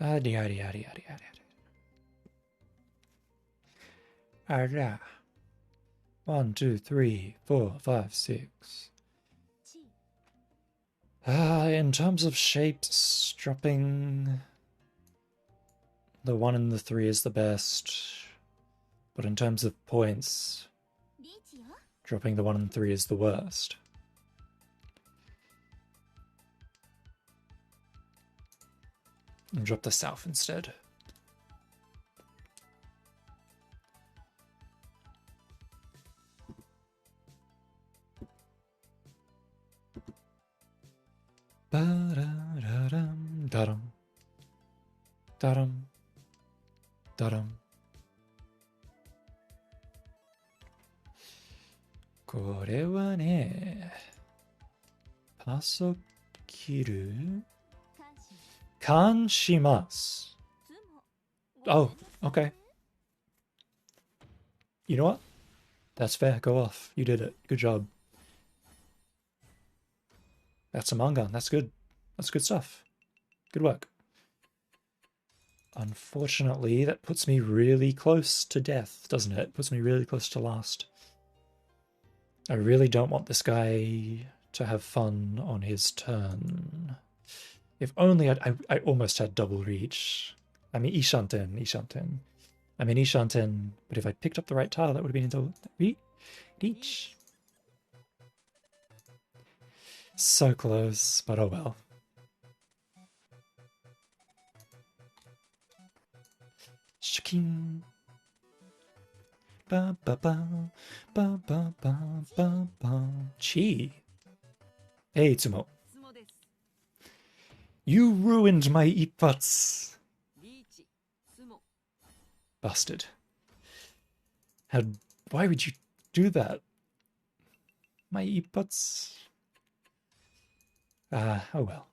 Adi. Ara. 1, 2, 3, 4, 5, 6. In terms of shapes, dropping the 1 and the 3 is the best. But in terms of points, dropping the 1 and 3 is the worst. And drop the south instead. Ba-da-da-dum, da-dum. Da-dum. Da-dum. これはね、パソ切る感します。Oh, okay. You know what? That's fair. Go off. You did it. Good job. That's a manga. That's good. That's good stuff. Good work. Unfortunately, that puts me really close to death, doesn't it? It puts me really close to last. I really don't want this guy to have fun on his turn. If only I almost had double reach. I mean, Ishanten. But if I picked up the right tile, that would have been in double reach. So close, but oh well. Shaking. Ba ba ba ba ba ba ba ba. Chi. Hey, Tsumo. You ruined my ippats. Bastard. Why would you do that? My ippats. Oh well.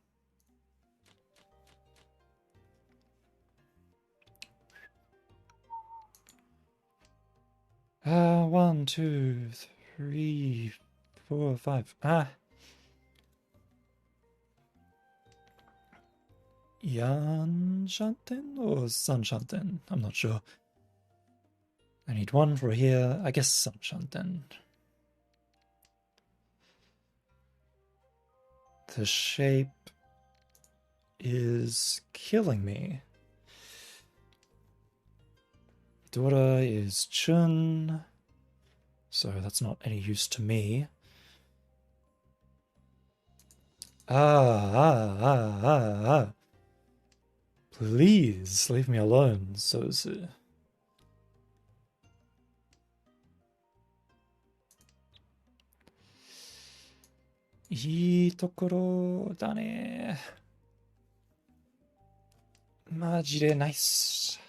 One, two, three, 4, 5. Yan Shanten or Sun Shanten? I'm not sure. I need 1 for here. I guess Sun Shanten. The shape is killing me. Dora is Chun, so that's not any use to me. Please leave me alone, Sozu. I いところだね.マジでナイス。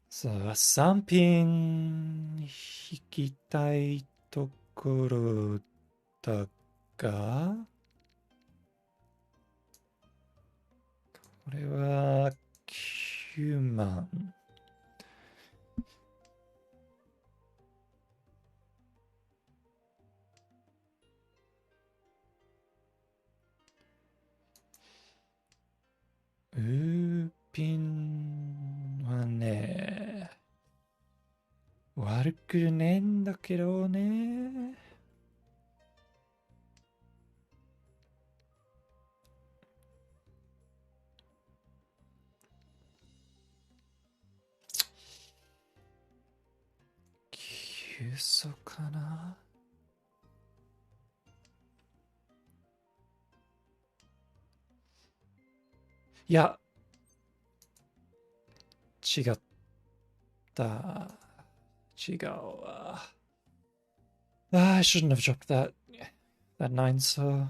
さあ、3品引きたいところだが、これは9万。ウーピンはね、悪くねえんだけどね。急速かな。いや、違った。違うわ。I shouldn't have dropped that 9 so.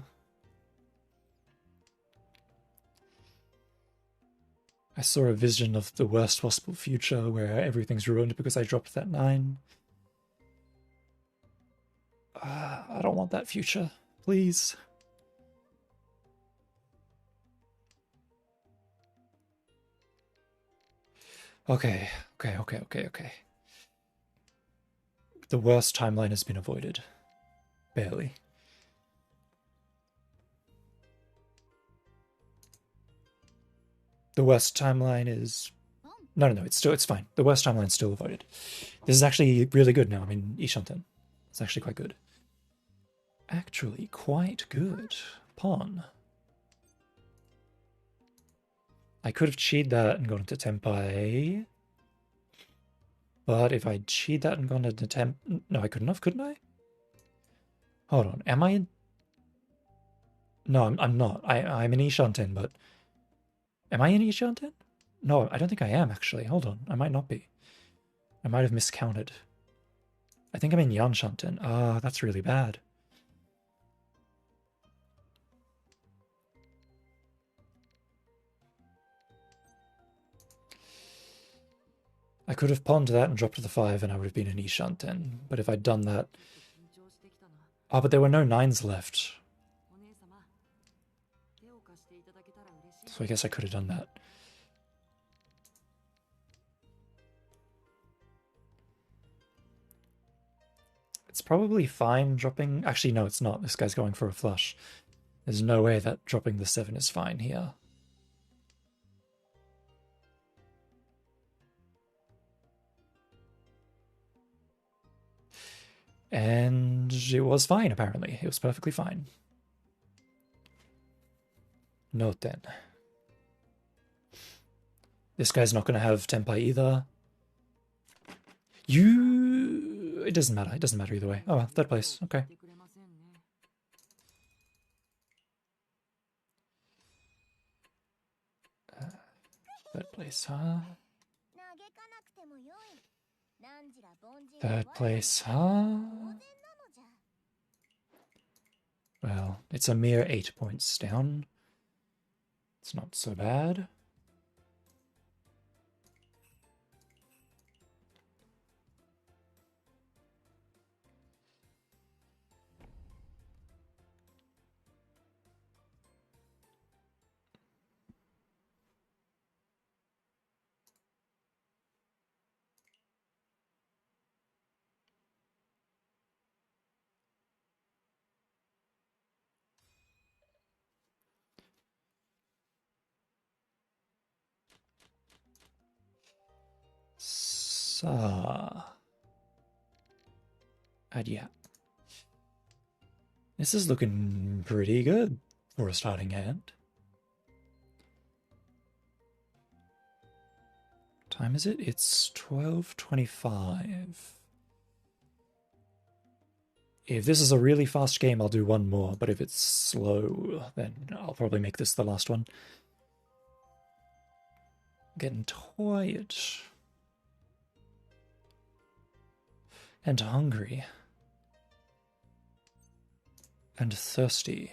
I saw a vision of the worst possible future where everything's ruined because I dropped that 9. I don't want that future. Please. Okay. The worst timeline has been avoided. Barely. The worst timeline is... No, it's fine. The worst timeline's still avoided. This is actually really good now. I mean, Ishanten. It's actually quite good. Actually quite good. Pawn. I could have cheated that and gone into Tempai. But if I'd cheated that and gone into Temp... No, I couldn't have, couldn't I? Hold on. Am I in... No, I'm not. I'm in Ishanten, but... Am I in Ishanten? No, I don't think I am, actually. Hold on. I might not be. I might have miscounted. I think I'm in Yanshanten. Ah, that's really bad. I could have pawned that and dropped to the 5 and I would have been in Ishanten. But if I'd done that... Oh, but there were no 9s left. So I guess I could have done that. It's probably fine dropping... Actually, no, it's not. This guy's going for a flush. There's no way that dropping the 7 is fine here. And it was fine, apparently. It was perfectly fine. Note then. This guy's not going to have Tempai either. It doesn't matter. It doesn't matter either way. Oh, well, third place. Okay. Third place, huh? Third place, huh? Well, it's a mere 8 points down. It's not so bad. And yeah. This is looking pretty good for a starting hand. Time is it? It's 12:25. If this is a really fast game, I'll do one more, but if it's slow, then I'll probably make this the last one. I'm getting tired. And hungry. And thirsty.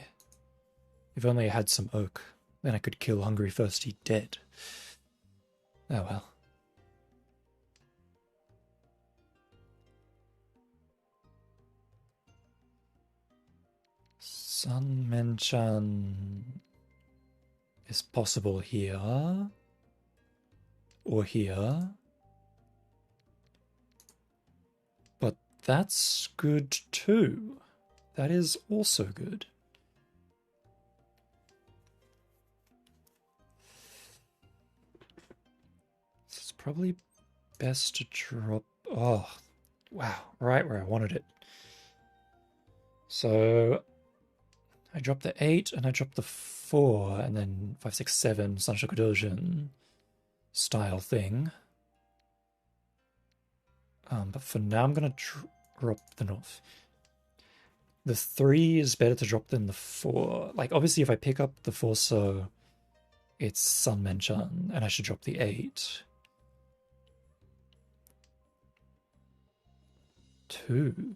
If only I had some oak. Then I could kill Hungry Thirsty dead. Oh well. Sun Menchan is possible here. Or here. But that's good too. That is also good. It's probably best to drop... Oh, wow. Right where I wanted it. So I dropped the 8 and I dropped the 4 and then 5, 6, 7 Sanshoku Dojin style thing. But for now I'm going to drop the North. The 3 is better to drop than the 4. Like, obviously if I pick up the 4, so it's Sun Menchan, and I should drop the 8. 2.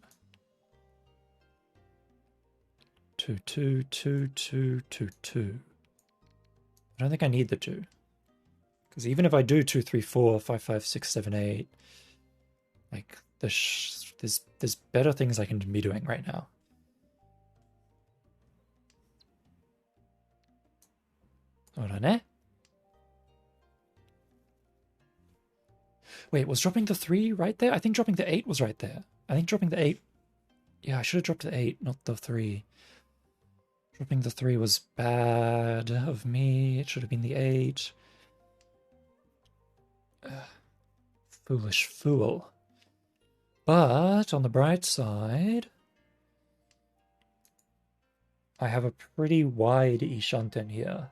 2, 2, 2, 2, 2, 2. I don't think I need the 2. Because even if I do 2, 3, 4, 5, 5, 6, 7, 8, like, there's better things I can be doing right now. Hold on, eh? Wait, was dropping the 3 right there? I think dropping the 8 was right there. I think dropping the 8... Yeah, I should have dropped the 8, not the 3. Dropping the 3 was bad of me. It should have been the 8. Foolish fool. But, on the bright side... I have a pretty wide Ishanten here.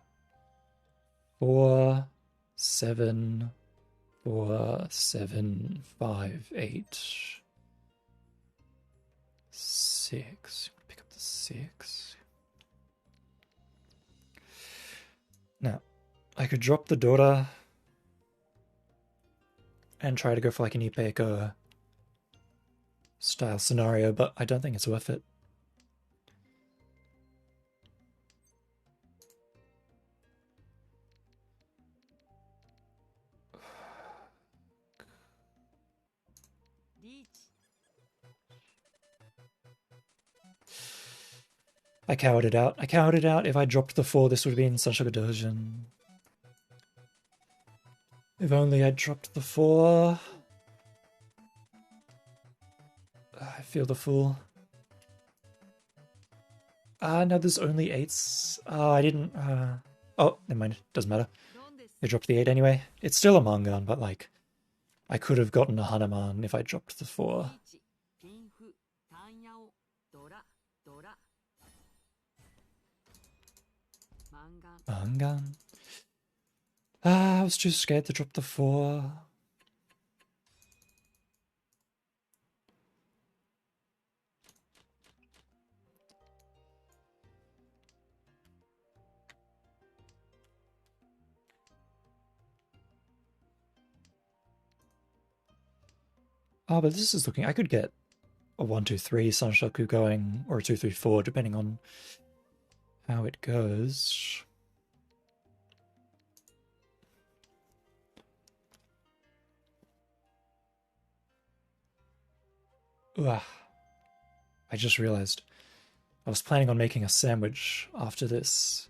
4, 7... 4, 7, 5, 8, 6. Pick up the 6. Now, I could drop the Dora and try to go for like an Ipeco style scenario, but I don't think it's worth it. I cowered it out. I cowered it out. If I dropped the 4, this would have been Sanshoku Dojin. If only I'd dropped the 4. I feel the fool. No, there's only 8s. Oh, I didn't... Oh, never mind. Doesn't matter. I dropped the 8 anyway. It's still a Mangan, but like... I could have gotten a Hanuman if I dropped the 4. Mangan? I was too scared to drop the 4. Oh, but this is looking... I could get a 1, 2, 3 Sanshoku going, or a 2, 3, 4, depending on how it goes. Ugh. I just realized I was planning on making a sandwich after this,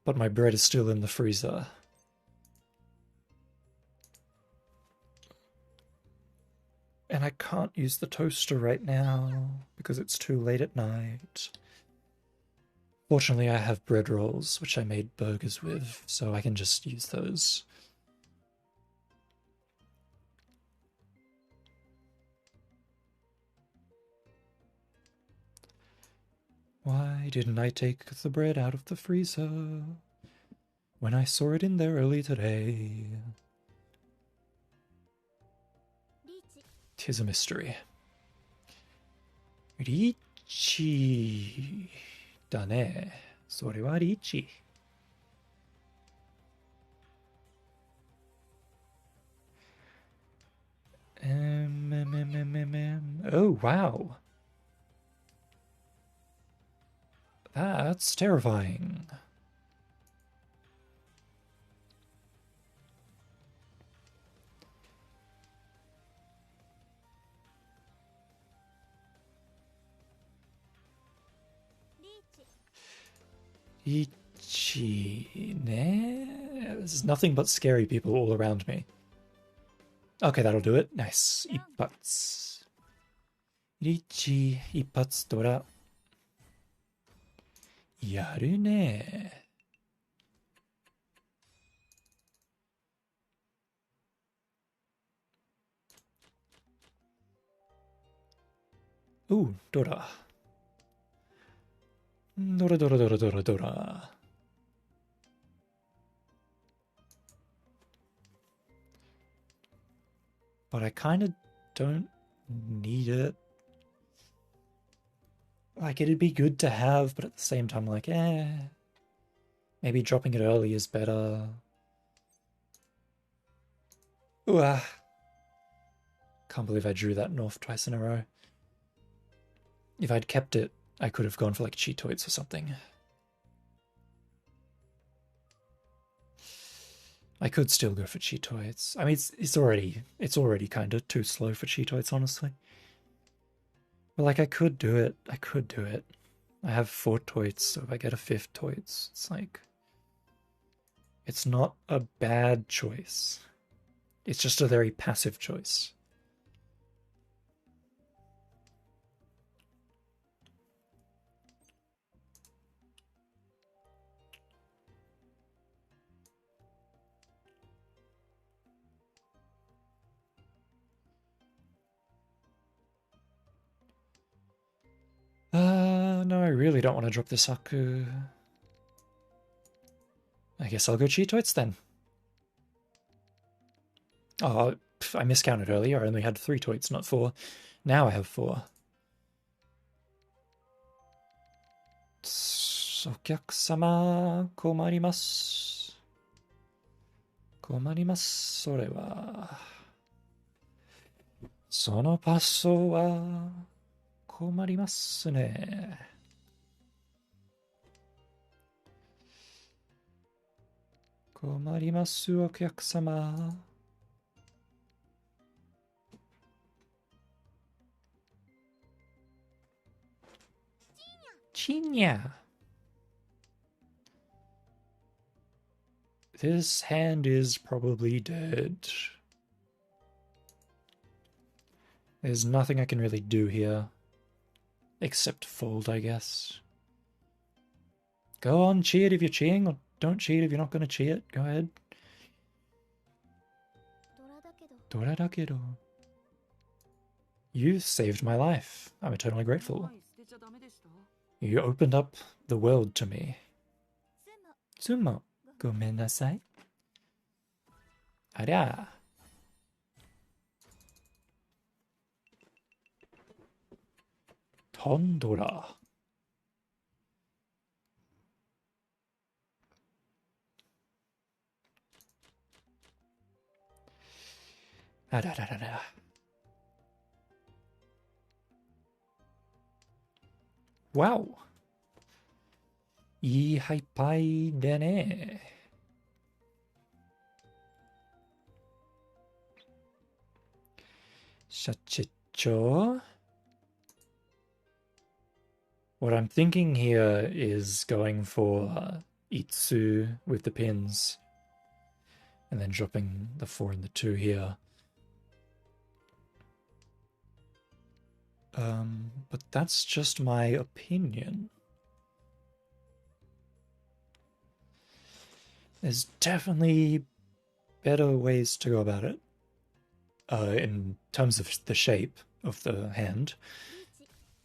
but my bread is still in the freezer. And I can't use the toaster right now because it's too late at night. Fortunately, I have bread rolls, which I made burgers with, so I can just use those. Why didn't I take the bread out of the freezer when I saw it in there early today? 'Tis a mystery. リッチだね。それはリッチ。Oh, wow. That's terrifying. Ichi ne? There's nothing but scary people all around me. Okay, that'll do it. Nice. Ippatsu. Ichi, ippatsu dora. Yaru ne. Ooh, dora. Dora, dora, dora, dora, dora. But I kind of don't need it. Like, it'd be good to have, but at the same time, like, maybe dropping it early is better. Ooh, can't believe I drew that north twice in a row. If I'd kept it, I could have gone for like Cheetoids or something. I could still go for Cheetoids. I mean, it's already kind of too slow for Cheetoids, honestly. But like, I could do it. I could do it. I have 4 Toits, so if I get a 5th Toits, it's like, it's not a bad choice. It's just a very passive choice. No, I really don't want to drop this Aku. I guess I'll go Cheetoids then. Oh, I miscounted earlier. I only had 3 Toits, not 4. Now I have 4. お客様、困ります。困ります。それは。そのパスは困りますね。困ります、お客様。Chinya. This hand is probably dead. There's nothing I can really do here. Except fold, I guess. Go on, cheat if you're cheating, or don't cheat if you're not going to cheat. Go ahead. Dora da kedo. You saved my life. I'm eternally grateful. You opened up the world to me. Tsumo, gomen nasai. Aria. Tondora. Adadadada. Wow. いいハイパイでね。シャチッチョ。What I'm thinking here is going for Itsu with the pins and then dropping the 4 and the 2 here. But that's just my opinion. There's definitely better ways to go about it. In terms of the shape of the hand.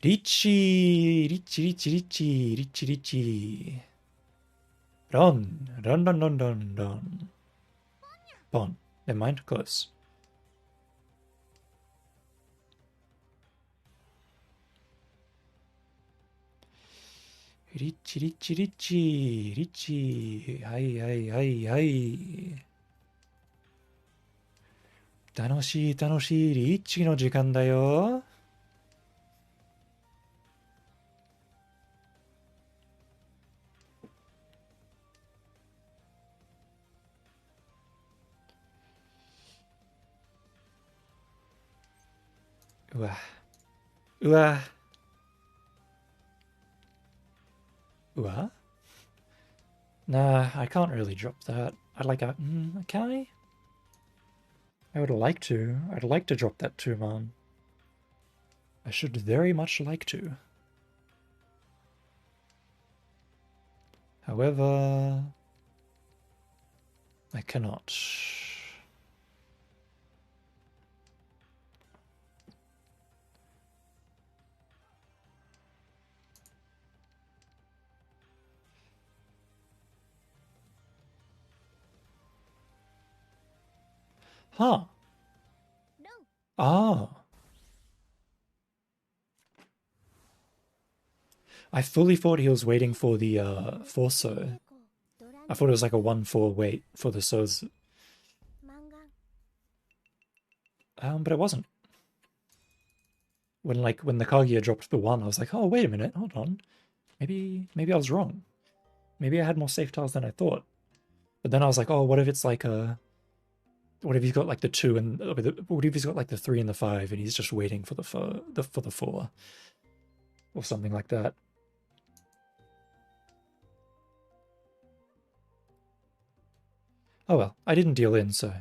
Richi, Richi, Richi, Richi, Richi, Richi. Run, run, run, run, run, run. Bon, never mind, close. Richi, Richi, Richi, Richi. Hai, hai, hai, hai. 楽しい楽しいリッチの時間だよ。うわ。うわ。うわ Nah, I can't really drop that. I'd like a... can I? I would like to. I'd like to drop that 2-man. I should very much like to. However, I cannot. Huh. ロン Ah. I fully thought he was waiting for the 4-so. ドラ I thought it was like a 1-4 wait for the so's. マンガン But it wasn't. When the Kaguya dropped the 1, I was like, oh wait a minute, hold on. Maybe I was wrong. Maybe I had more safe tiles than I thought. But then I was like, oh, what if it's like a... What if he's got like the 2 and... What if he's got like the 3 and the 5 and he's just waiting for the 4? Or something like that. Oh well, I didn't deal in, so...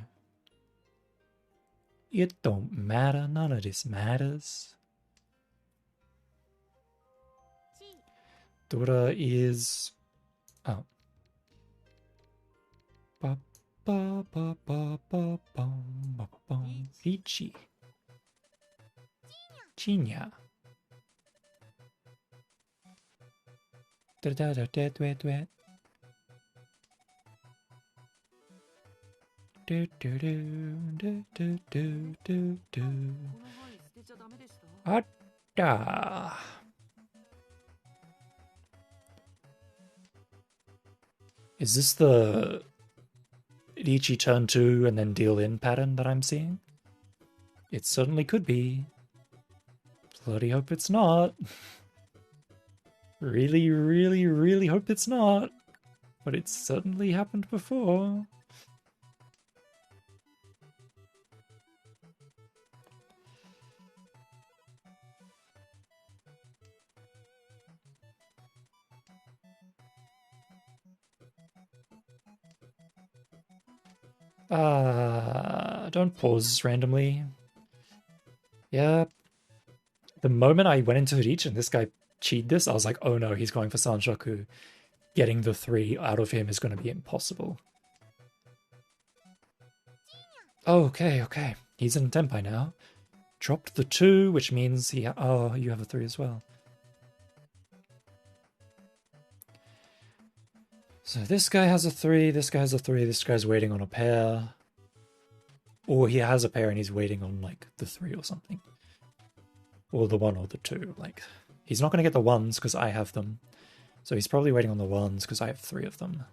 It don't matter, none of this matters. チ Dora is... Oh. Ba ba ba ba ba bum ba ba bum. Ichi. Chinya. Da da da da da da. Do do do do do do do do. この範囲捨てちゃダメでした？ Atta. Is this the Ichi turn 2 and then deal in pattern that I'm seeing? It certainly could be. Bloody hope it's not. Really, really, really hope it's not. But it's certainly happened before. Don't pause randomly. Yeah. The moment I went into Reach and this guy cheated this, I was like, oh no, he's going for Sanshoku. Getting the 3 out of him is going to be impossible. Oh, okay. He's in Tenpai now. Dropped the 2, which means he... Oh, you have a 3 as well. So this guy has a 3, this guy has a 3, this guy's waiting on a pair. Or he has a pair and he's waiting on, like, the 3 or something. Or the 1 or the 2. Like, he's not going to get the 1s because I have them. So he's probably waiting on the 1s because I have 3 of them.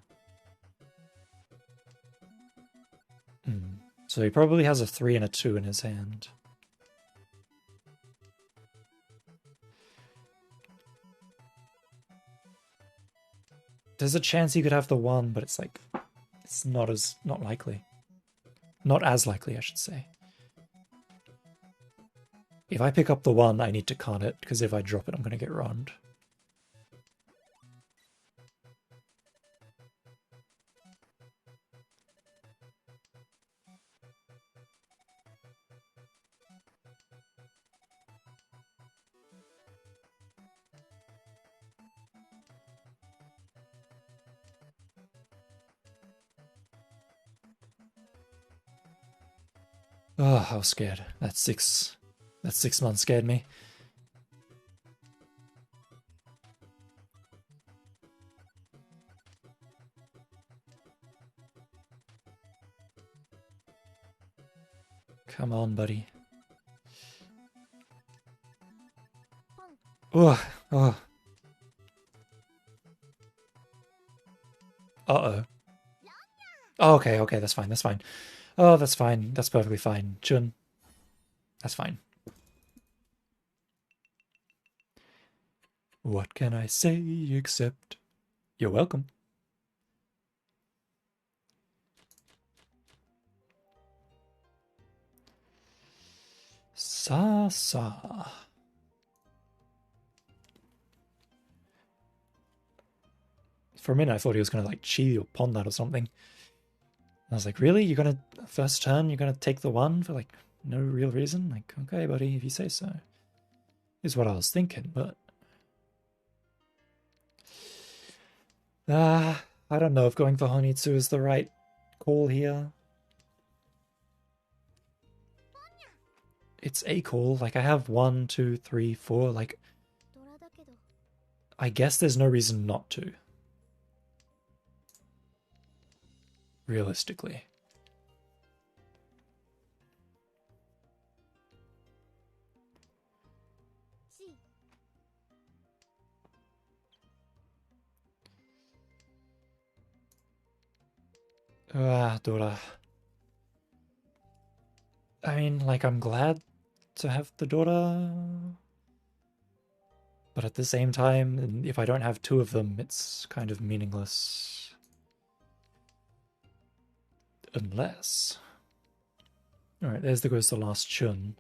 So he probably has a 3 and a 2 in his hand. There's a chance he could have the 1, but it's like... It's not likely. Not as likely, I should say. If I pick up the 1, I need to con it, because if I drop it, I'm going to get robbed. Oh, I was scared. That 6 months scared me. Come on, buddy. Oh. Uh-oh. Oh, okay, that's fine. Oh, that's fine. That's perfectly fine. Chun. That's fine. What can I say except you're welcome? Sa. For a minute, I thought he was going to like chi or pawn that or something. I was like, really? You're going to, first turn, you're going to take the one for like no real reason? Like, okay, buddy, if you say so. Is what I was thinking, but... I don't know if going for Honitsu is the right call here. It's a call. Like, I have 1, 2, 3, 4. Like, ドラだけど I guess there's no reason not to. Realistically. チ Dora. I mean, like, I'm glad to have the daughter. But at the same time, if I don't have two of them, it's kind of meaningless. Unless... Alright, goes the last chun.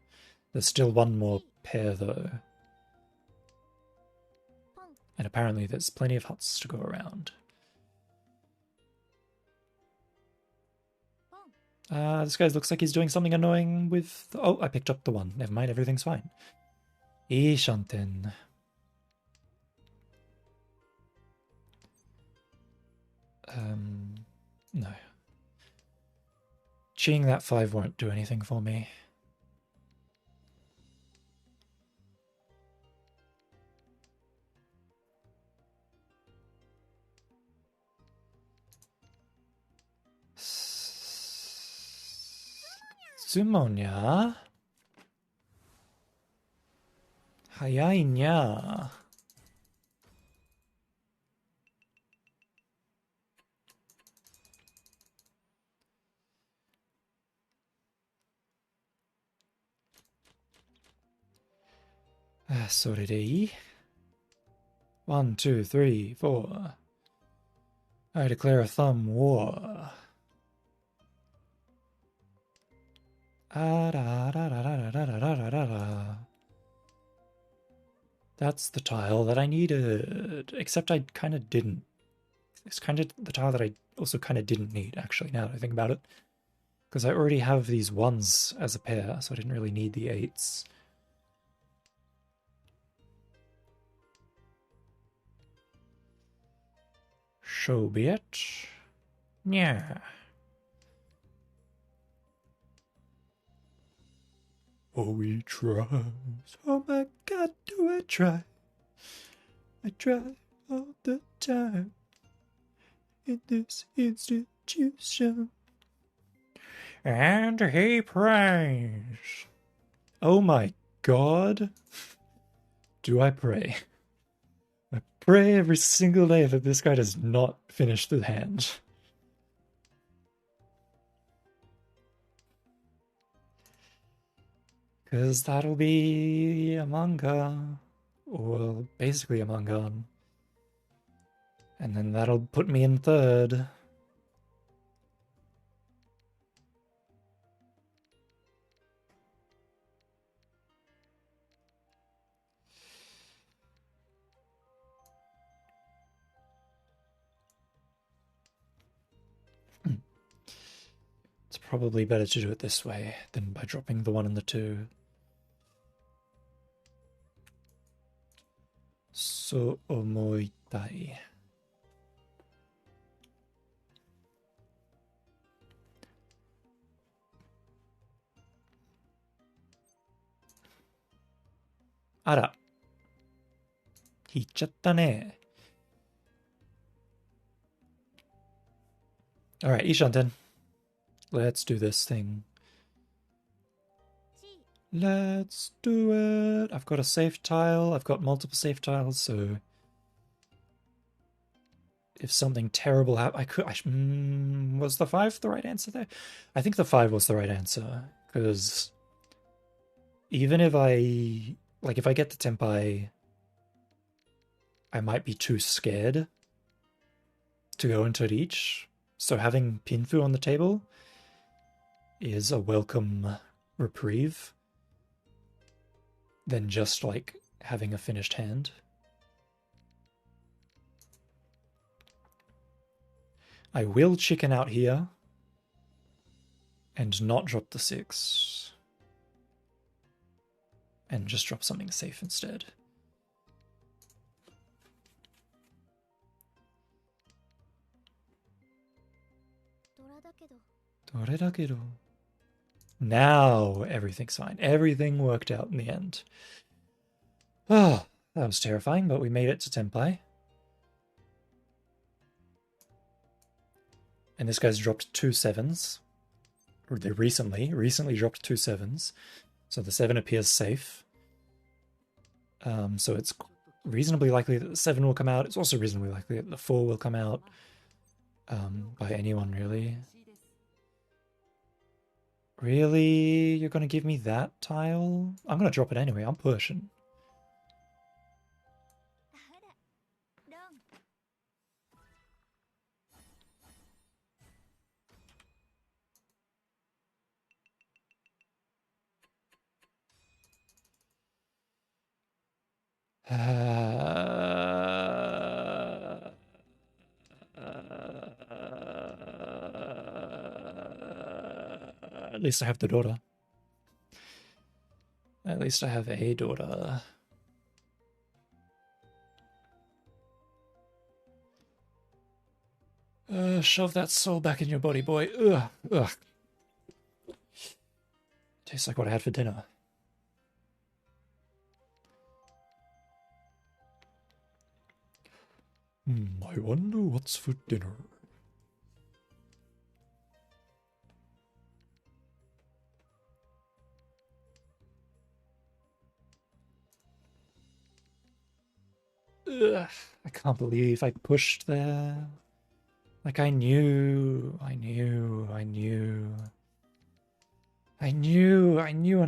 There's still one more pair, though. ポン And apparently there's plenty of huts to go around. ポン This guy looks like he's doing something annoying with... Oh, I picked up the one. Never mind, everything's fine. Ishanten. No. Cheating that 5 won't do anything for me. Sumonya? Hayai nya. Sorry. 1, 2, 3, 4. I declare a thumb war. That's the tile that I needed. Except I kind of didn't. It's kind of the tile that I also kind of didn't need, actually, now that I think about it. Because I already have these 1s as a pair, so I didn't really need the 8s. So be it. Yeah. Oh, he tries. Oh my god, do I try? I try all the time in this institution. And he prays. Oh my god. Do I pray? I pray every single day that this guy does not finish the hand. Because that'll be a manga. Well, basically a manga. And then that'll put me in third. It's probably better to do it this way than by dropping the 1 and the 2. So omoitai. Ara. 引っちゃったね. Alright, Ishanten. Let's do this thing. チ Let's do it. I've got a safe tile. I've got multiple safe tiles, so if something terrible happens, was the 5 the right answer there? I think the 5 was the right answer, because even if I get the Tenpai, I might be too scared to go into it each. So having Pinfu on the table is a welcome reprieve than just like having a finished hand. I will chicken out here and not drop the 6. And just drop something safe instead. Now everything's fine. Everything worked out in the end. Oh, that was terrifying, but we made it to Tenpai. And this guy's dropped 2 7s. Or they recently dropped 2 7s. So the 7 appears safe. So it's reasonably likely that the 7 will come out. It's also reasonably likely that the 4 will come out. By anyone, really. Really? You're gonna give me that tile? I'm gonna drop it anyway. I'm pushing. At least I have the daughter. At least I have a daughter. Shove that soul back in your body, boy. Ugh. Ugh. Tastes like what I had for dinner. I wonder what's for dinner. Ugh, I can't believe I pushed there. Like I knew, and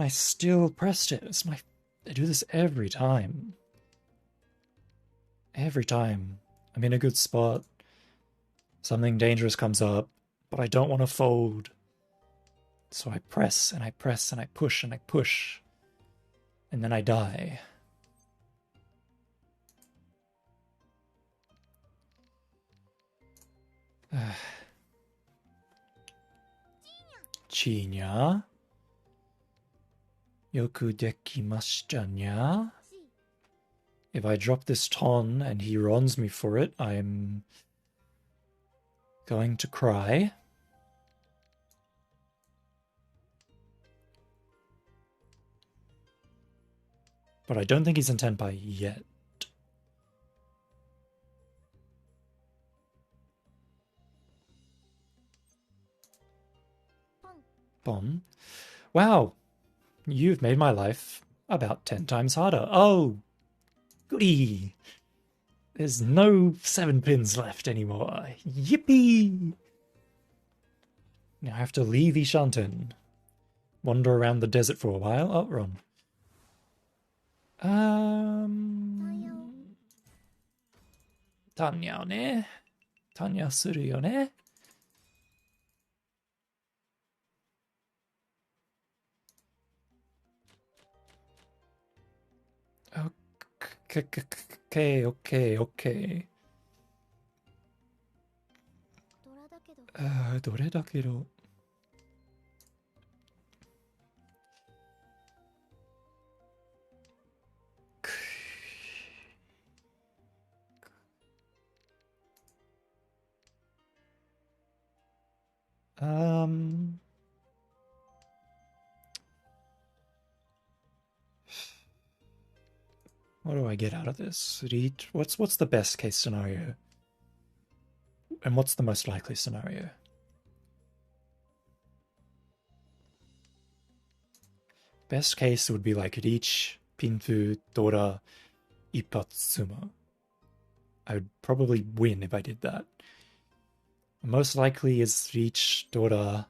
I still pressed it. It's I do this every time. Every time I'm in a good spot, something dangerous comes up, but I don't want to fold. So I press and I press and I push and I push, and then I die. Chinya? Yoku dekimashita nya? If I drop this ton and he runs me for it, I'm going to cry. But I don't think he's in Tenpai yet. Bon. Wow, you've made my life about 10 times harder. Oh, goody. There's no 7 pins left anymore. Yippee! Now I have to leave Ishanten. Wander around the desert for a while. Oh, wrong. Tanya ne? Tanya suru yo ne? Okay. どれだけど What do I get out of this? What's the best case scenario? And what's the most likely scenario? Best case would be like Reach, Pinfu, Dora, Ipatsumo. I would probably win if I did that. Most likely is Reach, Dora.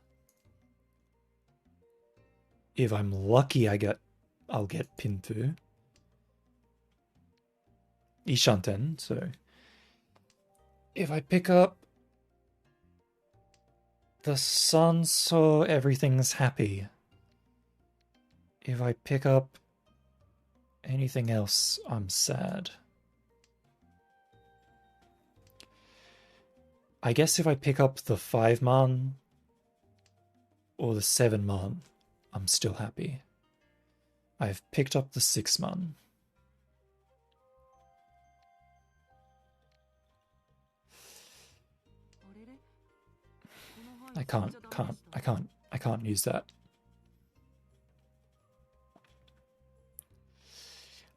If I'm lucky, I'll get Pinfu. Ishanten, so if I pick up the sun, so everything's happy. If I pick up anything else, I'm sad. I guess if I pick up the 5 man or the 7 man, I'm still happy. I've picked up the 6 man. I can't use that.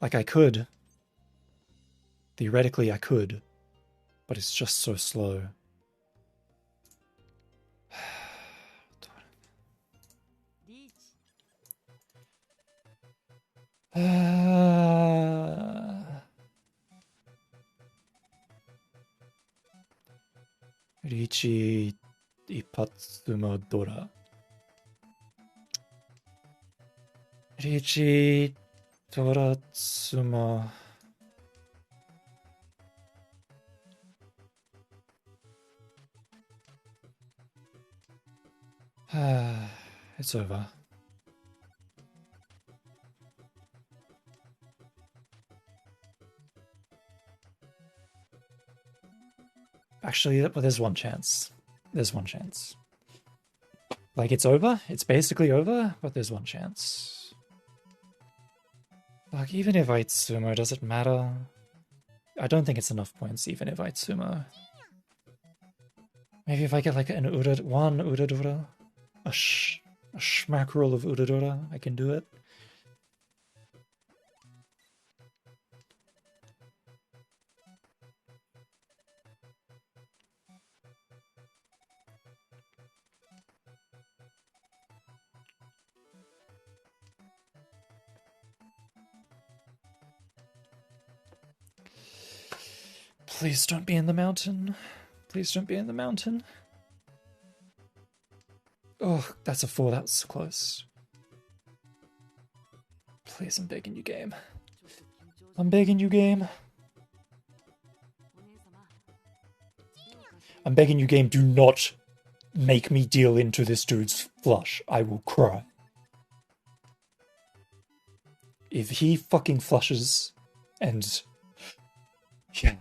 Like I could. Theoretically I could, but it's just so slow. Richi Ipatsuma Dora. Richi Doratsuma. It's over. Actually, there's one chance. There's one chance. Like, it's over. It's basically over, but there's one chance. Like, even if I sumo, does it matter? I don't think it's enough points, even if I sumo. Maybe if I get like one Uradora, a schmack roll of Uradora, I can do it. Please don't be in the mountain. Please don't be in the mountain. Oh, that's a 4. That's close. Please, I'm begging you, game. I'm begging you, game. I'm begging you, game, do not make me deal into this dude's flush. I will cry. If he fucking flushes and... Yeah.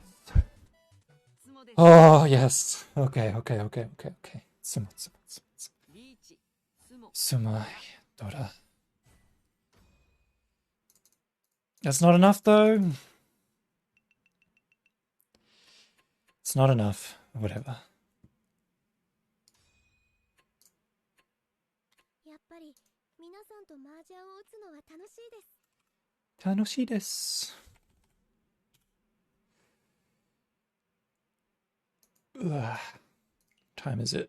Oh, yes. Okay. Sumo Dora. That's not enough, though. It's not enough. Whatever. やっぱり皆さんと麻雀を打つのは楽しいです。楽しいです。Ugh. Time is it?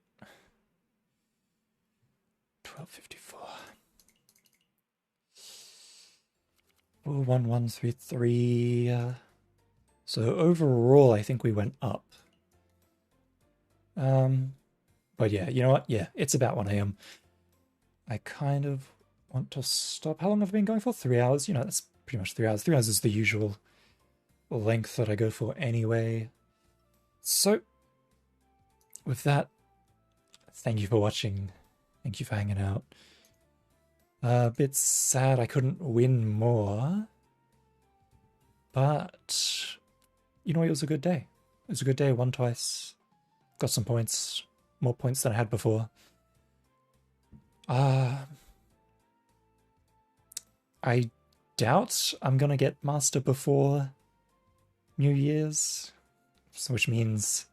12:54. 41133. So overall, I think we went up. But yeah, you know what? Yeah, it's about 1 a.m. I kind of want to stop. How long have I been going for? 3 hours? You know, that's pretty much 3 hours. 3 hours is the usual length that I go for anyway. So, with that, thank you for watching. Thank you for hanging out. A bit sad I couldn't win more. But, you know, it was a good day. It was a good day. Won twice. Got some points. More points than I had before. I doubt I'm gonna get Master before New Year's. So which means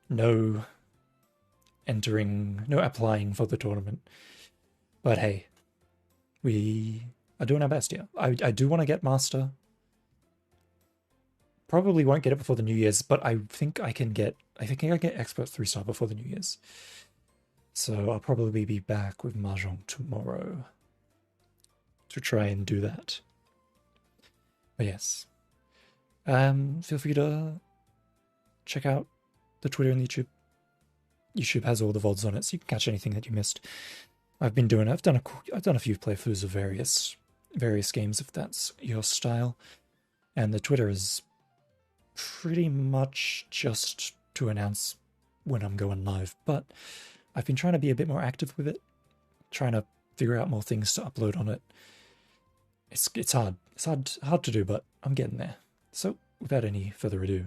no applying for the tournament. But hey, we are doing our best here. I do want to get Master. Probably won't get it before the New Year's, but I think I can get Expert 3-star before the New Year's. So I'll probably be back with Mahjong tomorrow to try and do that. But yes, feel free to check out the Twitter and the YouTube. YouTube has all the VODs on it, so you can catch anything that you missed. I've done a few playthroughs of various games if that's your style, and the Twitter is pretty much just to announce when I'm going live. But I've been trying to be a bit more active with it, trying to figure out more things to upload on it. It's hard. It's hard to do, but I'm getting there. So without any further ado,